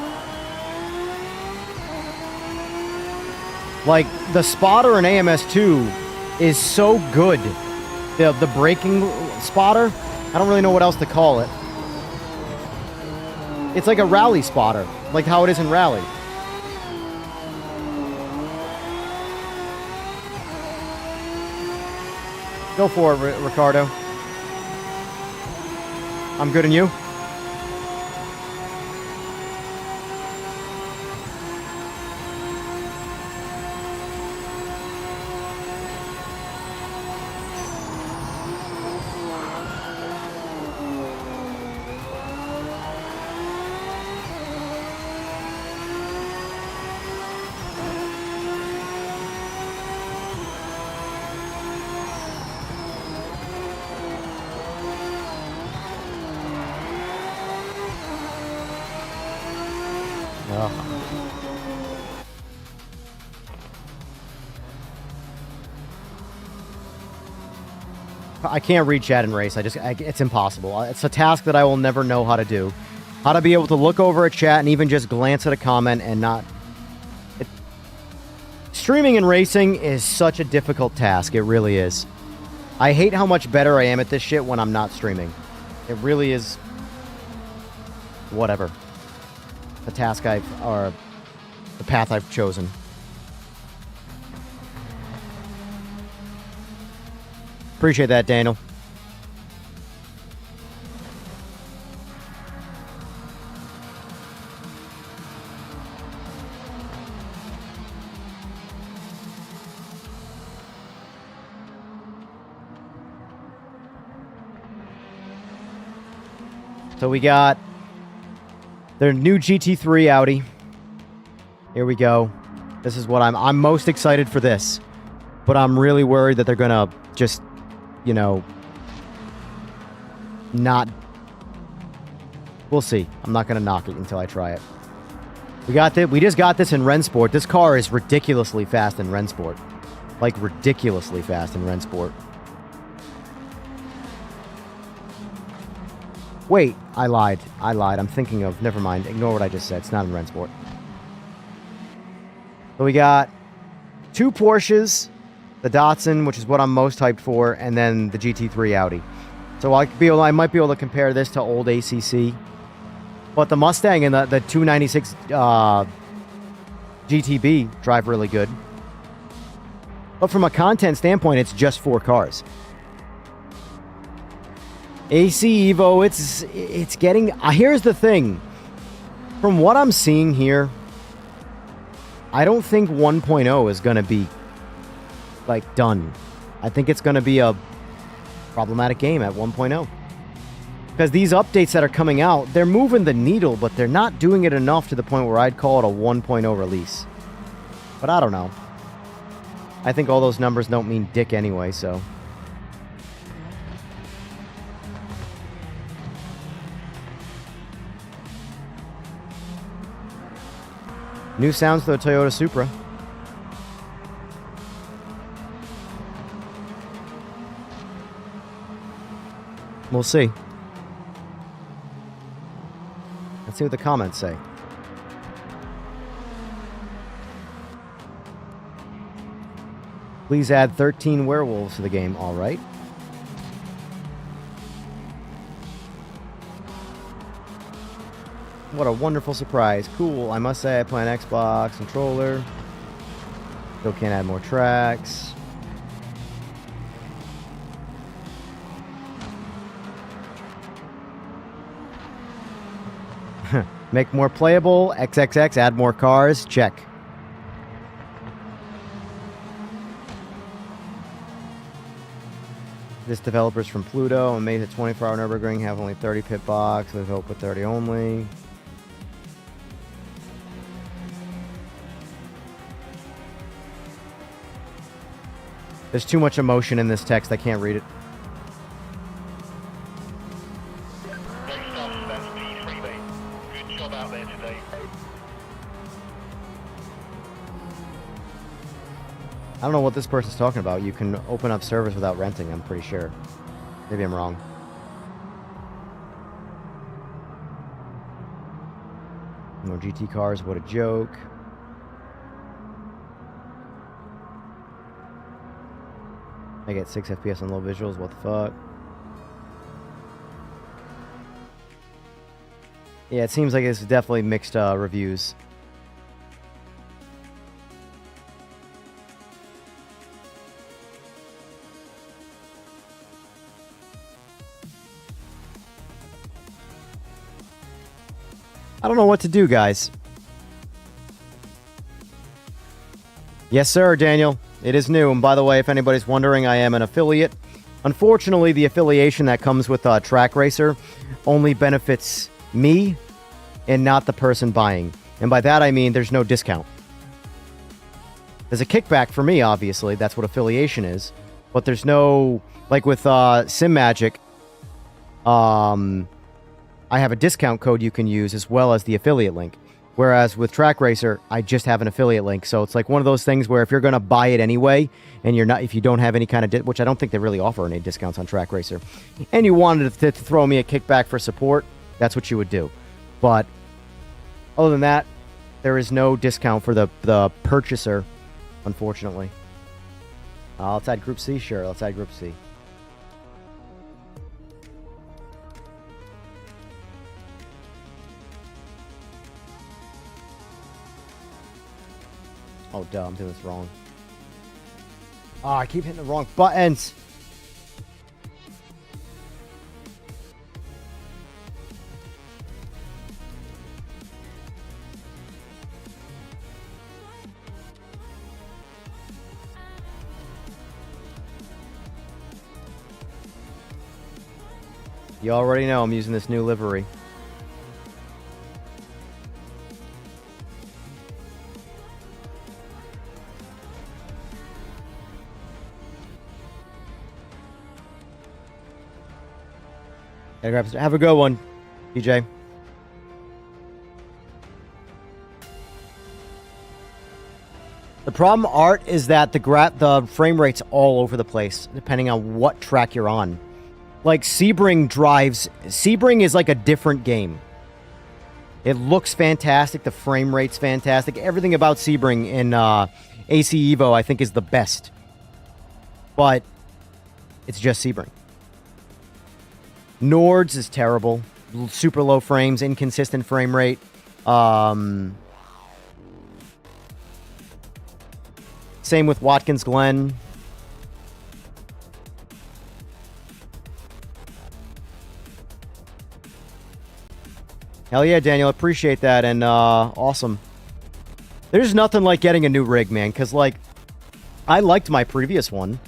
Like the spotter in AMS2 is so good. The braking spotter, I don't really know what else to call it. It's like a rally spotter, like how it is in rally. Go for it, Ricardo. I'm good, and you? I can't read chat and race. It's impossible. It's a task that I will never know how to do. How to be able to look over a chat and even just glance at a comment and not... Streaming and racing is such a difficult task. It really is. I hate how much better I am at this shit when I'm not streaming. It really is... Whatever. The task or the path I've chosen. Appreciate that, Daniel. So we got their new GT3 Audi. Here we go. This is what I'm most excited for this. But I'm really worried that they're gonna just, you know, not... We'll see. I'm not gonna knock it until I try it. We just got this in Rennsport. This car is ridiculously fast in Rennsport. Like, ridiculously fast in Rennsport. Wait, I lied. I'm thinking of... Never mind. Ignore what I just said. It's not in Rennsport. So we got 2 Porsches, the Datsun, which is what I'm most hyped for, and then the GT3 Audi. So I might be able to compare this to old ACC. But the Mustang and the 296 GTB drive really good. But from a content standpoint, it's just 4 cars. AC Evo, it's getting... here's the thing. From what I'm seeing here, I don't think 1.0 is going to be, like, done. I think it's going to be a problematic game at 1.0. Because these updates that are coming out, they're moving the needle, but they're not doing it enough to the point where I'd call it a 1.0 release. But I don't know. I think all those numbers don't mean dick anyway, so... New sounds to the Toyota Supra. We'll see. Let's see what the comments say. Please add 13 werewolves to the game. All right. What a wonderful surprise. Cool. I must say I play an Xbox controller. Still can't add more tracks. Make more playable. XXX. Add more cars. Check. This developer's from Pluto and made the 24-hour Nürburgring have only 30 pit box. Let's hope with 30 only. There's too much emotion in this text. I can't read it. Great stuff. That's P3, mate. Good job out there today. I don't know what this person's talking about. You can open up servers without renting, I'm pretty sure. Maybe I'm wrong. No GT cars, what a joke. I get 6 FPS on low visuals, what the fuck? Yeah, it seems like it's definitely mixed reviews. I don't know what to do, guys. Yes, sir, Daniel. It is new. And by the way, if anybody's wondering, I am an affiliate. Unfortunately, the affiliation that comes with Track Racer only benefits me and not the person buying. And by that, I mean there's no discount. There's a kickback for me, obviously. That's what affiliation is. But there's no... Like with Simagic, I have a discount code you can use as well as the affiliate link. Whereas with Track Racer, I just have an affiliate link. So it's like one of those things where if you're going to buy it anyway, and you're not, if you don't have any kind of, which I don't think they really offer any discounts on Track Racer, and you wanted to throw me a kickback for support, that's what you would do. But other than that, there is no discount for the purchaser, unfortunately. Let's add Group C, sure. Let's add Group C. Oh, duh, I'm doing this wrong. Oh, I keep hitting the wrong buttons. You already know I'm using this new livery. Have a good one, PJ. The problem, Art, is that the frame rate's all over the place, depending on what track you're on. Like, Sebring is like a different game. It looks fantastic, the frame rate's fantastic. Everything about Sebring in AC Evo, I think, is the best. But it's just Sebring. Nords is terrible. Super low frames, inconsistent frame rate. Same with Watkins Glen. Hell yeah, Daniel. Appreciate that. And awesome. There's nothing like getting a new rig, man. Because, like, I liked my previous one.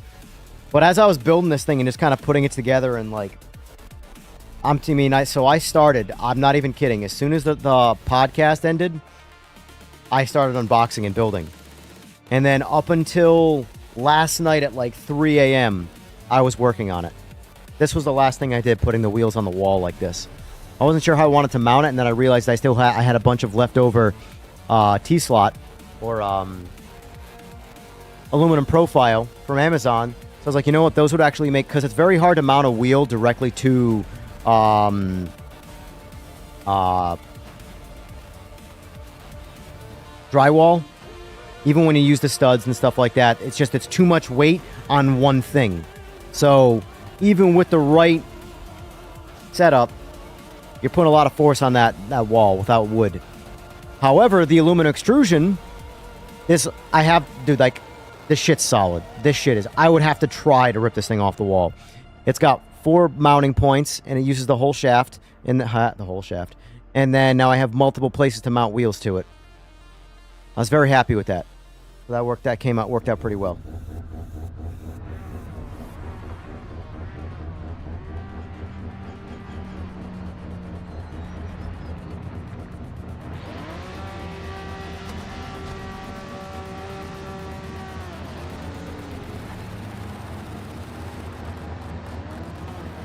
But as I was building this thing and just kind of putting it together and, like... So I started, I'm not even kidding, as soon as the podcast ended, I started unboxing and building. And then up until last night at like 3 a.m., I was working on it. This was the last thing I did, putting the wheels on the wall like this. I wasn't sure how I wanted to mount it, and then I realized I had a bunch of leftover T-slot or aluminum profile from Amazon. So I was like, you know what, those would actually make, because it's very hard to mount a wheel directly to drywall, even when you use the studs and stuff like that. It's too much weight on one thing. So even with the right setup, you're putting a lot of force on that wall without wood. However, the aluminum extrusion this shit's solid. This shit is, I would have to try to rip this thing off the wall. It's got 4 mounting points, and it uses the whole shaft, the whole shaft. And then now I have multiple places to mount wheels to it. I was very happy with that. So worked out pretty well.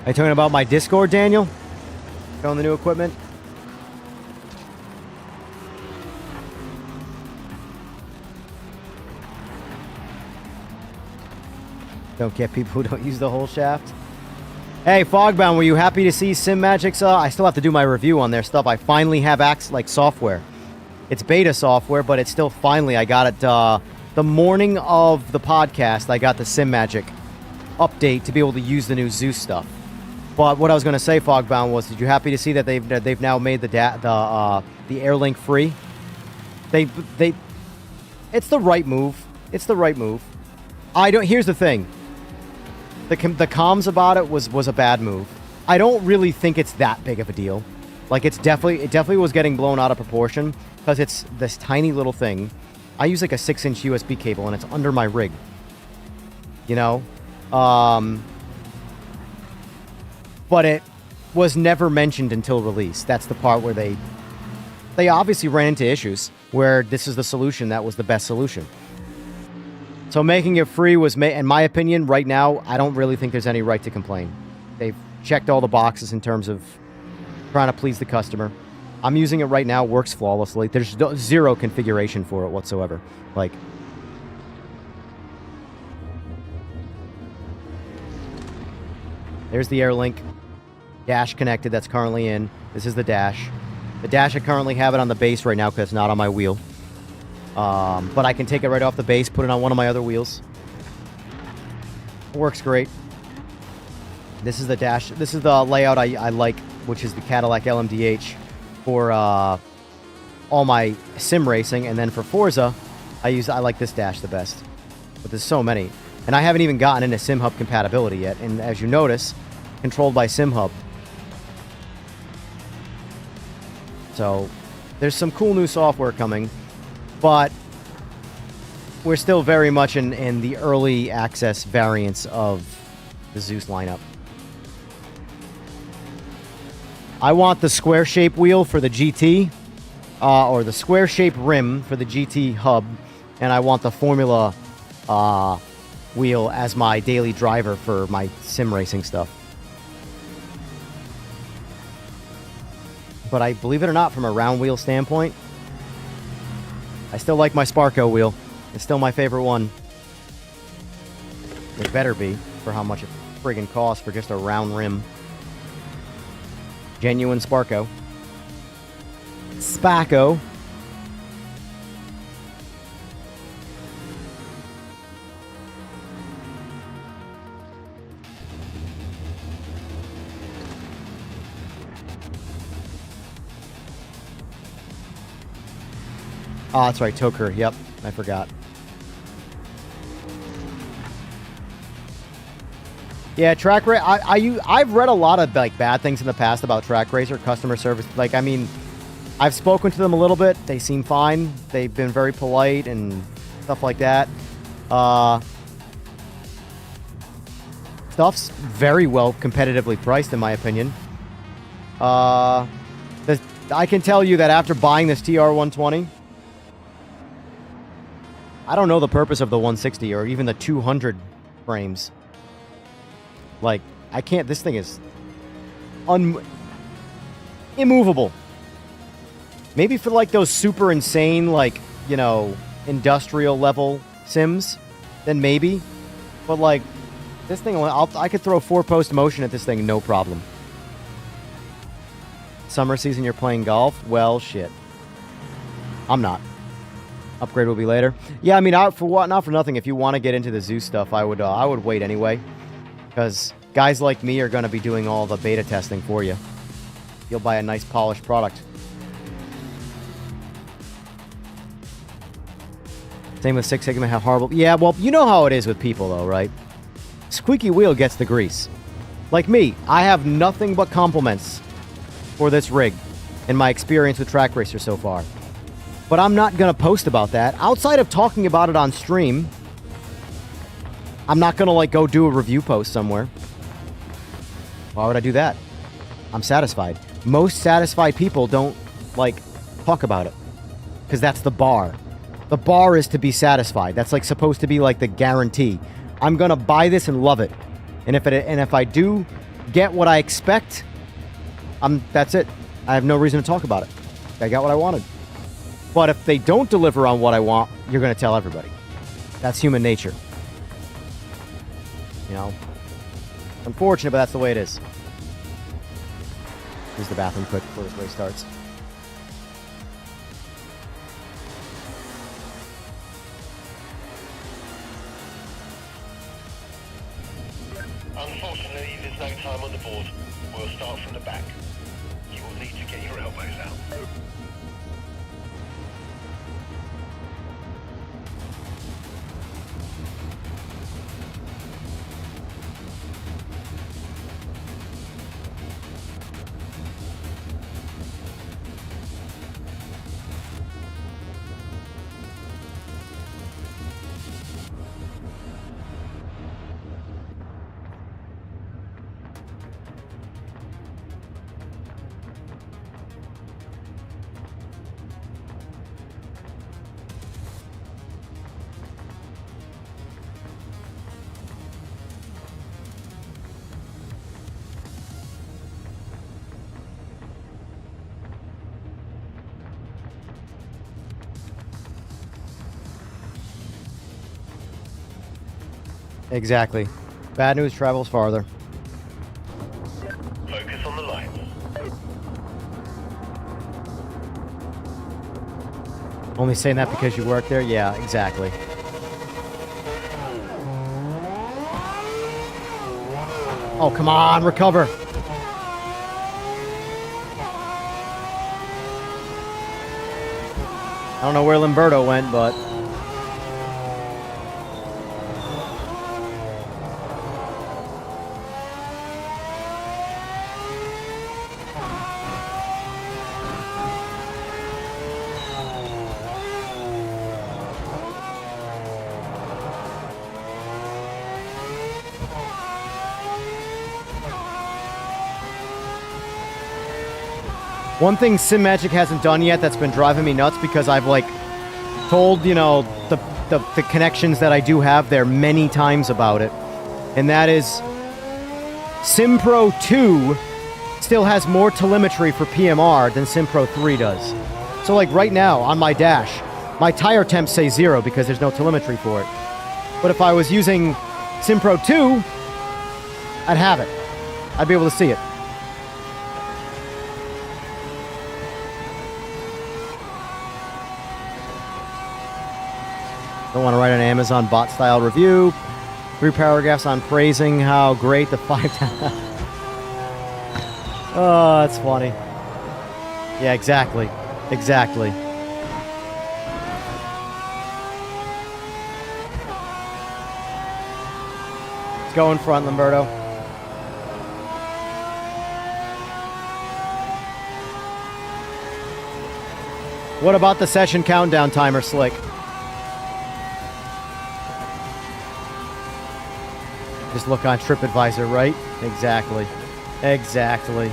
Are you talking about my Discord, Daniel? Showing the new equipment? Don't get people who don't use the whole shaft. Hey, Fogbound, were you happy to see Simagic's? I still have to do my review on their stuff. I finally have software. It's beta software, but it's still finally. I got it the morning of the podcast. I got the Simagic update to be able to use the new Zeus stuff. But what I was going to say, Fogbound, was, did you happy to see that they've now made the AirLink free? It's the right move. It's the right move. Here's the thing. The comms about it was a bad move. I don't really think it's that big of a deal. Like, it definitely was getting blown out of proportion because it's this tiny little thing. I use like a 6-inch USB cable and it's under my rig. You know? But it was never mentioned until release. That's the part where they obviously ran into issues where this is the solution that was the best solution. So making it free was, in my opinion, right now, I don't really think there's any right to complain. They've checked all the boxes in terms of trying to please the customer. I'm using it right now, works flawlessly. There's zero configuration for it whatsoever. Like, there's the AirLink dash connected that's currently in. This is the dash. The dash, I currently have it on the base right now because it's not on my wheel. But I can take it right off the base, put it on one of my other wheels. It works great. This is the dash. This is the layout I like, which is the Cadillac LMDH for all my sim racing. And then for Forza, I like this dash the best. But there's so many. And I haven't even gotten into SimHub compatibility yet. And as you notice, controlled by SimHub. So there's some cool new software coming. But we're still very much in the early access variants of the Zeus lineup. I want the square shape wheel for the GT, or the square shape rim for the GT hub, and I want the Formula wheel as my daily driver for my sim racing stuff. But I believe it or not, from a round wheel standpoint, I still like my Sparco wheel. It's still my favorite one. It better be, for how much it friggin' costs for just a round rim. Genuine Sparco. Spaco. Oh, that's right, Toker. Yep, I forgot. Yeah, I've read a lot of like bad things in the past about Track Racer customer service. Like, I mean, I've spoken to them a little bit. They seem fine. They've been very polite and stuff like that. Stuff's very well competitively priced, in my opinion. I can tell you that after buying this TR120, I don't know the purpose of the 160 or even the 200 frames. Like, I can't... This thing is... immovable. Maybe for, like, those super insane, like, you know, industrial level sims, then maybe. But, like, this thing... I could throw 4-post motion at this thing, no problem. Summer season, you're playing golf? Well, shit. I'm not. Upgrade will be later. Yeah, I mean, not for nothing. If you want to get into the Zeus stuff, I would wait anyway. Because guys like me are going to be doing all the beta testing for you. You'll buy a nice polished product. Same with Six Sigma, have horrible... Yeah, well, you know how it is with people, though, right? Squeaky wheel gets the grease. Like me, I have nothing but compliments for this rig in my experience with Track Racer so far. But I'm not going to post about that. Outside of talking about it on stream, I'm not going to, like, go do a review post somewhere. Why would I do that? I'm satisfied. Most satisfied people don't, like, talk about it. Because that's the bar. The bar is to be satisfied. That's, like, supposed to be, like, the guarantee. I'm going to buy this and love it. And if I do get what I expect, that's it. I have no reason to talk about it. I got what I wanted. But if they don't deliver on what I want, you're going to tell everybody. That's human nature. You know? Unfortunate, but that's the way it is. Use the bathroom quick before this race starts. Unfortunately, there's no time on the board. We'll start from the back. You will need to get your elbows out. Exactly. Bad news travels farther. Focus on the lines. Only saying that because you work there? Yeah, exactly. Oh, come on, recover. I don't know where Limberto went, but... One thing Simagic hasn't done yet that's been driving me nuts because I've, like, told, you know, the connections that I do have there many times about it. And that is SimPro 2 still has more telemetry for PMR than SimPro 3 does. So, like, right now on my dash, my tire temps say 0 because there's no telemetry for it. But if I was using SimPro 2, I'd have it. I'd be able to see it. Don't want to write an Amazon bot-style review. 3 paragraphs on praising how great the 5... Oh, that's funny. Yeah, exactly. Exactly. Let's go in front, Limberto. What about the session countdown timer, Slick? Just look on TripAdvisor, right? Exactly. Exactly.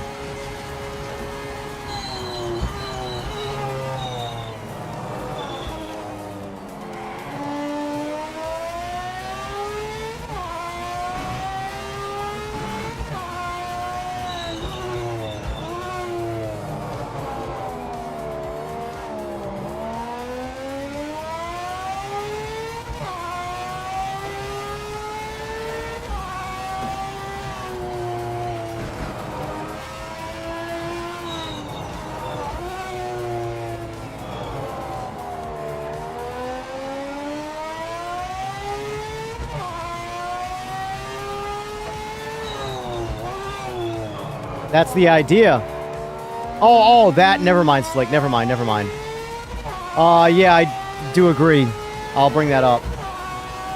That's the idea. Oh, that. Never mind, Slick. Never mind. Yeah, I do agree. I'll bring that up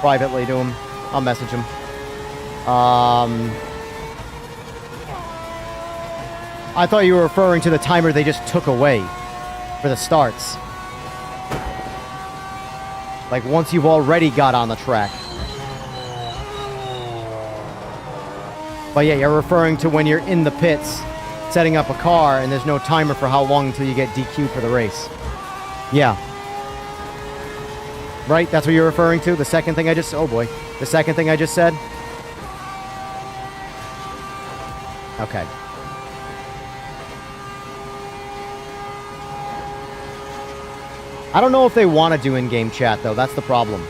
privately to him. I'll message him. I thought you were referring to the timer they just took away for the starts. Like, once you've already got on the track. But yeah, you're referring to when you're in the pits setting up a car and there's no timer for how long until you get DQ'd for the race. Yeah. Right? That's what you're referring to? The second thing I just... Oh boy. The second thing I just said? Okay. I don't know if they want to do in-game chat, though. That's the problem.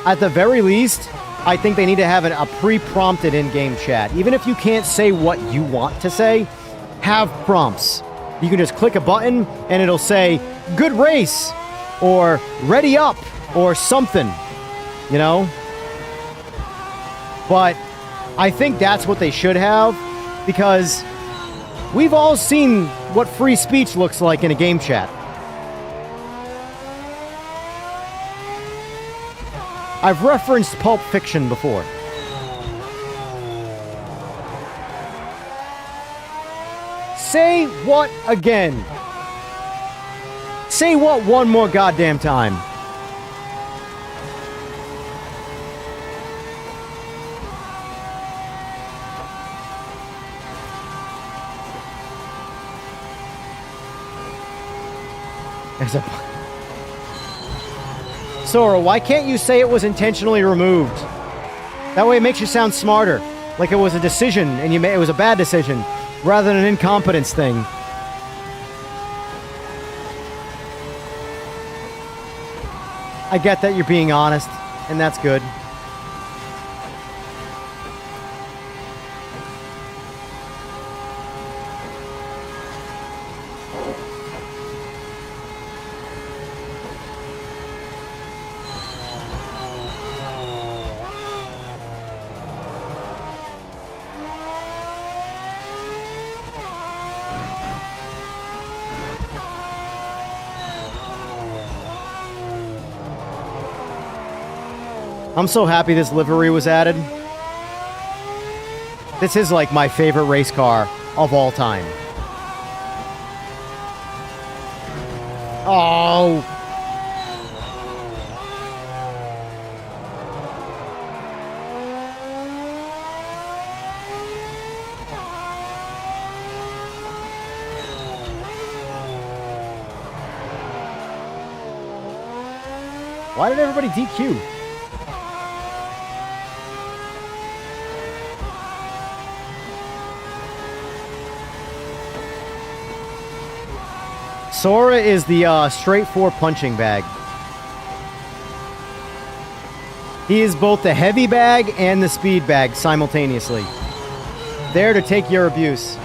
At the very least, I think they need to have a pre-prompted in-game chat. Even if you can't say what you want to say, have prompts. You can just click a button, and it'll say, good race, or ready up, or something, you know? But I think that's what they should have, because we've all seen what free speech looks like in a game chat. I've referenced Pulp Fiction before. Say what again? Say what one more goddamn time? Sora, why can't you say it was intentionally removed? That way it makes you sound smarter. Like it was a decision and it was a bad decision, rather than an incompetence thing. I get that you're being honest, and that's good. I'm so happy this livery was added. This is like my favorite race car of all time. Oh. Why did everybody DQ? Sora is the straight four punching bag. He is both the heavy bag and the speed bag simultaneously. There to take your abuse.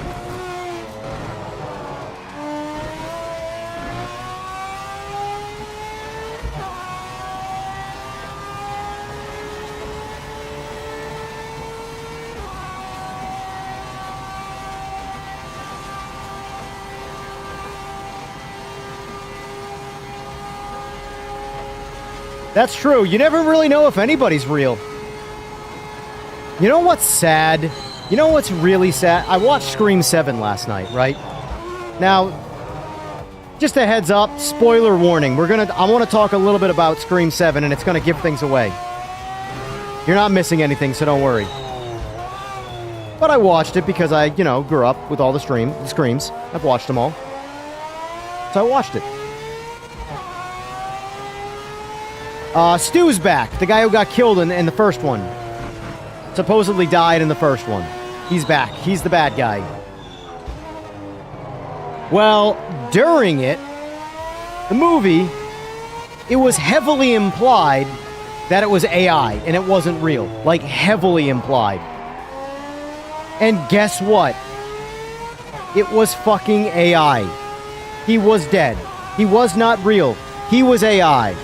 That's true. You never really know if anybody's real. You know what's sad? You know what's really sad? I watched Scream 7 last night, right? Now, just a heads up, spoiler warning. I want to talk a little bit about Scream 7, and it's going to give things away. You're not missing anything, so don't worry. But I watched it because I, grew up with all the Screams. I've watched them all. So I watched it. Stu's back. The guy who got killed in the first one. Supposedly died in the first one. He's back. He's the bad guy. Well, during the movie, it was heavily implied that it was AI and it wasn't real. Like, heavily implied. And guess what? It was fucking AI. He was dead. He was not real. He was AI.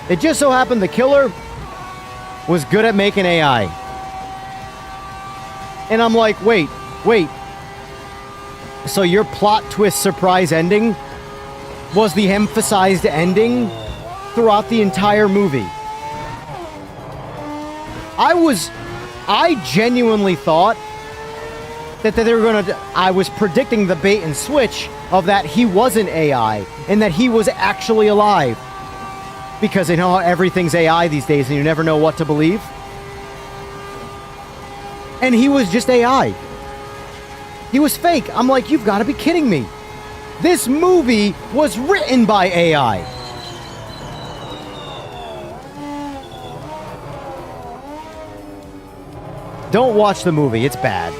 It just so happened the killer was good at making AI. And I'm like, wait. So your plot twist surprise ending was the emphasized ending throughout the entire movie. I genuinely thought that they were I was predicting the bait and switch of that he wasn't AI and that he was actually alive. Because they know how everything's AI these days and you never know what to believe. And he was just AI. He was fake. I'm like, you've got to be kidding me. This movie was written by AI. Don't watch the movie. It's bad.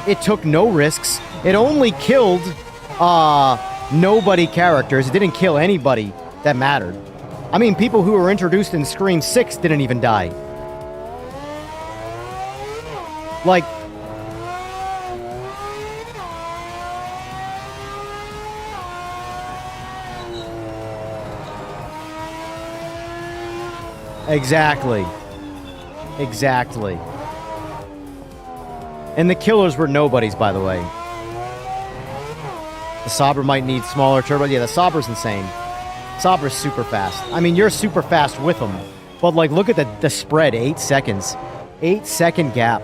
It took no risks. It only killed nobody characters. It didn't kill anybody that mattered. I mean, people who were introduced in Scream 6 didn't even die. Like, exactly. Exactly. And the killers were nobodies, by the way. The Sabre might need smaller turbo. Yeah, the Sabre's insane. Sabre's super fast. I mean, you're super fast with them. But, like, look at the spread. 8 seconds. 8-second gap.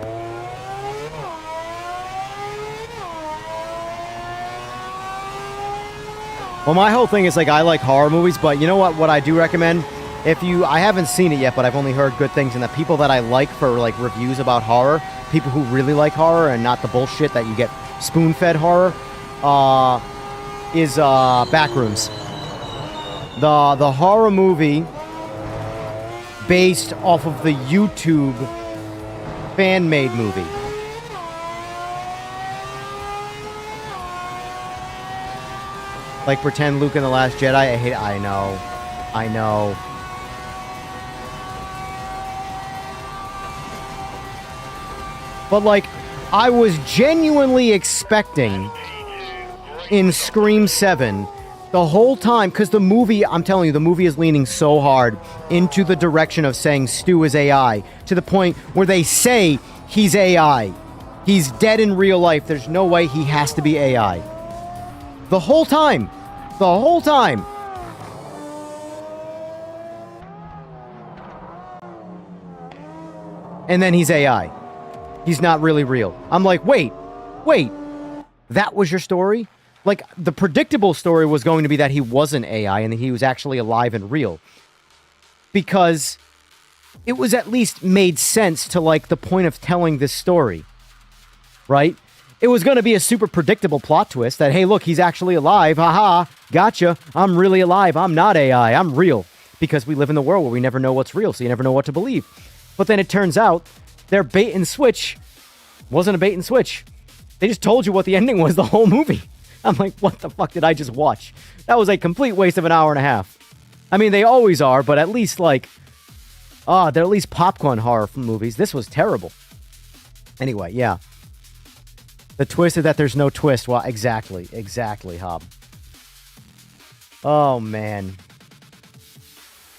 Well, my whole thing is, like, I like horror movies, but you know what? What I do recommend? I haven't seen it yet, but I've only heard good things, and the people that I like for, like, reviews about horror, people who really like horror and not the bullshit that you get spoon-fed horror, is Backrooms. The horror movie based off of the YouTube fan-made movie. Like pretend Luke in The Last Jedi. I know. But like, I was genuinely expecting in Scream 7 the whole time, because the movie, I'm telling you, the movie is leaning so hard into the direction of saying Stu is AI, to the point where they say he's AI. He's dead in real life. There's no way he has to be AI. The whole time. The whole time. And then he's AI. He's not really real. I'm like, wait. That was your story? Like, the predictable story was going to be that he wasn't AI and that he was actually alive and real. Because it was at least made sense to, like, the point of telling this story. Right? It was going to be a super predictable plot twist that, hey, look, he's actually alive. Haha, gotcha. I'm really alive. I'm not AI. I'm real. Because we live in the world where we never know what's real, so you never know what to believe. But then it turns out their bait and switch wasn't a bait and switch. They just told you what the ending was the whole movie. I'm like, what the fuck did I just watch? That was a complete waste of an hour and a half. I mean, they always are, but at least, like, they're at least popcorn horror movies. This was terrible. Anyway, yeah. The twist is that there's no twist. Well, exactly, Hob. Oh, man.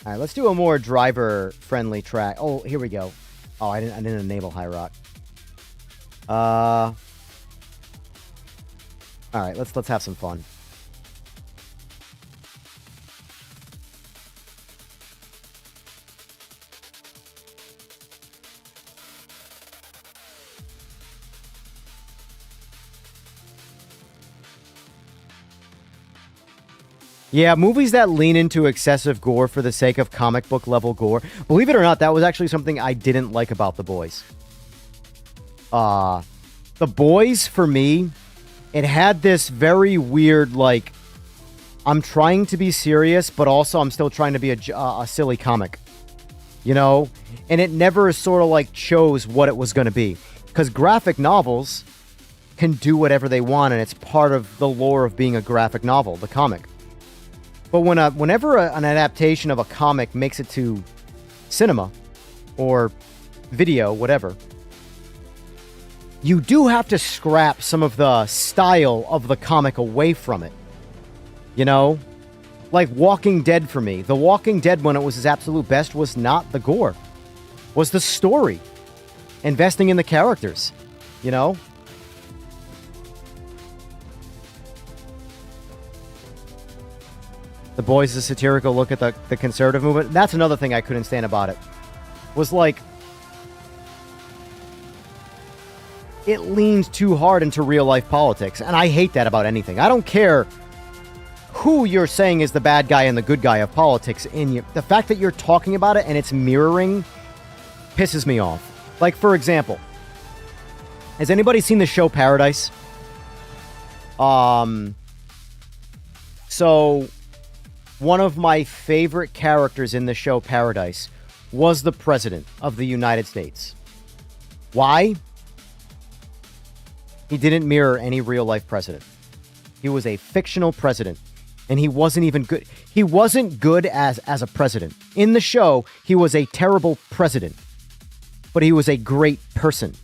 All right, let's do a more driver-friendly track. Oh, here we go. Oh, I didn't enable High Rock. All right, let's have some fun. Yeah, movies that lean into excessive gore for the sake of comic book level gore. Believe it or not, that was actually something I didn't like about The Boys. The Boys, for me, it had this very weird, like, I'm trying to be serious, but also I'm still trying to be a silly comic. You know? And it never sort of, like, chose what it was going to be. Because graphic novels can do whatever they want, and it's part of the lore of being a graphic novel, the comic. But whenever an adaptation of a comic makes it to cinema or video, whatever, you do have to scrap some of the style of the comic away from it. You know? Like Walking Dead for me. The Walking Dead, when it was its absolute best, was not the gore. Was the story. Investing in the characters. You know? The Boys is a satirical look at the conservative movement. That's another thing I couldn't stand about it. Was like, it leans too hard into real life politics. And I hate that about anything. I don't care who you're saying is the bad guy and the good guy of politics in you. The fact that you're talking about it and it's mirroring pisses me off. Like, for example, has anybody seen the show Paradise? So, one of my favorite characters in the show Paradise was the President of the United States. Why? He didn't mirror any real-life president. He was a fictional president, and he wasn't even good. He wasn't good as a president. In the show, he was a terrible president, but he was a great person,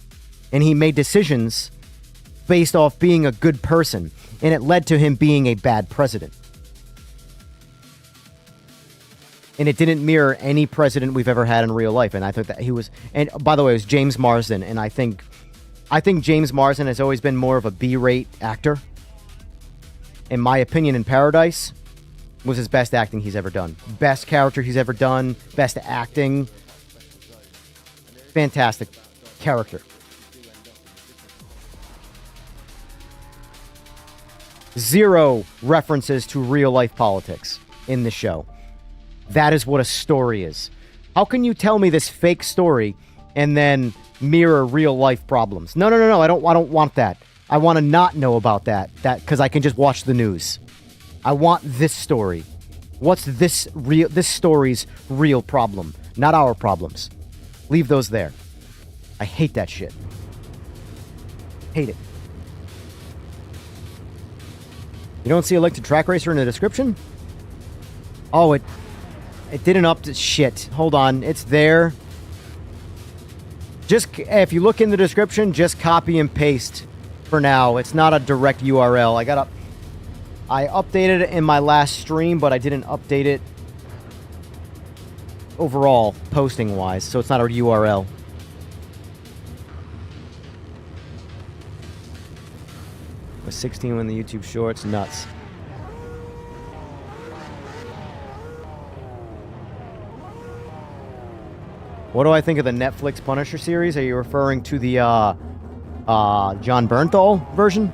and he made decisions based off being a good person, and it led to him being a bad president. And it didn't mirror any president we've ever had in real life, and I thought that he was... And by the way, it was James Marsden, and I think James Marsden has always been more of a B-rate actor. In my opinion, in Paradise, was his best acting he's ever done. Best character he's ever done, best acting. Fantastic character. Zero references to real-life politics in the show. That is what a story is. How can you tell me this fake story and then mirror real-life problems? No. I don't want that. I want to not know about that because I can just watch the news. I want this story. What's this story's real problem? Not our problems. Leave those there. I hate that shit. Hate it. You don't see a link to Track Racer in the description? Oh, it didn't shit. Hold on. It's there. Just, if you look in the description, just copy and paste for now. It's not a direct URL. I updated it in my last stream, but I didn't update it overall, posting-wise, so it's not a URL. Was 16 when the YouTube Shorts? Nuts. What do I think of the Netflix Punisher series? Are you referring to the John Bernthal version?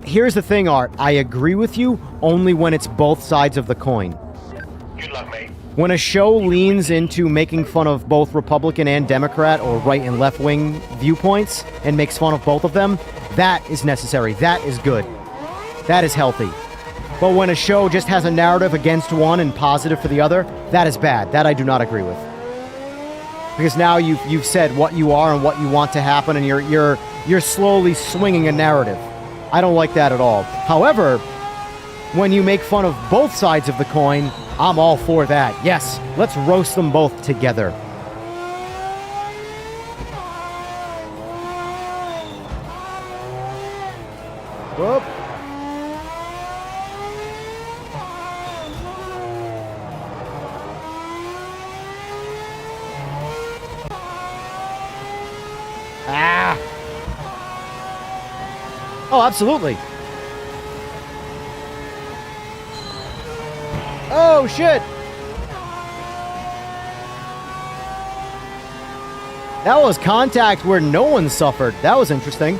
Here's the thing, Art. I agree with you only when it's both sides of the coin. Good luck, mate. When a show leans into making fun of both Republican and Democrat or right and left wing viewpoints and makes fun of both of them, that is necessary. That is good. That is healthy. But when a show just has a narrative against one and positive for the other, that is bad. That I do not agree with. Because now you've said what you are and what you want to happen, and you're slowly swinging a narrative. I don't like that at all. However, when you make fun of both sides of the coin, I'm all for that. Yes, let's roast them both together. Whoop. Ah! Oh, absolutely. Oh, shit! That was contact where no one suffered. That was interesting.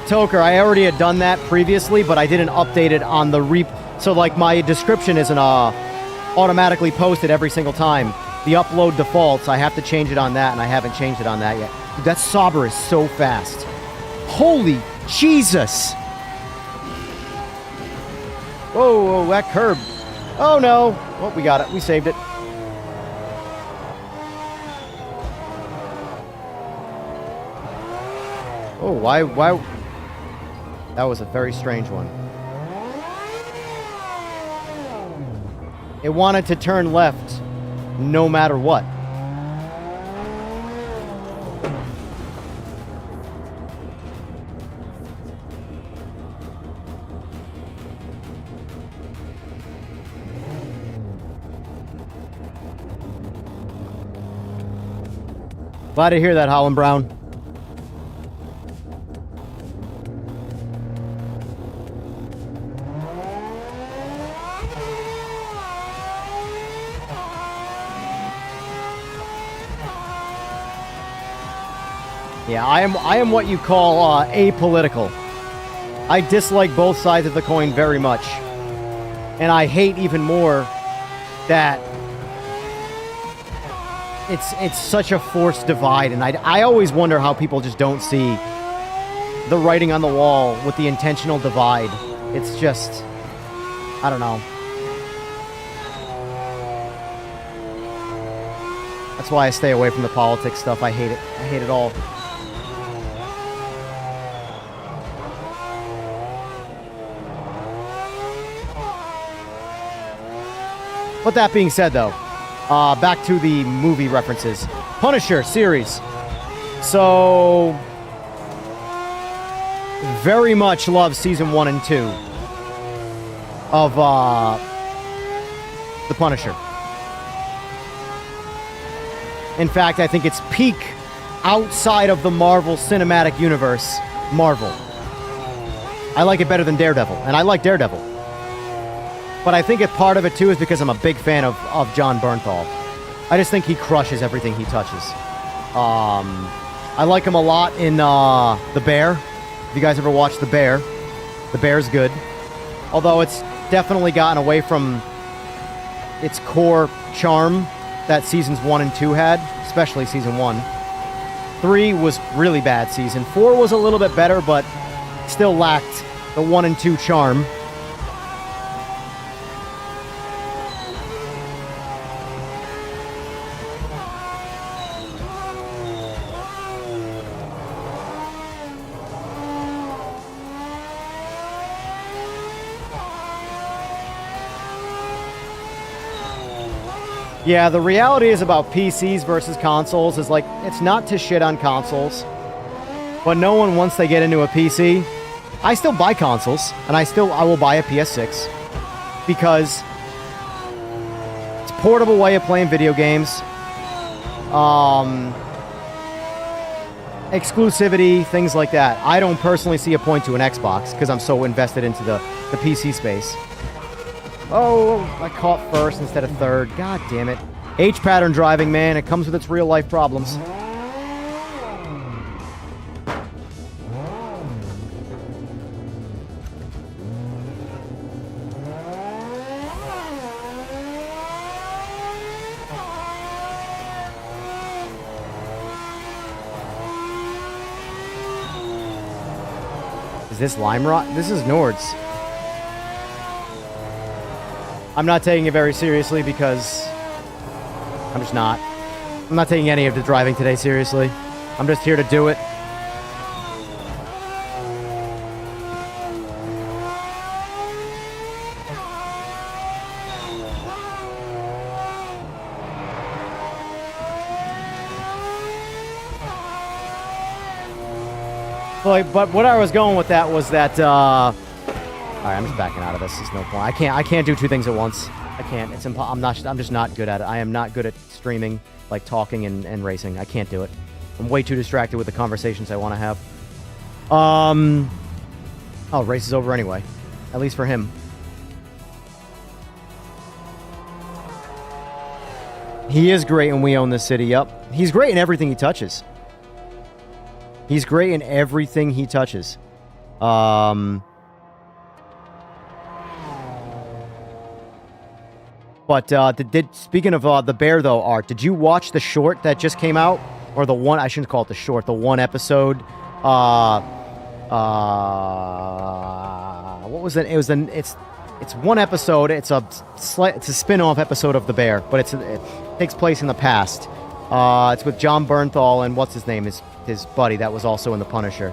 Toker, I already had done that previously, but I didn't update it on the so like my description isn't automatically posted every single time. The upload defaults, I have to change it on that, and I haven't changed it on that yet. Dude, that Sauber is so fast. Holy Jesus! Whoa, that curb. Oh no! Oh, we got it. We saved it. Oh, why? That was a very strange one. It wanted to turn left no matter what. Glad to hear that, Holland Brown. Yeah, I am what you call apolitical. I dislike both sides of the coin very much. And I hate even more that it's such a forced divide. And I always wonder how people just don't see the writing on the wall with the intentional divide. It's just, I don't know. That's why I stay away from the politics stuff. I hate it. I hate it all. But that being said, though, back to the movie references. Punisher series. So, very much love season 1 and 2 of The Punisher. In fact, I think it's peak outside of the Marvel Cinematic Universe. Marvel. I like it better than Daredevil, and I like Daredevil. But I think part of it, too, is because I'm a big fan of John Bernthal. I just think he crushes everything he touches. I like him a lot in The Bear. If you guys ever watched The Bear, The Bear's good. Although it's definitely gotten away from its core charm that seasons 1 and 2 had, especially season 1. 3 was really bad season. 4 was a little bit better, but still lacked the 1 and 2 charm. Yeah, the reality is about PCs versus consoles is like, it's not to shit on consoles, but no one, once they get into a PC, I still buy consoles, and I will buy a PS6, because it's a portable way of playing video games, exclusivity, things like that. I don't personally see a point to an Xbox, because I'm so invested into the PC space. Oh, I caught first instead of third. God damn it. H-pattern driving, man. It comes with its real-life problems. Is this Lime Rock? This is Nord's. I'm not taking it very seriously because I'm just not. I'm not taking any of the driving today seriously. I'm just here to do it. But what I was going with that was that Alright, I'm just backing out of this. There's no point. I can't do two things at once. I can't. It's I'm just not good at it. I am not good at streaming, like talking and racing. I can't do it. I'm way too distracted with the conversations I want to have. Oh, race is over anyway. At least for him. He is great and we own this city, yup. He's great in everything he touches. He's great in everything he touches. But speaking of the bear, though, Art, did you watch the short that just came out? Or the one, I shouldn't call it the short, the one episode. What was it? It's one episode. It's a spin-off episode of The Bear, but it takes place in the past. It's with John Bernthal and what's his name? His buddy that was also in The Punisher.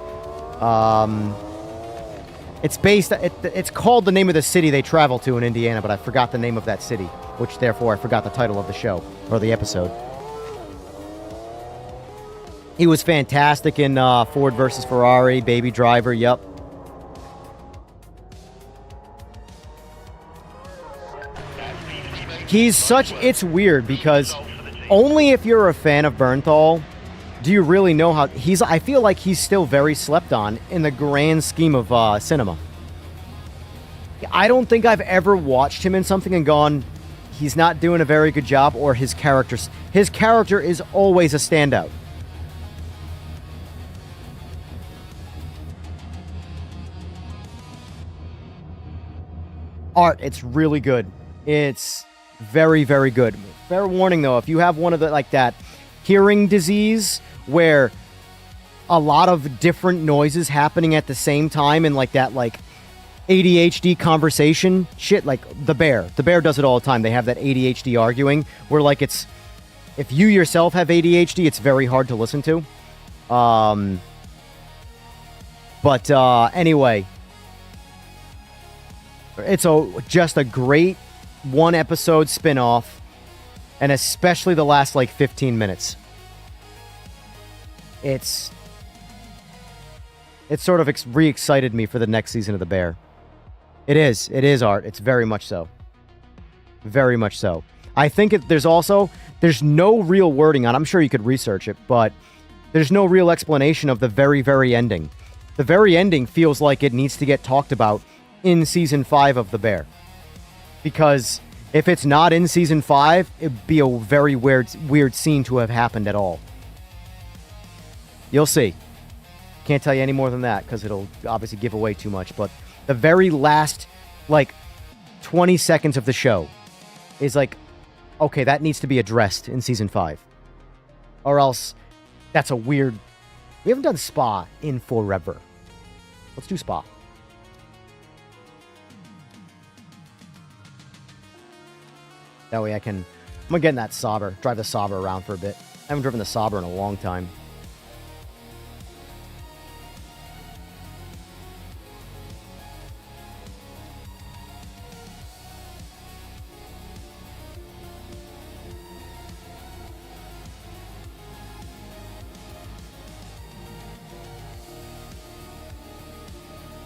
It's called the name of the city they travel to in Indiana, but I forgot the name of that city, which therefore I forgot the title of the show, or the episode. He was fantastic in Ford versus Ferrari, Baby Driver, yup. It's weird, because only if you're a fan of Bernthal do you really know how I feel like he's still very slept on in the grand scheme of cinema. I don't think I've ever watched him in something and gone, he's not doing a very good job, or his character is always a standout. Art, it's really good. It's very, very good. Fair warning, though, if you have one of the, like, that hearing disease where a lot of different noises happening at the same time and, like, that, like, ADHD conversation shit, like the bear does it all the time. They have that ADHD arguing where, like, it's, if you yourself have ADHD, it's very hard to listen to. Anyway, it's just a great one episode spin-off, and especially the last, like, 15 minutes. It's sort of re-excited me for the next season of The Bear. It is, Art. It's very much so. Very much so. I think there's no real wording on it. I'm sure you could research it, but there's no real explanation of the very, very ending. The very ending feels like it needs to get talked about in Season 5 of The Bear. Because if it's not in Season 5, it'd be a very weird scene to have happened at all. You'll see. Can't tell you any more than that, because it'll obviously give away too much, but the very last, like, 20 seconds of the show is like, okay, that needs to be addressed in Season 5. Or else, that's a weird... We haven't done Spa in forever. Let's do Spa. That way I'm gonna get in that Sauber. Drive the Sauber around for a bit. I haven't driven the Sauber in a long time.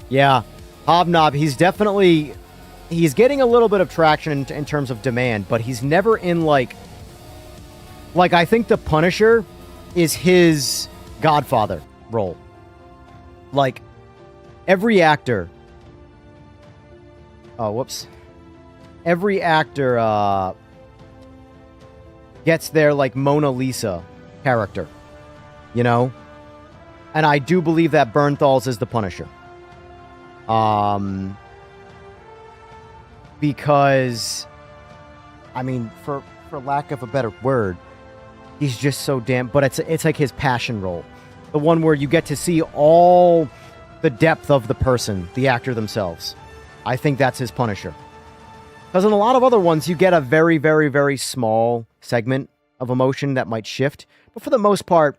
Yeah, Hobnob, he's getting a little bit of traction in terms of demand, but he's never in, like, I think the Punisher is his Godfather role. Like, every actor... Oh, whoops. Every actor, gets their, like, Mona Lisa character, you know? And I do believe that Bernthal's is the Punisher. Because, I mean, for lack of a better word, he's just so damn... But it's like his passion role. The one where you get to see all the depth of the person, the actor themselves. I think that's his Punisher. Because in a lot of other ones, you get a very, very, very small segment of emotion that might shift. But for the most part,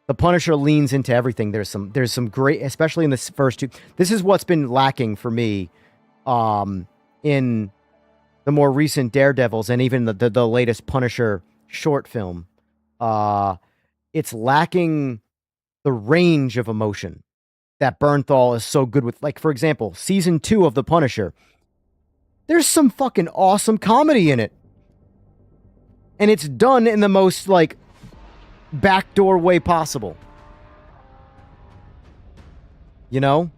the Punisher leans into everything. There's some great, especially in the first two. This is what's been lacking for me in the more recent Daredevils and even the latest Punisher short film. It's lacking the range of emotion that Bernthal is so good with. Like, for example, Season 2 of The Punisher. There's some fucking awesome comedy in it. And it's done in the most, like, backdoor way possible. You know?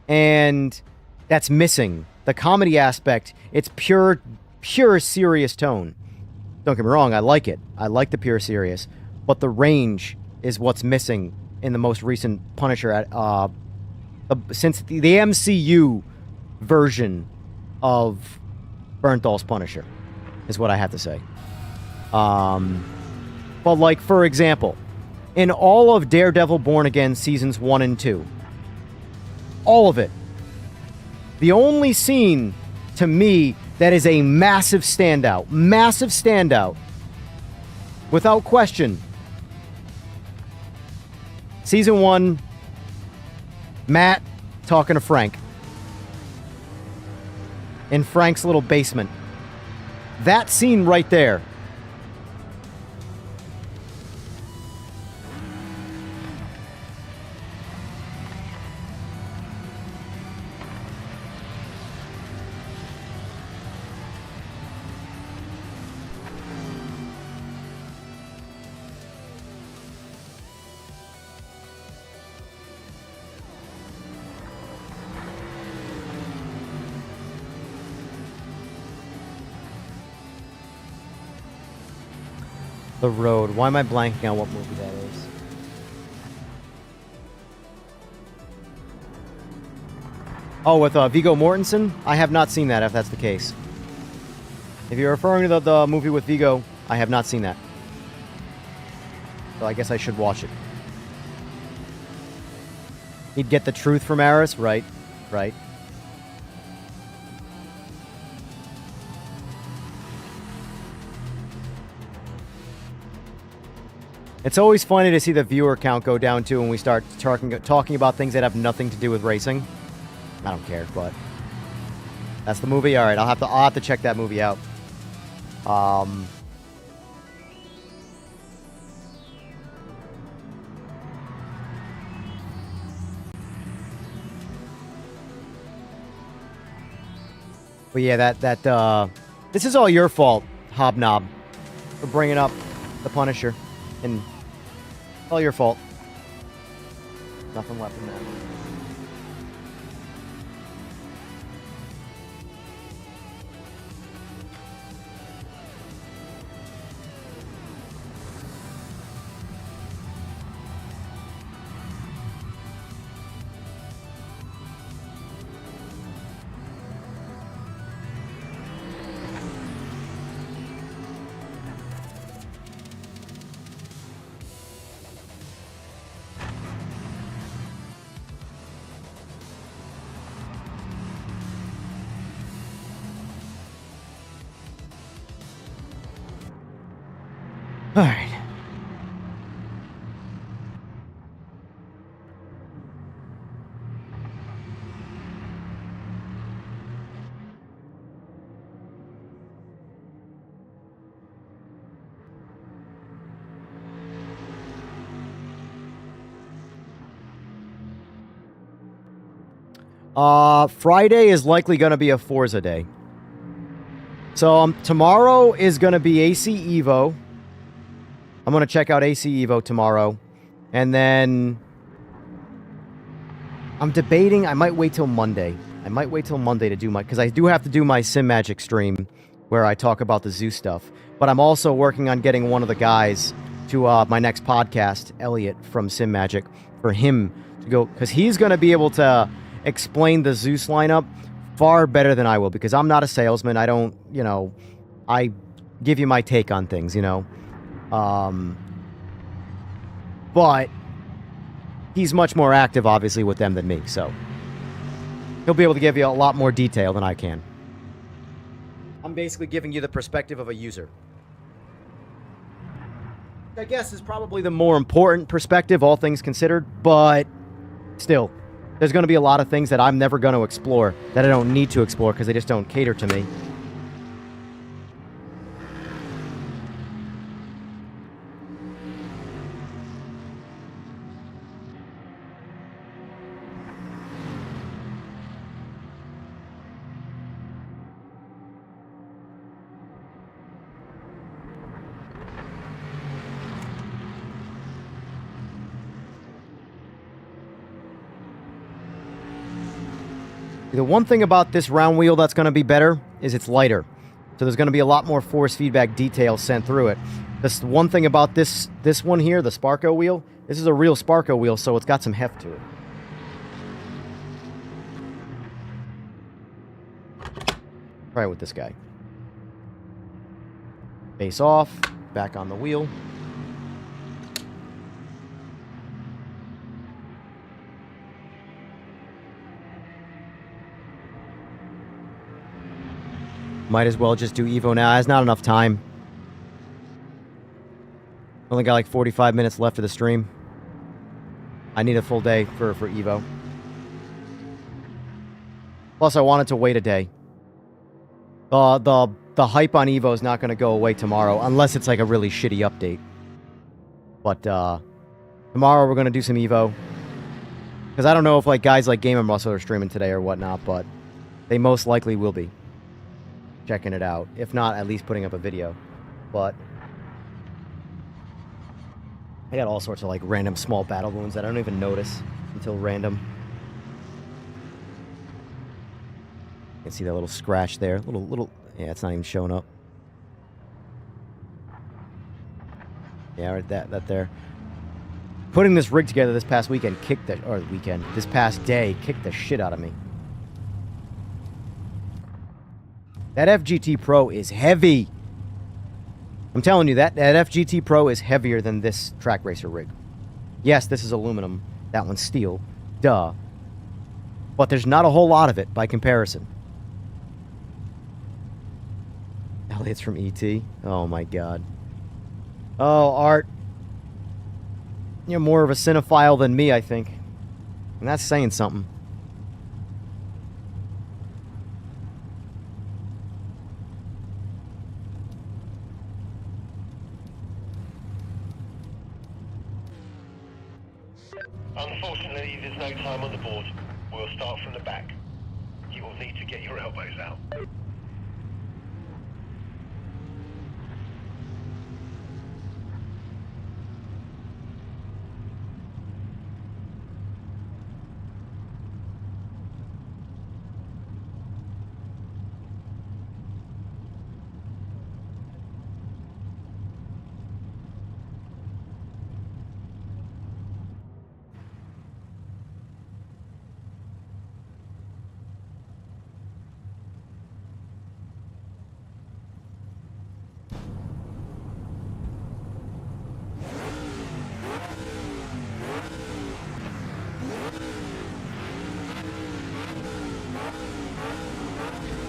And that's missing. The comedy aspect, it's pure serious tone. Don't get me wrong, I like it. I like the pure serious. But the range is what's missing in the most recent Punisher since the MCU version of Bernthal's Punisher, is what I have to say. But, like, for example, in all of Daredevil Born Again Seasons 1 and 2, all of it, the only scene, to me, that is a massive standout, without question, Season 1, Matt talking to Frank in Frank's little basement. That scene right there. The Road. Why am I blanking on what movie that is? Oh, with Viggo Mortensen? I have not seen that, if that's the case. If you're referring to the movie with Viggo, I have not seen that. So I guess I should watch it. He'd get the truth from Aris? Right. Right. It's always funny to see the viewer count go down, too, when we start talking about things that have nothing to do with racing. I don't care, but... That's the movie? Alright, I'll have to check that movie out. But yeah, this is all your fault, Hobnob, for bringing up the Punisher. And all your fault. Nothing left in that. All right. Friday is likely going to be a Forza day. So tomorrow is going to be AC Evo. I'm going to check out AC Evo tomorrow. And then I'm debating, I might wait till Monday. I might wait till Monday to do because I do have to do my Simagic stream where I talk about the zoo stuff. But I'm also working on getting one of the guys to my next podcast, Elliot from Simagic, for him to go, because he's going to be able to explain the Zeus lineup far better than I will, because I'm not a salesman. I don't, I give you my take on things, but he's much more active, obviously, with them than me, so he'll be able to give you a lot more detail than I can. I'm basically giving you the perspective of a user. I guess is probably the more important perspective, all things considered, but still, there's going to be a lot of things that I'm never going to explore, that I don't need to explore because they just don't cater to me. The one thing about this round wheel that's going to be better is it's lighter. So there's going to be a lot more force feedback details sent through it. This one thing about this one here, the Sparko wheel, this is a real Sparko wheel, so it's got some heft to it. Try it with this guy. Base off, back on the wheel. Might as well just do Evo now. There's not enough time. Only got like 45 minutes left of the stream. I need a full day for Evo. Plus, I wanted to wait a day. The hype on Evo is not going to go away tomorrow, unless it's like a really shitty update. But tomorrow we're going to do some Evo. Because I don't know if like guys like Game & Muscle are streaming today or whatnot, but they most likely will be checking it out. If not, at least putting up a video. But I got all sorts of like random small battle wounds that I don't even notice until random. You can see that little scratch there. Little yeah, it's not even showing up. Yeah, right, that there. Putting this rig together this past weekend this past day kicked the shit out of me. That FGT Pro is heavy. I'm telling you, that FGT Pro is heavier than this track racer rig. Yes, this is aluminum. That one's steel. Duh. But there's not a whole lot of it by comparison. Elliot's from ET. Oh my god. Oh, Art. You're more of a cinephile than me, I think. And that's saying something. Unfortunately, there's no time on the board. We'll start from the back. You will need to get your elbows out.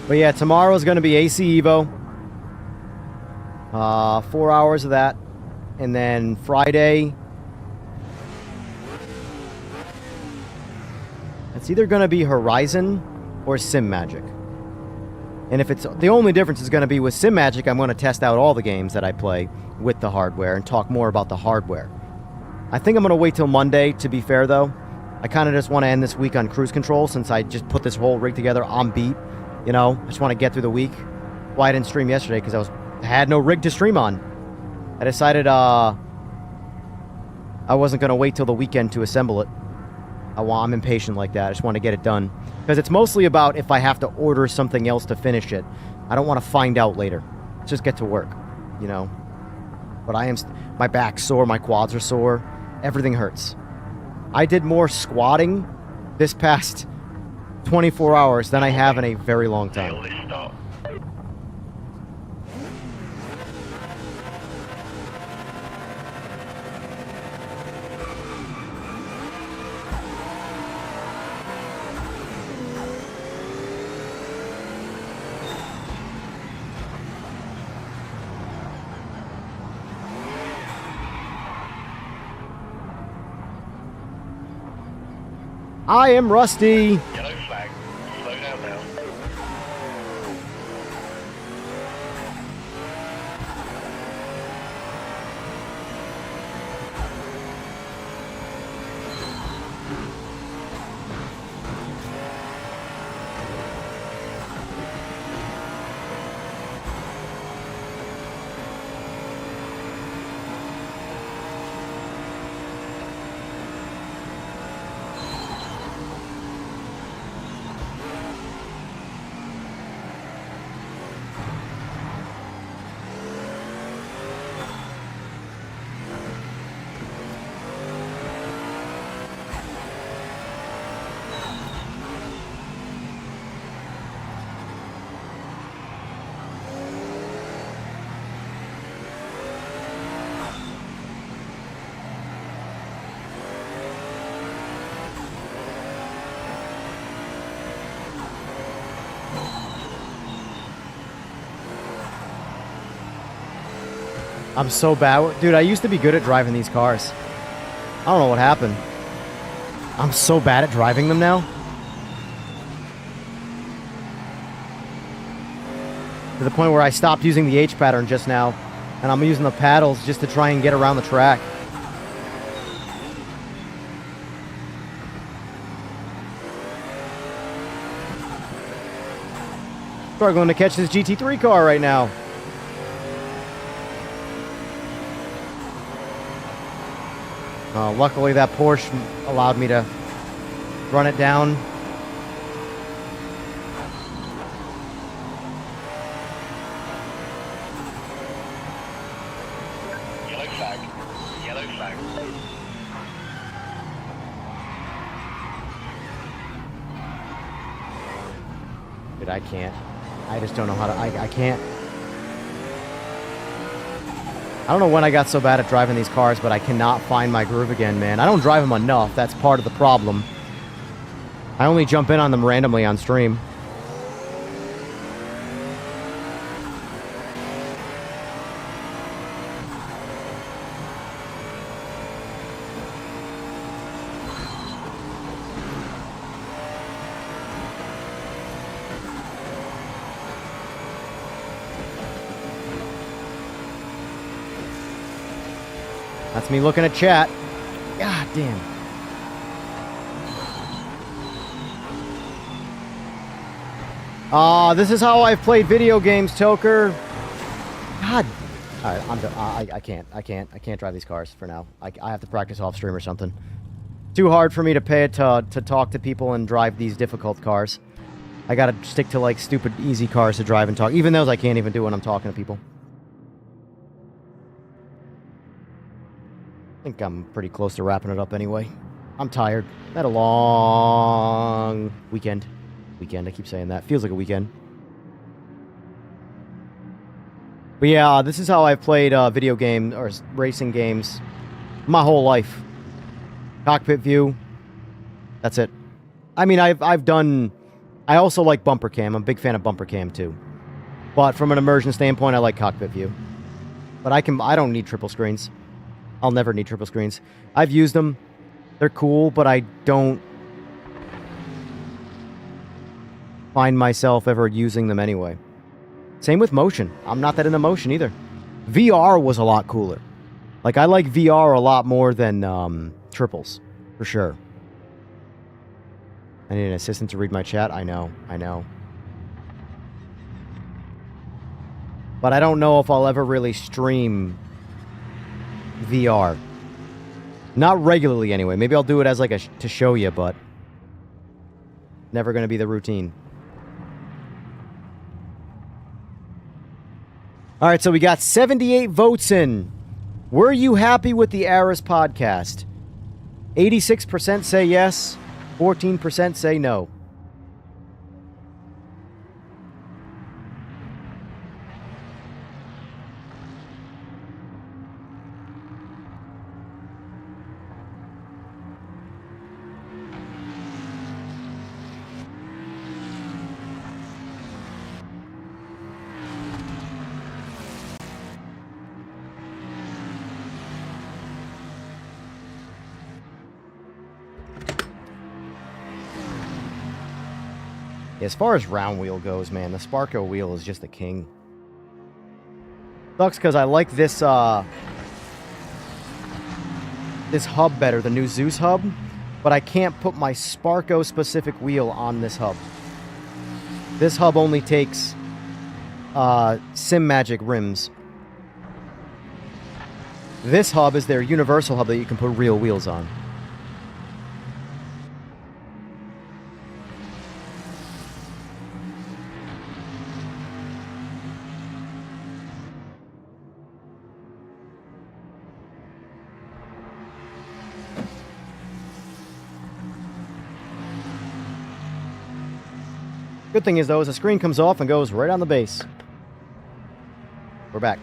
But yeah, tomorrow's going to be AC Evo. 4 hours of that. And then Friday, it's either going to be Horizon or Simagic. And if it's the only difference is going to be with Simagic, I'm going to test out all the games that I play with the hardware and talk more about the hardware. I think I'm going to wait till Monday, to be fair, though. I kind of just want to end this week on cruise control since I just put this whole rig together on beat. You know, I just want to get through the week. Why I didn't stream yesterday, because I had no rig to stream on. I decided I wasn't going to wait till the weekend to assemble it. I'm impatient like that. I just want to get it done. Because it's mostly about if I have to order something else to finish it. I don't want to find out later. Let's just get to work, you know. But my back's sore, my quads are sore. Everything hurts. I did more squatting this past 24 hours than I have in a very long time. Nail this start. I am rusty. Yellow flag. Slow down now. I'm so bad. Dude, I used to be good at driving these cars. I don't know what happened. I'm so bad at driving them now. To the point where I stopped using the H pattern just now. And I'm using the paddles just to try and get around the track. Struggling to catch this GT3 car right now. Luckily, that Porsche allowed me to run it down. Yellow flag. Yellow flag. Dude, I can't. I just don't know how to... I can't... I don't know when I got so bad at driving these cars, but I cannot find my groove again, man. I don't drive them enough. That's part of the problem. I only jump in on them randomly on stream. That's me looking at chat. God damn. This is how I've played video games, Toker. God. Alright, I'm done. I can't drive these cars for now. I have to practice off stream or something. Too hard for me to pay it to talk to people and drive these difficult cars. I gotta stick to, like, stupid, easy cars to drive and talk. Even those I can't even do when I'm talking to people. I think I'm pretty close to wrapping it up anyway. I'm tired. Had a long weekend. I keep saying that. Feels like a weekend. But yeah, this is how I've played video game or racing games my whole life. Cockpit view. That's it. I mean, I've done... I also like bumper cam. I'm a big fan of bumper cam too. But from an immersion standpoint, I like cockpit view. But I don't need triple screens. I'll never need triple screens. I've used them. They're cool, but I don't find myself ever using them anyway. Same with motion. I'm not that into motion either. VR was a lot cooler. Like, I like VR a lot more than triples, for sure. I need an assistant to read my chat. I know. But I don't know if I'll ever really stream VR. Not regularly, anyway. Maybe I'll do it as, like, to show you, but never going to be the routine. All right, so we got 78 votes in. Were you happy with the Aris podcast? 86% say yes. 14% say no. As far as round wheel goes, man, the Sparko wheel is just the king. Sucks because I like this this hub better, the new Zeus hub, but I can't put my Sparko specific wheel on this hub. This hub only takes Simagic rims. This hub is their universal hub that you can put real wheels on. Good thing is, though, is the screen comes off and goes right on the base. We're back.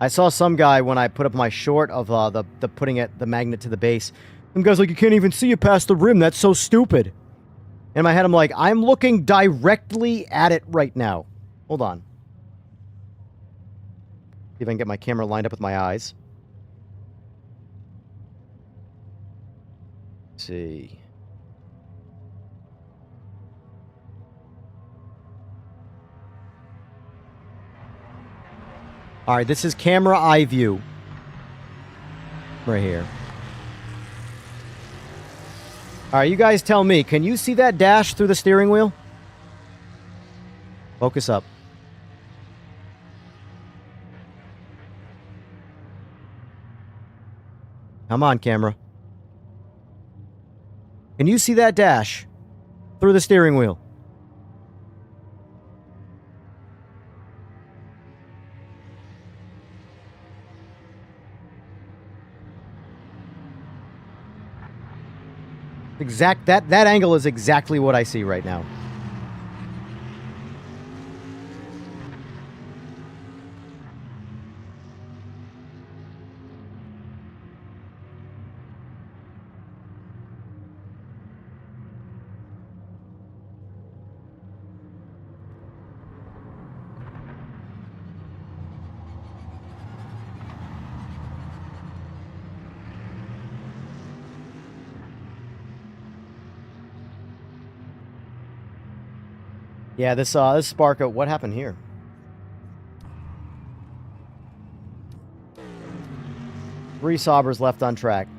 I saw some guy when I put up my short of the putting the magnet to the base. Some guy's like, you can't even see it past the rim. That's so stupid. In my head, I'm like, I'm looking directly at it right now. Hold on. See if I can get my camera lined up with my eyes. Let's see. All right, this is camera eye view. Right here. All right, you guys tell me. Can you see that dash through the steering wheel? Focus up. Come on, camera. Can you see that dash through the steering wheel? That angle is exactly what I see right now. Yeah, this Sparko, what happened here? Three Saubers left on track.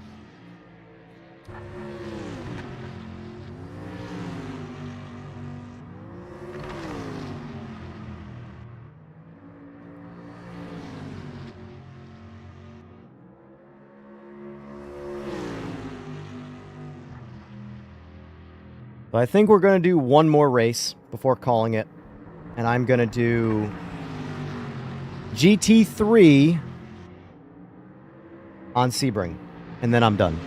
But I think we're going to do one more race before calling it. And I'm going to do GT3 on Sebring. And then I'm done.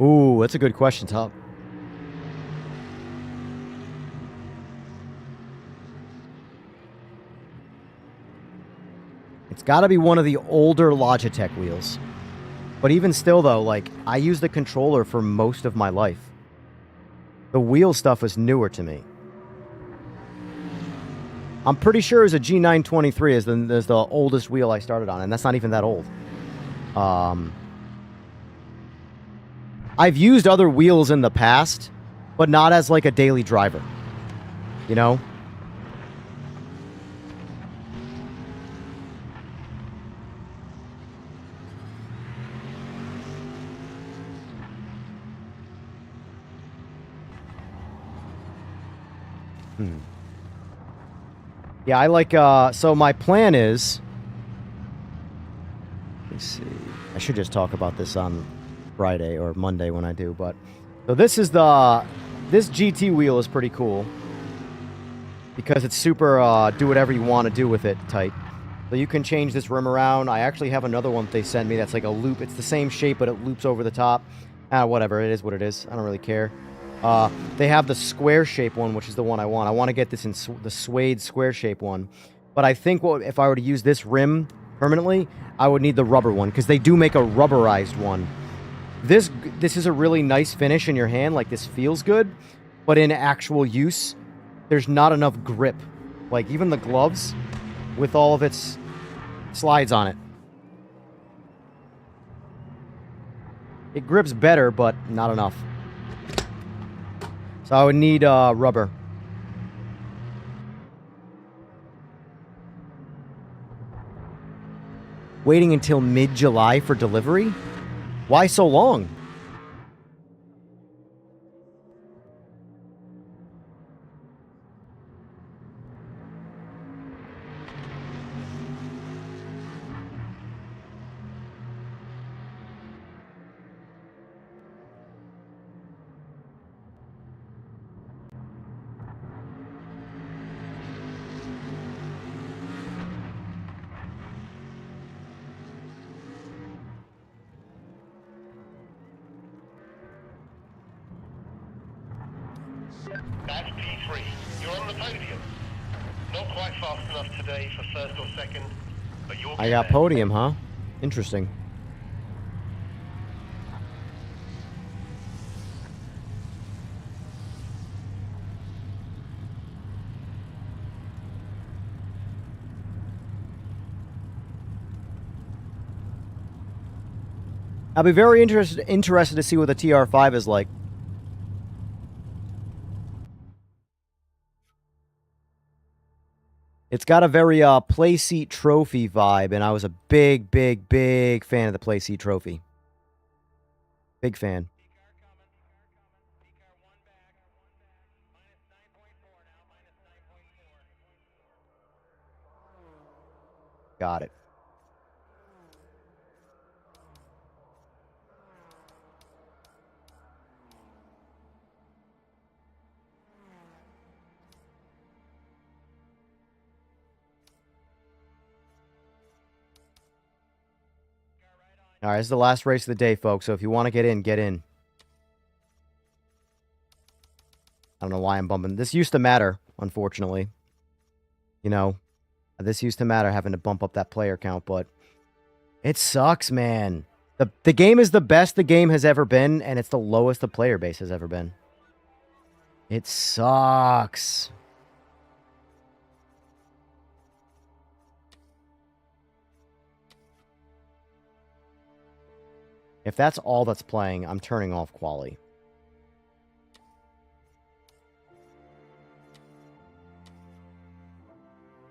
Ooh, that's a good question, Top. It's got to be one of the older Logitech wheels. But even still, though, like, I used the controller for most of my life. The wheel stuff was newer to me. I'm pretty sure it's a G923 is the oldest wheel I started on, and that's not even that old. I've used other wheels in the past, but not as like a daily driver. You know? Yeah, I like, so my plan is, let's see, I should just talk about this on Friday or Monday when I do, but, so this is this GT wheel is pretty cool, because it's super, do whatever you want to do with it type. So you can change this rim around. I actually have another one that they sent me that's like a loop. It's the same shape, but it loops over the top. Whatever, it is what it is. I don't really care. They have the square shape one, which is the one I want. I want to get this in the suede square shape one. But I think if I were to use this rim permanently, I would need the rubber one, because they do make a rubberized one. This is a really nice finish in your hand. Like, this feels good, but in actual use, there's not enough grip. Like, even the gloves with all of its slides on it. It grips better, but not enough. So I would need rubber. Waiting until mid-July for delivery? Why so long? That's P3. You're on the podium. Not quite fast enough today for first or second, but you'll I get got there. podium, huh? Interesting. I'll be very interested to see what the TR5 is like. It's got a very Playseat Trophy vibe, and I was a big fan of the Playseat Trophy. Big fan. Got it. All right, this is the last race of the day, folks. So if you want to get in, get in. I don't know why I'm bumping. This used to matter, unfortunately. You know, this used to matter having to bump up that player count, but it sucks, man. The game is the best the game has ever been, and it's the lowest the player base has ever been. It sucks. If that's all that's playing, I'm turning off quality.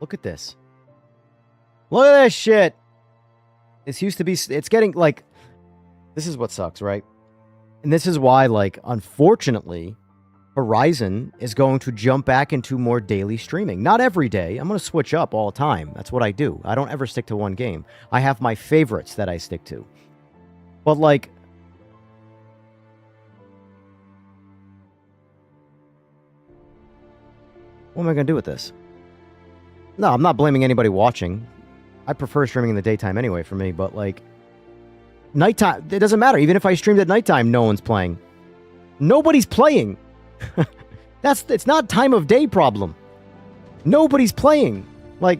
Look at this. Look at this shit. This used to be... It's getting, like... This is what sucks, right? And this is why, like, unfortunately, Horizon is going to jump back into more daily streaming. Not every day. I'm going to switch up all the time. That's what I do. I don't ever stick to one game. I have my favorites that I stick to. But, like... What am I going to do with this? No, I'm not blaming anybody watching. I prefer streaming in the daytime anyway for me, but, like... Nighttime, it doesn't matter. Even if I streamed at nighttime, no one's playing. Nobody's playing. It's not time of day problem. Nobody's playing. Like...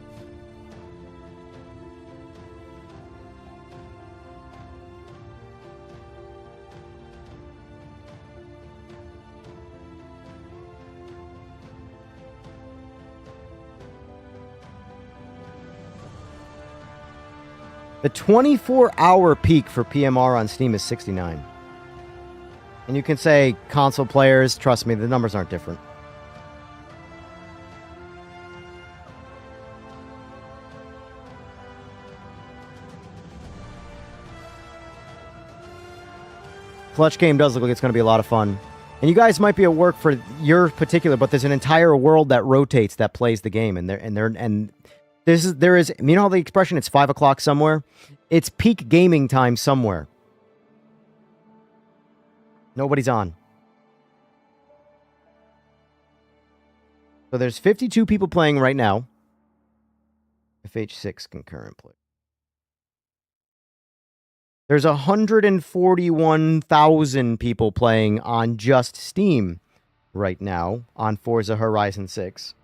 The 24-hour peak for PMR on Steam is 69. And you can say console players, trust me, the numbers aren't different. Clutch Game does look like it's going to be a lot of fun. And you guys might be at work for your particular, but there's an entire world that rotates that plays the game, and there is, you know how the expression, it's 5 o'clock somewhere? It's peak gaming time somewhere. Nobody's on. So there's 52 people playing right now. FH6 concurrent play. There's 141,000 people playing on just Steam right now on Forza Horizon 6.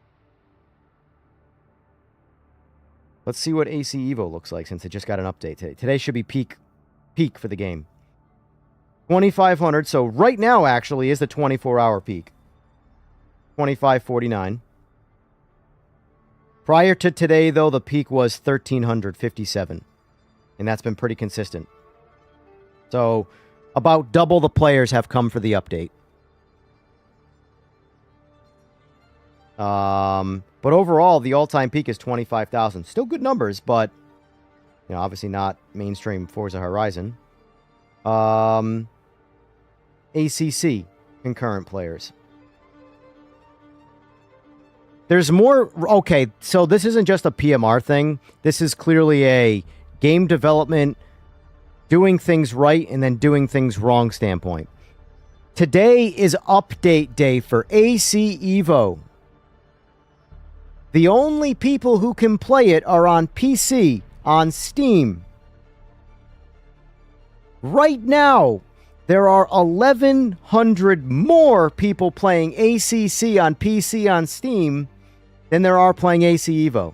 Let's see what AC Evo looks like since it just got an update today. Today should be peak for the game. 2,500. So right now, actually, is the 24-hour peak. 2,549. Prior to today, though, the peak was 1,357. And that's been pretty consistent. So about double the players have come for the update. But overall, the all-time peak is 25,000. Still good numbers, but, you know, obviously not mainstream Forza Horizon. ACC concurrent players. There's more... Okay, so this isn't just a PMR thing. This is clearly a game development, doing things right and then doing things wrong standpoint. Today is update day for AC Evo. The only people who can play it are on PC, on Steam. Right now, there are 1,100 more people playing ACC on PC on Steam than there are playing AC Evo.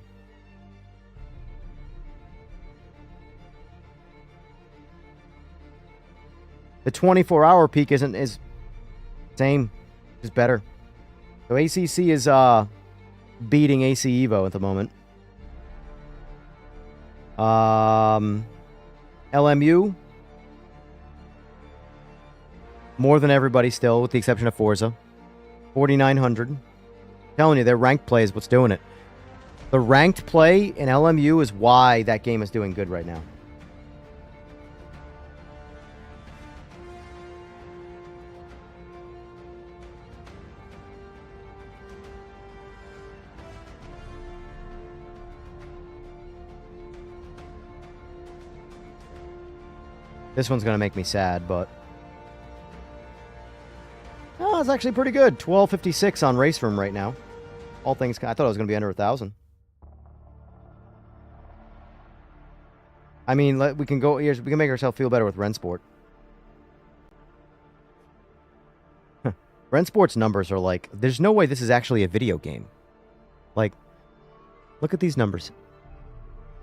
The 24-hour peak is same, is better. So ACC is beating AC Evo at the moment. LMU, more than everybody still, with the exception of Forza. 4,900. Telling you, their ranked play is what's doing it. The ranked play in LMU is why that game is doing good right now. This one's going to make me sad, but... Oh, it's actually pretty good. 1256 on Race Room right now. All things... I thought it was going to be under 1,000. I mean, we can go... Here's, we can make ourselves feel better with Rensport. Rensport's numbers are like... There's no way this is actually a video game. Like, look at these numbers.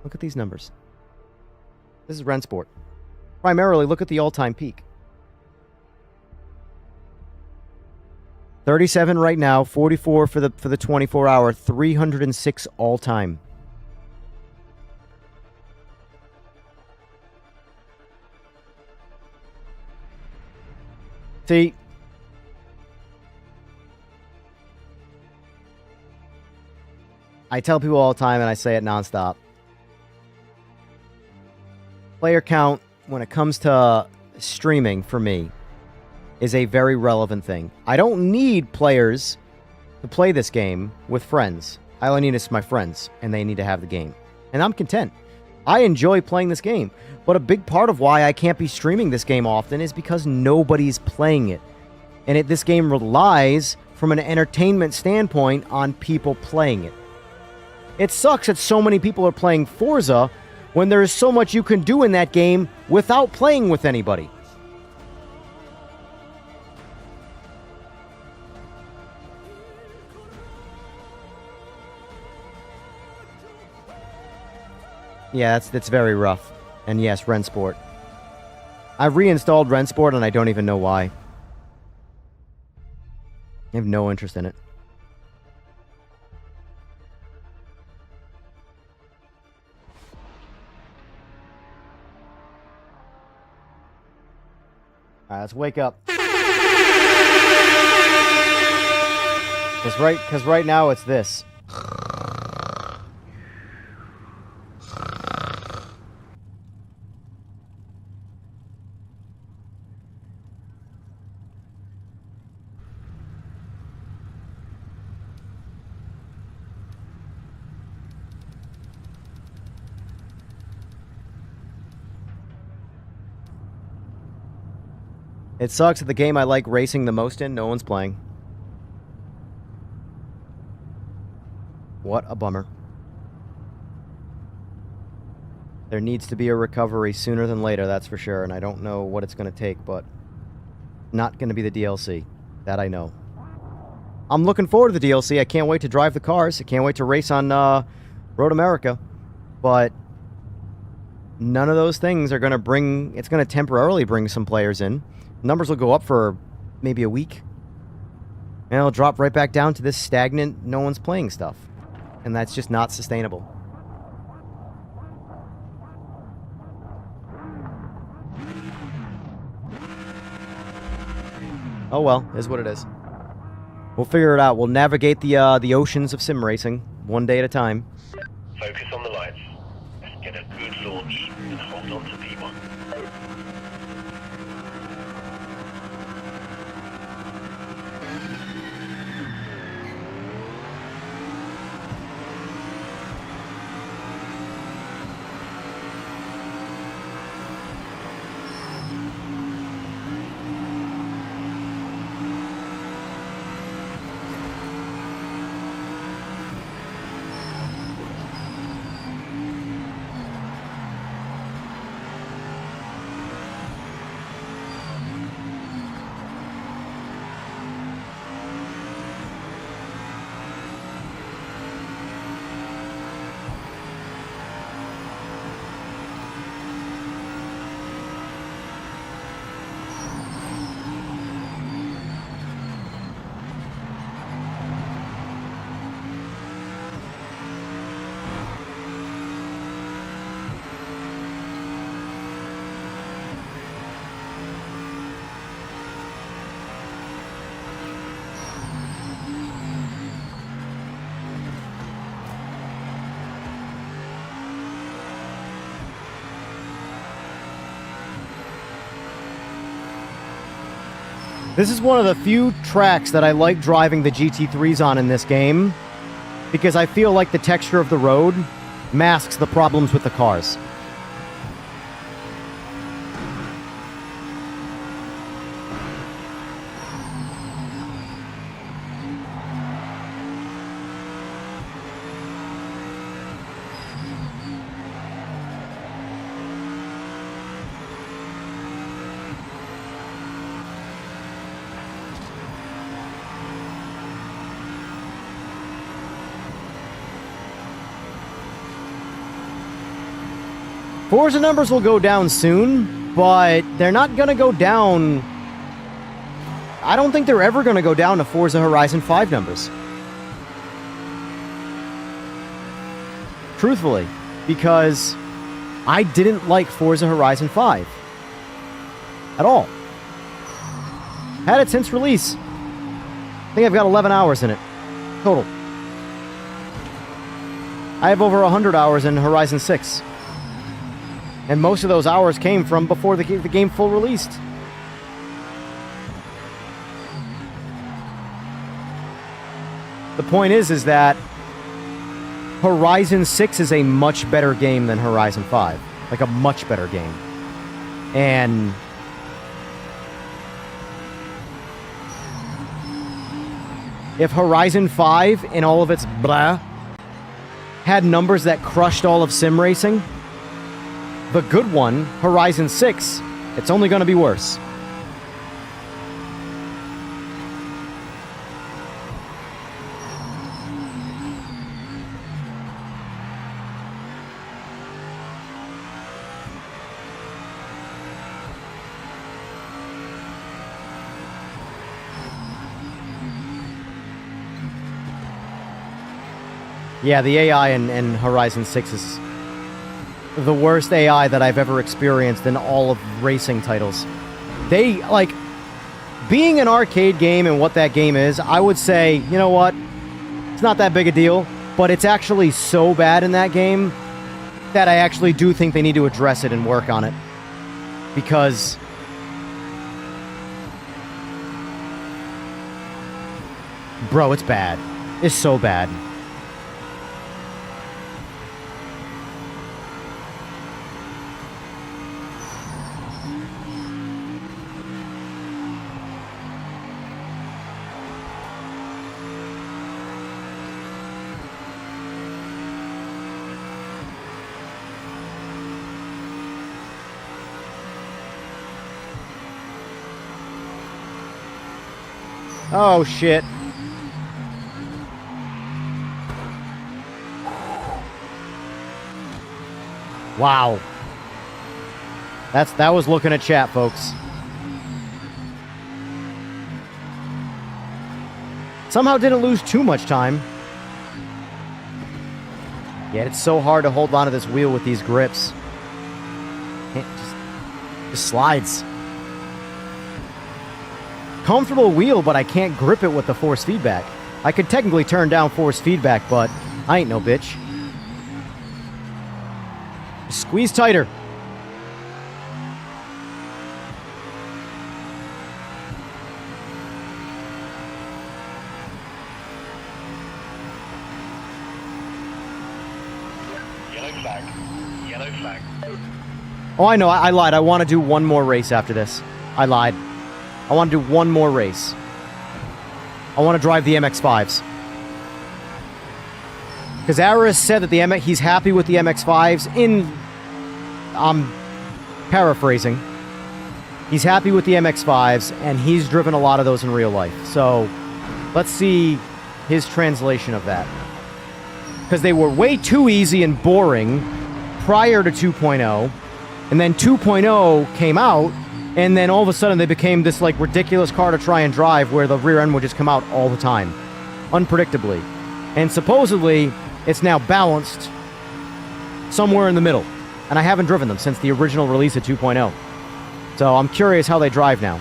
Look at these numbers. This is Rensport. Primarily, look at the all-time peak. 37 right now, 44 for the 24-hour, 306 all-time. See, I tell people all the time, and I say it nonstop. Player count, when it comes to streaming, for me, is a very relevant thing. I don't need players to play this game with friends. I only need is my friends, and they need to have the game. And I'm content. I enjoy playing this game, but a big part of why I can't be streaming this game often is because nobody's playing it. And this game relies, from an entertainment standpoint, on people playing it. It sucks that so many people are playing Forza when there is so much you can do in that game without playing with anybody. Yeah, that's very rough. And yes, Rensport. I've reinstalled Rensport and I don't even know why. I have no interest in it. Alright, let's wake up. Because right now it's this. It sucks that the game I like racing the most in, no one's playing. What a bummer. There needs to be a recovery sooner than later, that's for sure, and I don't know what it's going to take, but not going to be the DLC. That I know. I'm looking forward to the DLC. I can't wait to drive the cars. I can't wait to race on Road America. But none of those things are going to bring... It's going to temporarily bring some players in. Numbers will go up for maybe a week. And it'll drop right back down to this stagnant, no one's playing stuff. And that's just not sustainable. Oh well, is what it is. We'll figure it out. We'll navigate the oceans of sim racing, one day at a time. Focus on the lights. Let's get a good launch and hold on to P1. This is one of the few tracks that I like driving the GT3s on in this game, because I feel like the texture of the road masks the problems with the cars. Forza numbers will go down soon, but they're not going to go down. I don't think they're ever going to go down to Forza Horizon 5 numbers. Truthfully, because I didn't like Forza Horizon 5 at all. Had it since release. I think I've got 11 hours in it total. I have over 100 hours in Horizon 6. And most of those hours came from before the game full released. The point is that Horizon 6 is a much better game than Horizon 5. Like a much better game. And if Horizon 5 and all of its blah had numbers that crushed all of sim racing, the good one, Horizon 6, it's only going to be worse. Yeah, the AI in Horizon 6 is the worst AI that I've ever experienced in all of racing titles. They, like, being an arcade game and what that game is, I would say, you know what? It's not that big a deal, but it's actually so bad in that game that I actually do think they need to address it and work on it. Because bro, it's bad. It's so bad. Oh, shit. Wow. That was looking at chat, folks. Somehow didn't lose too much time. Yet it's so hard to hold onto this wheel with these grips. It just slides. Comfortable wheel, but I can't grip it with the force feedback. I could technically turn down force feedback, but I ain't no bitch. Squeeze tighter. Yellow flag. Yellow flag. Oh, I know. I lied. I want to do one more race after this. I lied. I want to do one more race. I want to drive the MX-5s. Because Aris said that he's happy with the MX-5s in... I'm paraphrasing. He's happy with the MX-5s, and he's driven a lot of those in real life. So, let's see his translation of that. Because they were way too easy and boring prior to 2.0, and then 2.0 came out, and then all of a sudden they became this like ridiculous car to try and drive where the rear end would just come out all the time. Unpredictably. And supposedly, it's now balanced somewhere in the middle. And I haven't driven them since the original release of 2.0. So I'm curious how they drive now.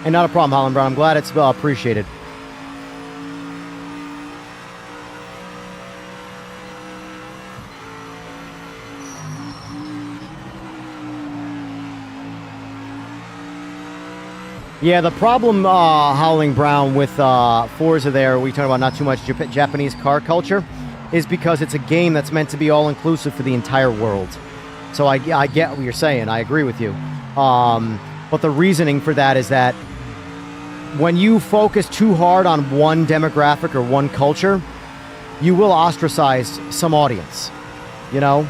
And not a problem, Holland Brown. I'm glad it's appreciated. Yeah, the problem, Howling Brown, with Forza there, we talk about not too much Japanese car culture, is because it's a game that's meant to be all-inclusive for the entire world. So I get what you're saying. I agree with you. But the reasoning for that is that when you focus too hard on one demographic or one culture, you will ostracize some audience, you know?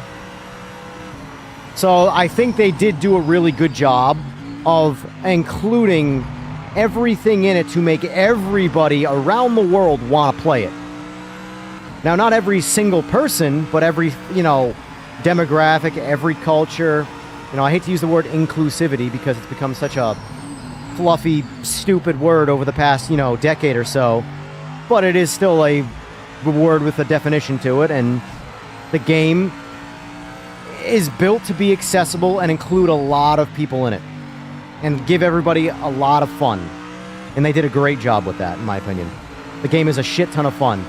So I think they did do a really good job of including everything in it to make everybody around the world want to play it. Now, not every single person, but every, demographic, every culture. I hate to use the word inclusivity because it's become such a fluffy, stupid word over the past, decade or so. But it is still a word with a definition to it, and the game is built to be accessible and include a lot of people in it and give everybody a lot of fun. And they did a great job with that, in my opinion. The game is a shit ton of fun.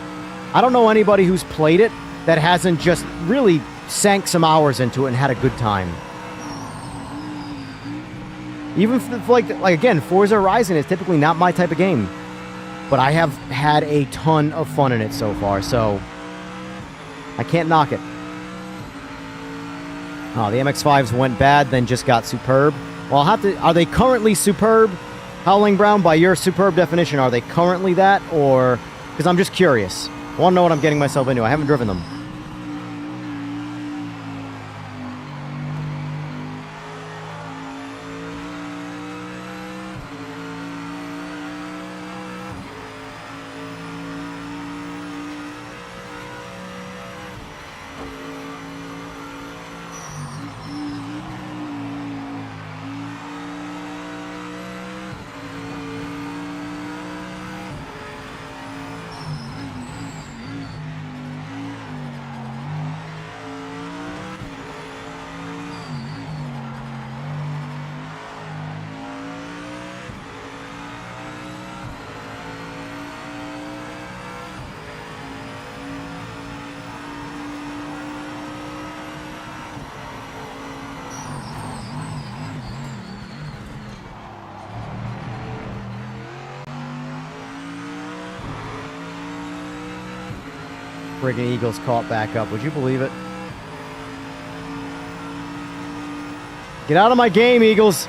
I don't know anybody who's played it that hasn't just really sank some hours into it and had a good time. Even like again, Forza Horizon is typically not my type of game, but I have had a ton of fun in it so far, so I can't knock it. Oh, the MX-5s went bad, then just got superb. Well, I'll have to... Are they currently superb? Howling Brown, by your superb definition, are they currently that, or... Because I'm just curious. I want to know what I'm getting myself into. I haven't driven them. Friggin' Eagles caught back up. Would you believe it? Get out of my game, Eagles!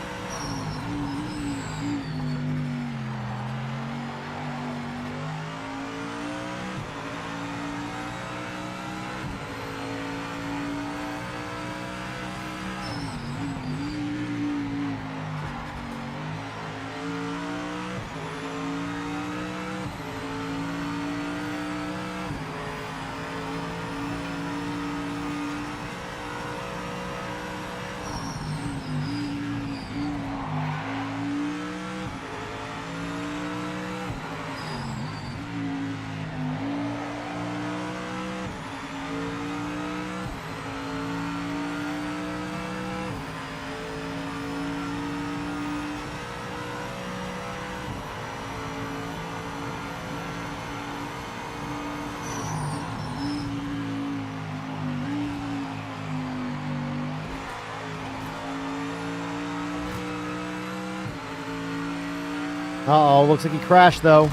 Uh-oh, looks like he crashed, though.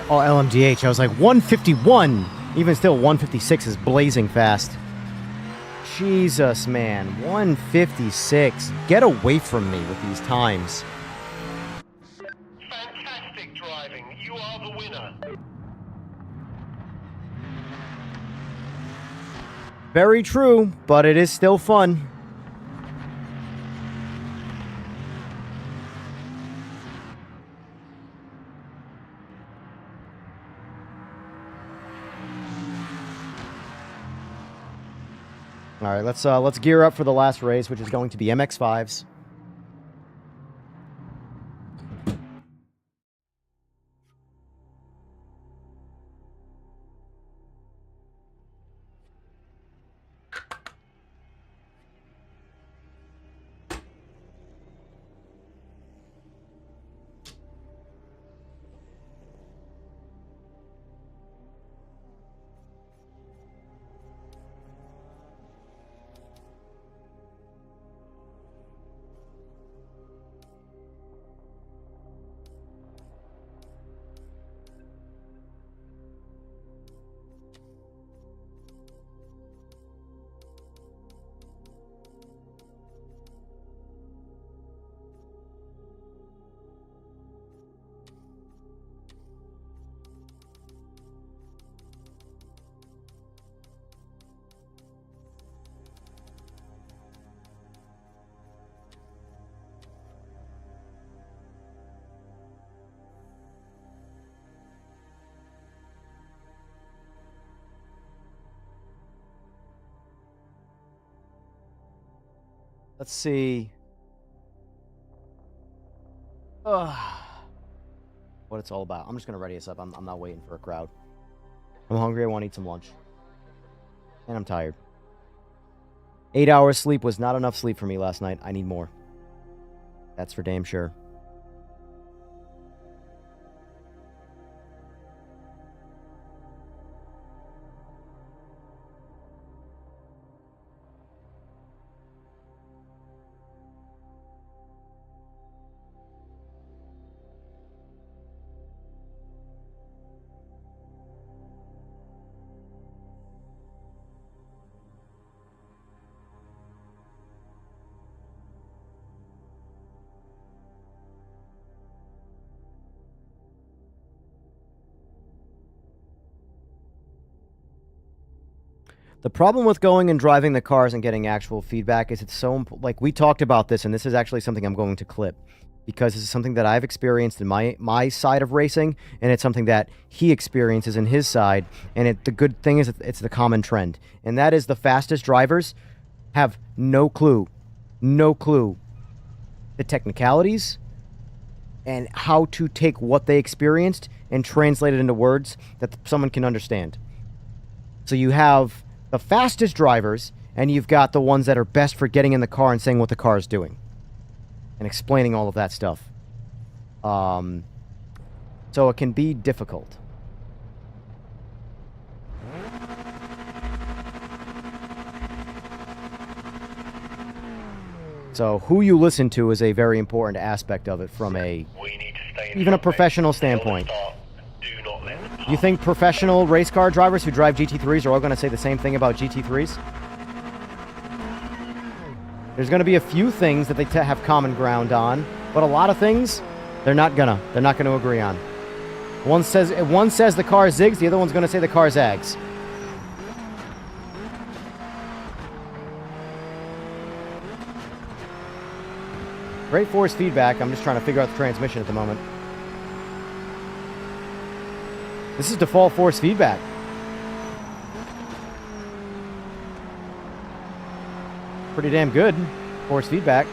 Oh, LMDH. I was like, 151! Even still, 156 is blazing fast. Jesus, man. 156. Get away from me with these times. Fantastic driving. You are the winner. Very true, but it is still fun. All right, let's gear up for the last race, which is going to be MX-5s. Let's see. What it's all about. I'm just going to ready this up. I'm not waiting for a crowd. I'm hungry. I want to eat some lunch. And I'm tired. 8 hours sleep was not enough sleep for me last night. I need more. That's for damn sure. The problem with going and driving the cars and getting actual feedback is it's so like we talked about this, and this is actually something I'm going to clip because this is something that I've experienced in my side of racing, and it's something that he experiences in his side. And the good thing is it's the common trend, and that is the fastest drivers have no clue the technicalities and how to take what they experienced and translate it into words that someone can understand. So you have the fastest drivers, and you've got the ones that are best for getting in the car and saying what the car is doing and explaining all of that stuff. So it can be difficult. So who you listen to is a very important aspect of it from even a professional standpoint. You think professional race car drivers who drive GT3s are all going to say the same thing about GT3s? There's going to be a few things that they have common ground on, but a lot of things they're not gonna agree on. One says the car zigs, the other one's going to say the car zags. Great force feedback. I'm just trying to figure out the transmission at the moment. This is default force feedback. Pretty damn good force feedback.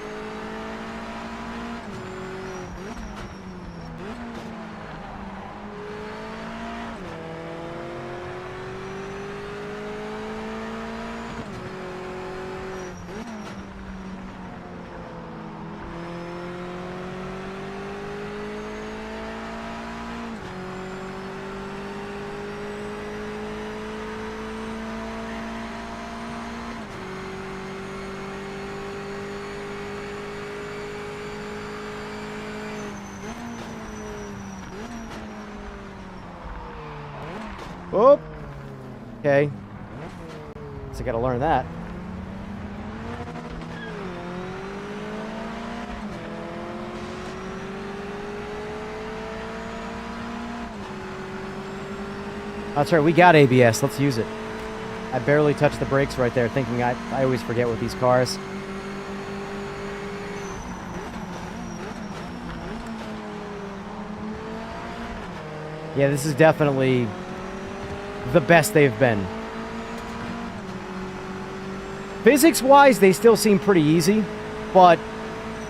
Oh, okay. So I gotta learn that. That's right, we got ABS. Let's use it. I barely touched the brakes right there, thinking I always forget with these cars. Yeah, this is definitely the best they've been. Physics-wise, they still seem pretty easy, but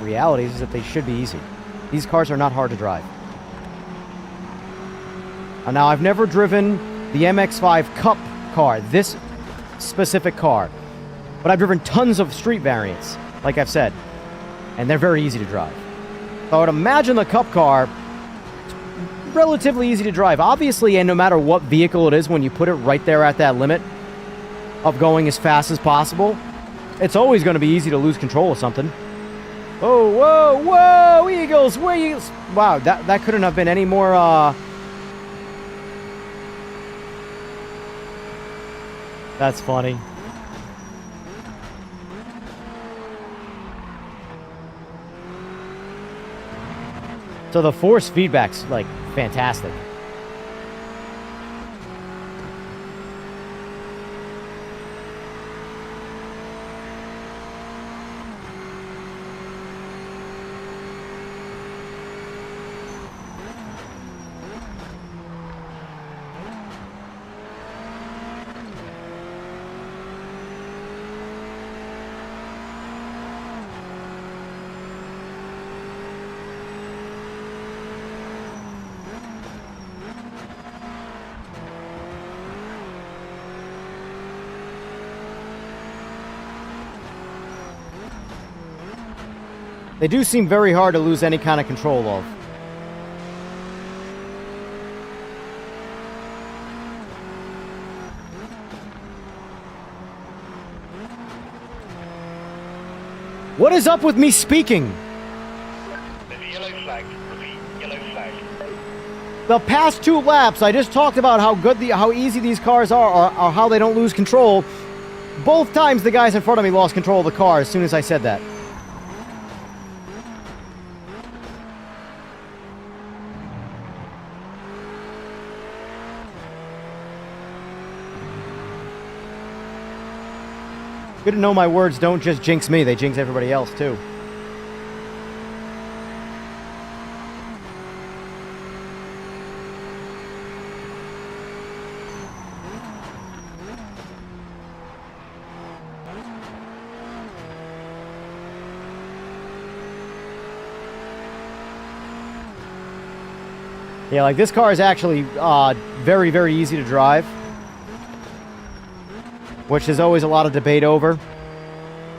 reality is that they should be easy. These cars are not hard to drive. Now, I've never driven the MX-5 Cup car, this specific car, but I've driven tons of street variants, like I've said, and they're very easy to drive. So I would imagine the Cup car relatively easy to drive. Obviously, and no matter what vehicle it is, when you put it right there at that limit of going as fast as possible, it's always going to be easy to lose control of something. Oh, whoa, whoa, Eagles, where Eagles? Wow, that couldn't have been any more, That's funny. So the force feedback's, like, fantastic. They do seem very hard to lose any kind of control of. What is up with me speaking? There's a yellow flag. Repeat, yellow flag. The past 2 laps, I just talked about how easy these cars are, or how they don't lose control. Both times the guys in front of me lost control of the car as soon as I said that. Good to know my words don't just jinx me, they jinx everybody else too. Yeah, like this car is actually very, very easy to drive, which there's always a lot of debate over.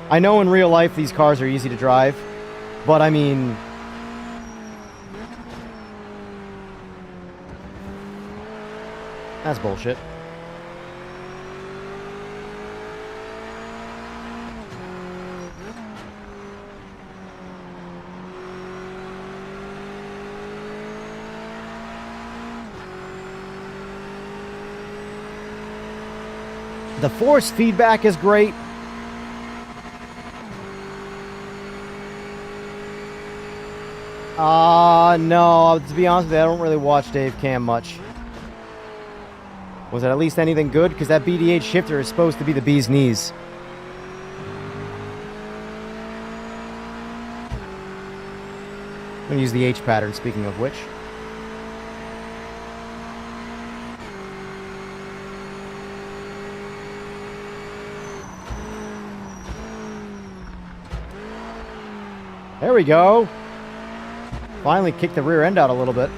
I know in real life these cars are easy to drive, but I mean, that's bullshit. The force feedback is great. No, to be honest with you, I don't really watch Dave Cam much. Was it at least anything good? Because that BD8 shifter is supposed to be the bee's knees. I'm going to use the H pattern, speaking of which. There we go. Finally kicked the rear end out a little bit.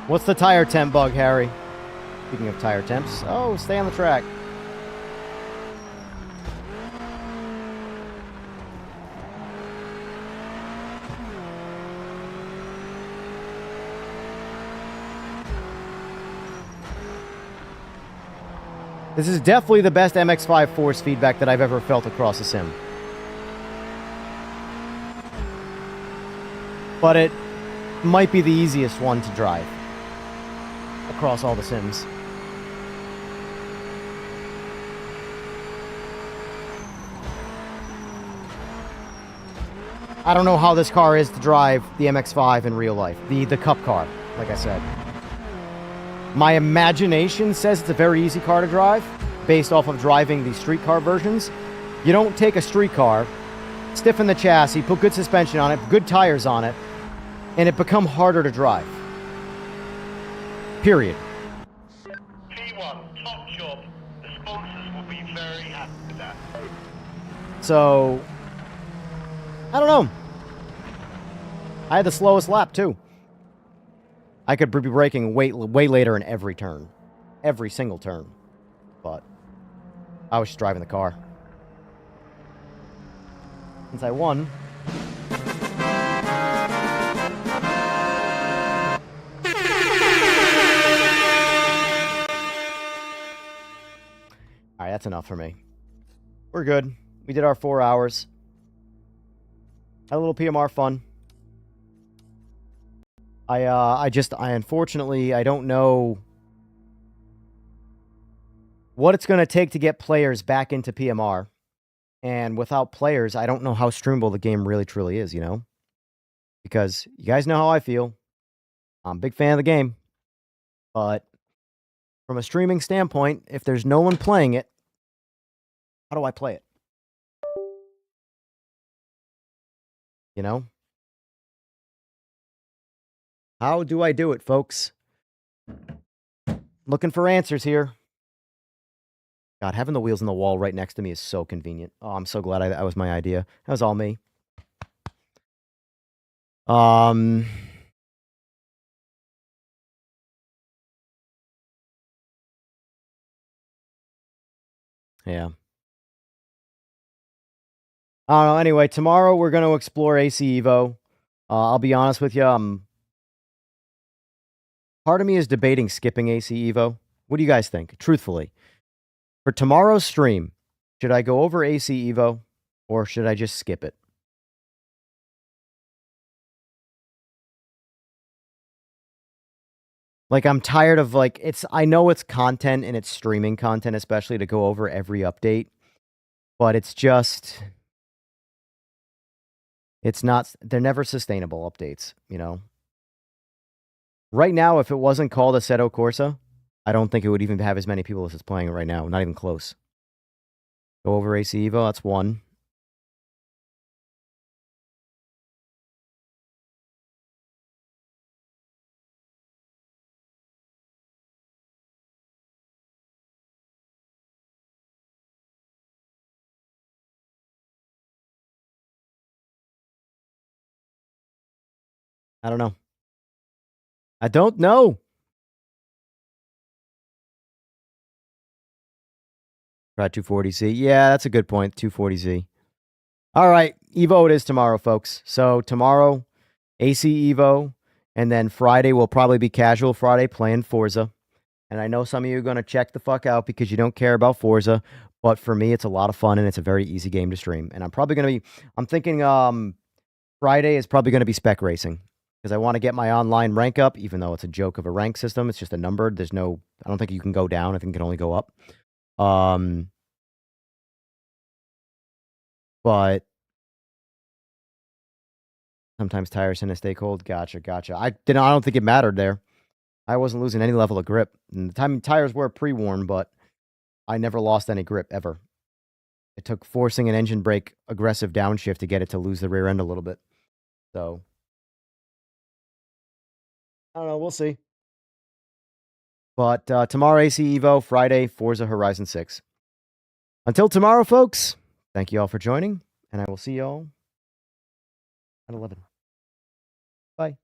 What's the tire temp bug, Harry? Speaking of tire temps. Oh, stay on the track. This is definitely the best MX-5 force feedback that I've ever felt across a sim. But it might be the easiest one to drive across all the sims. I don't know how this car is to drive the MX-5 in real life. The cup car, like I said. My imagination says it's a very easy car to drive, based off of driving the street car versions. You don't take a street car, stiffen the chassis, put good suspension on it, good tires on it, and it become harder to drive. Period. P1, top job. The sponsors will be very happy with that. So, I don't know. I had the slowest lap, too. I could be braking way later in every turn. Every single turn. But I was just driving the car. Since I won. Alright, that's enough for me. We're good. We did our 4 hours. Had a little PMR fun. I unfortunately, I don't know what it's going to take to get players back into PMR. And without players, I don't know how streamable the game really truly is, you know? Because you guys know how I feel. I'm a big fan of the game. But from a streaming standpoint, if there's no one playing it, how do I play it? You know? How do I do it, folks? Looking for answers here. God, having the wheels in the wall right next to me is so convenient. Oh, I'm so glad that was my idea. That was all me. Yeah. I don't know. Anyway, tomorrow we're going to explore AC Evo. I'll be honest with you. Part of me is debating skipping AC Evo. What do you guys think? Truthfully. For tomorrow's stream, should I go over AC Evo or should I just skip it? Like, I'm tired of, like, I know it's content and it's streaming content, especially to go over every update, but it's just, they're never sustainable updates, you know? Right now, if it wasn't called Assetto Corsa, I don't think it would even have as many people as it's playing right now. Not even close. Go over AC Evo, that's one. I don't know. I don't know. Try 240Z. Yeah, that's a good point. 240Z. All right. Evo it is tomorrow, folks. So tomorrow, AC Evo. And then Friday will probably be casual Friday playing Forza. And I know some of you are going to check the fuck out because you don't care about Forza. But for me, it's a lot of fun and it's a very easy game to stream. And I'm probably going to be, I'm thinking Friday is probably going to be spec racing. Because I want to get my online rank up, even though it's a joke of a rank system. It's just a numbered. There's no, I don't think you can go down. I think you can only go up. But sometimes tires tend to stay cold. Gotcha. I don't think it mattered there. I wasn't losing any level of grip. And the time tires were pre-worn, but I never lost any grip ever. It took forcing an engine brake aggressive downshift to get it to lose the rear end a little bit. So I don't know. We'll see. But tomorrow, AC Evo. Friday, Forza Horizon 6. Until tomorrow, folks, thank you all for joining, and I will see you all at 11. Bye.